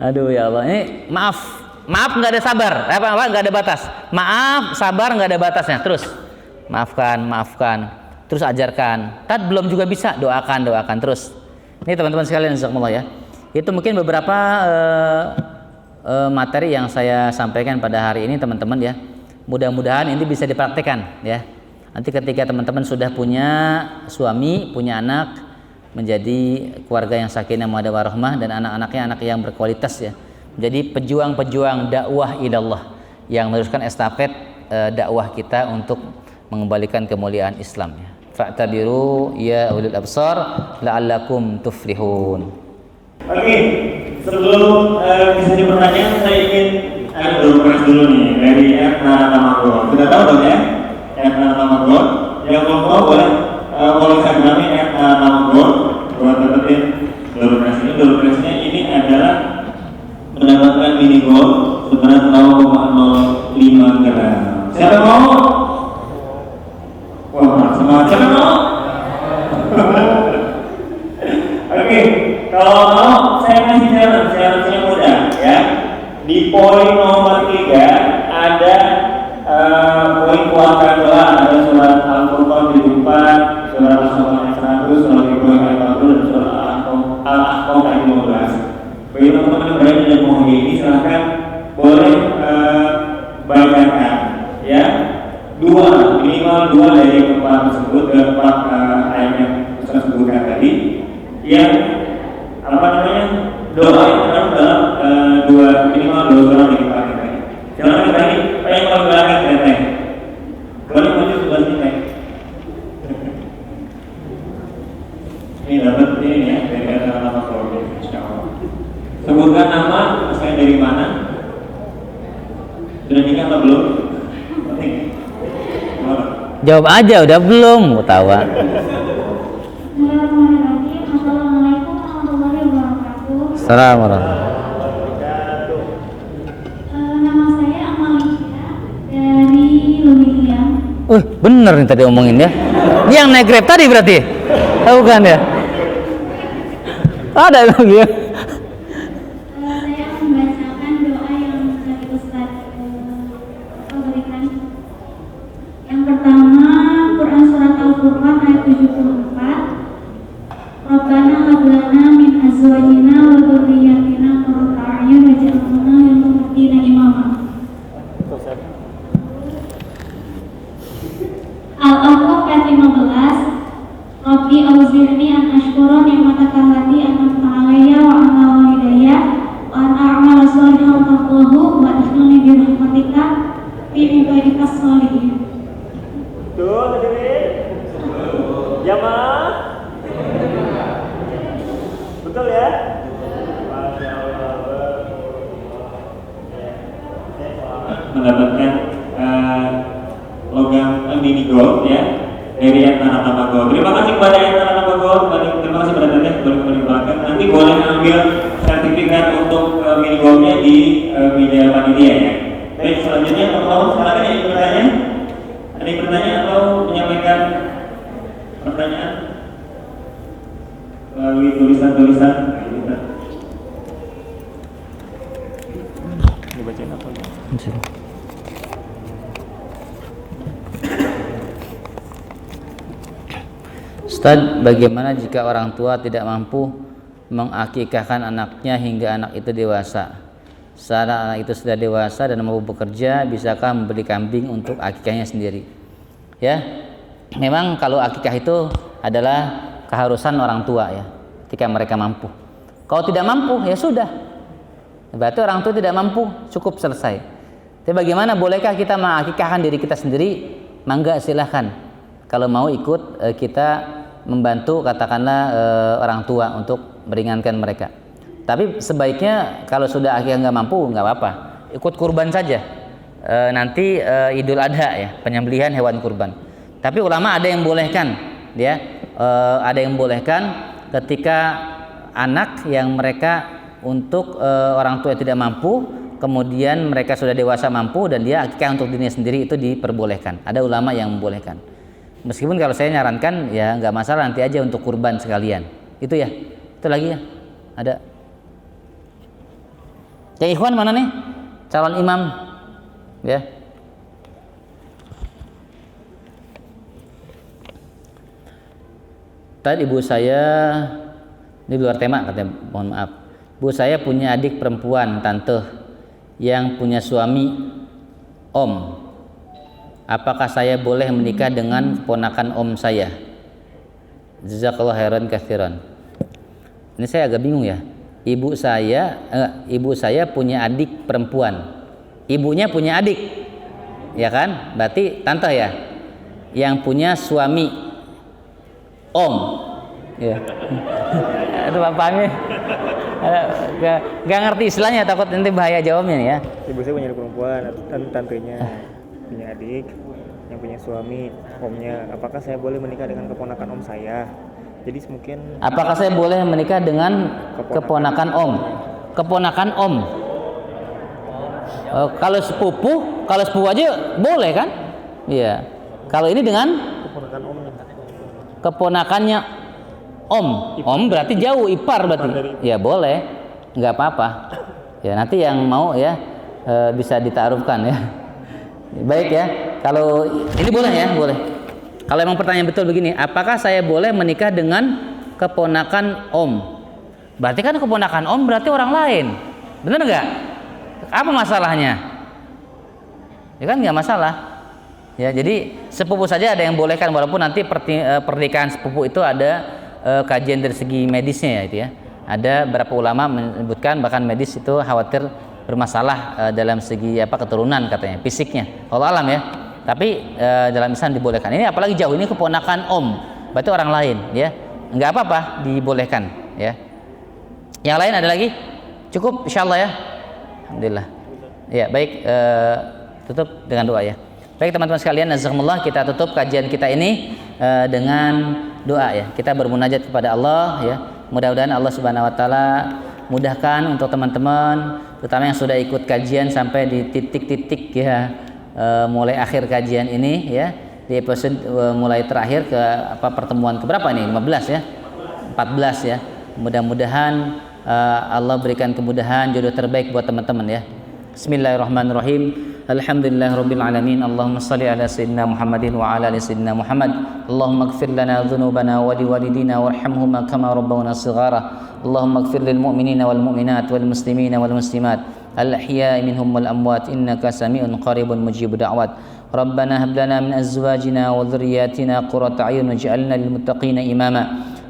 aduh ya Allah, ini maaf nggak ada sabar, apa nggak ada batas. Maaf, sabar nggak ada batasnya. Terus maafkan, terus ajarkan. Tad belum juga bisa, doakan terus. Ini teman-teman sekalian, insyaallah ya. Itu mungkin beberapa materi yang saya sampaikan pada hari ini teman-teman ya. Mudah-mudahan ini bisa dipraktikkan ya. Nanti ketika teman-teman sudah punya suami, punya anak, menjadi keluarga yang sakinah mawaddah warahmah dan anak-anaknya anak yang berkualitas ya. Jadi pejuang-pejuang dakwah ilallah yang meneruskan estafet dakwah kita untuk mengembalikan kemuliaan Islam ya. Fa'tabiru ya ulul absar la'allakum tuflihun. Oke, sebelum bisa dipertanyaan saya ingin ada beberapa dulu nih dari @namagon. Sudah tahu dong ya? @namagon. Yang belum tahu boleh follow Instagramnya @namagon buat dapetin doorpress-nya ini adalah mendapatkan mini gold seberat 0,05 gram. Siapa mau? Wah, semangat. Siapa mau? Oke, kalau mau saya kasih challenge-nya mudah ya. Di poin nomor 3 ada poin kuatkan doa, ada surat Al-Furqan 74, surat Al-Furqan 100, surat Ibrahim ayat 40 dan surat Al-Ahqaf ayat 15. Bagi teman-teman yang berada di mohon ini silahkan boleh bacakan ya minimal 2 dari keempat tersebut, keempat ayat yang saya sebutkan tadi yang apa namanya doa yang terdapat dalam minimal 2 surat yang kita pakai. Silahkan tadi yang kalau belakang teteh boleh maju sebelah sini. Ini dapat ini ya dari nama keluarga insyaallah. Sebutkan nama, asalnya dari mana? Sudah nikah atau belum? Penting. Jawab aja, udah belum? Mau tahu. Assalamualaikum warahmatullahi wabarakatuh. Assalamualaikum. Nama saya Amalia dari Lumiliang. Bener nih tadi omongin ya. Ini yang naik Grab tadi berarti? Tahu kan ya? Ada lagi ya. Saya membacakan doa yang tadi Ustaz berikan. awzirni an ashkura ni'mataka allati an'amta 'alayya wa 'ala walidayya wa an a'mala shalihan tardahu wa adkhilni bi rahmatika fi ibadika sholihin. Betul, hadirin? Jamaah? Betul ya? Masya Allah. Mendapatkan logam mini gold ya dari Antara Tambah Gold. Terima kasih kepada Antara Tambah Gold. Terima kasih kepada Teteh kembali ke belakang. Nanti boleh ambil sertifikat untuk mini goldnya di meja panitia ya. Baik, selanjutnya teman-teman sekarang ada yang bertanya? Ada yang bertanya atau menyampaikan pertanyaan melalui tulisan-tulisan? Dibacain apa ya? Ustaz, bagaimana jika orang tua tidak mampu mengakikahkan anaknya hingga anak itu dewasa? Saat anak itu sudah dewasa dan mau bekerja, bisakah membeli kambing untuk akikahnya sendiri? Ya, memang kalau akikah itu adalah keharusan orang tua ya, ketika mereka mampu. Kalau tidak mampu, ya sudah. Berarti orang tua tidak mampu, cukup selesai. Tapi bagaimana, bolehkah kita mengakikahkan diri kita sendiri? Mangga, silahkan. Kalau mau ikut kita membantu katakanlah orang tua untuk meringankan mereka. Tapi sebaiknya kalau sudah akhirnya nggak mampu, nggak apa-apa, ikut kurban saja. Nanti Idul Adha ya, penyembelihan hewan kurban. Tapi ulama ada yang bolehkan, ya, ada yang bolehkan ketika anak yang mereka untuk orang tua yang tidak mampu, kemudian mereka sudah dewasa mampu dan dia akikah untuk dirinya sendiri, itu diperbolehkan. Ada ulama yang membolehkan. Meskipun kalau saya nyarankan ya nggak masalah, nanti aja untuk kurban sekalian. Itu ya. Itu lagi ya. Ada. Ya ikhwan mana nih? Calon imam. Ya. Tadi ibu saya, ini luar tema katanya, mohon maaf. Ibu saya punya adik perempuan, tante, yang punya suami om. Apakah saya boleh menikah dengan keponakan om saya? Jazakallahu khairan katsiran. Ini saya agak bingung ya. Ibu saya punya adik perempuan. Ibunya punya adik. Ya kan? Berarti tante ya. Yang punya suami om. Ya. Itu bapaknya. Gak ngerti istilahnya, takut nanti bahaya jawabnya nih ya. Ibu saya punya adik perempuan, tantenya punya adik yang punya suami omnya. Apakah saya boleh menikah dengan keponakan om saya? Jadi mungkin apakah saya boleh menikah dengan keponakan om? Keponakan om. Kalau sepupu aja boleh kan? Iya. Kalau ini dengan keponakan omnya. Keponakannya om. Om berarti jauh, ipar berarti. Ya boleh, nggak apa-apa. Ya nanti yang mau ya bisa ditaarufkan ya. Baik ya. Kalau ini boleh ya, boleh. Kalau emang pertanyaan betul begini, apakah saya boleh menikah dengan keponakan om? Berarti kan keponakan om berarti orang lain, benar nggak? Apa masalahnya? Ya kan nggak masalah. Ya jadi sepupu saja ada yang bolehkan, walaupun nanti pernikahan sepupu itu ada kajian dari segi medisnya ya itu ya. Ada beberapa ulama menyebutkan bahkan medis itu khawatir bermasalah dalam segi keturunan katanya, fisiknya. Allah alam ya. Tapi dalam Islam dibolehkan. Ini apalagi jauh, ini keponakan om, berarti orang lain ya. Nggak apa-apa, dibolehkan ya. Yang lain ada lagi? Cukup insyaallah ya. Alhamdulillah. Ya, baik, tutup dengan doa ya. Baik teman-teman sekalian, jazakumullah, kita tutup kajian kita ini dengan doa ya. Kita bermunajat kepada Allah ya. Mudah-mudahan Allah Subhanahu wa taala mudahkan untuk teman-teman, terutama yang sudah ikut kajian sampai di titik-titik ya, mulai akhir kajian ini ya, di episode mulai terakhir ke pertemuan keberapa ini? 15 ya. 14 ya. Mudah-mudahan Allah berikan kemudahan, jodoh terbaik buat teman-teman ya. Bismillahirrahmanirrahim. Alhamdulillahirabbil alamin. Allahumma shalli ala sayyidina Muhammadin wa ala ali sayyidina Muhammad. Allahumma ighfir lana dhunubana wa liwalidina warhamhuma kama rabbawna shighara. Allahumma ighfir lil mu'minina wal mu'minat wal muslimina wal muslimat الأحياء منهم والأموات إنك سميع قريب مجيب دعوات ربنا هب لنا من أزواجنا وذرياتنا قرة أعين واجعلنا للمتقين إماما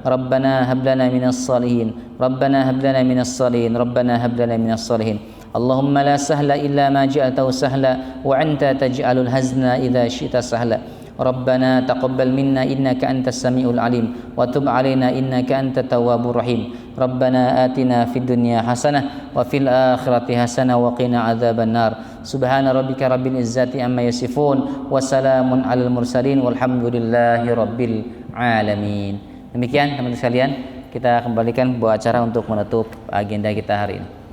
ربنا هب لنا من الصالحين ربنا هب لنا من الصالحين ربنا هب لنا من الصالحين اللهم لا سهل إلا ما جعلته سهلا وأنت تجعل الحزن إذا شئت سهلا ربنا تقبل منا إنك أنت السميع العليم وتب علينا إنك أنت التواب الرحيم ربنا آتنا في الدنيا حسنة وفي الآخرة حسنة وقنا عذاب النار سبحان ربك رب العزة عما يصفون وسلام على المرسلين والحمد لله رب العالمين. Demikian teman-teman sekalian, kita kembalikan buat acara untuk menutup agenda kita hari ini.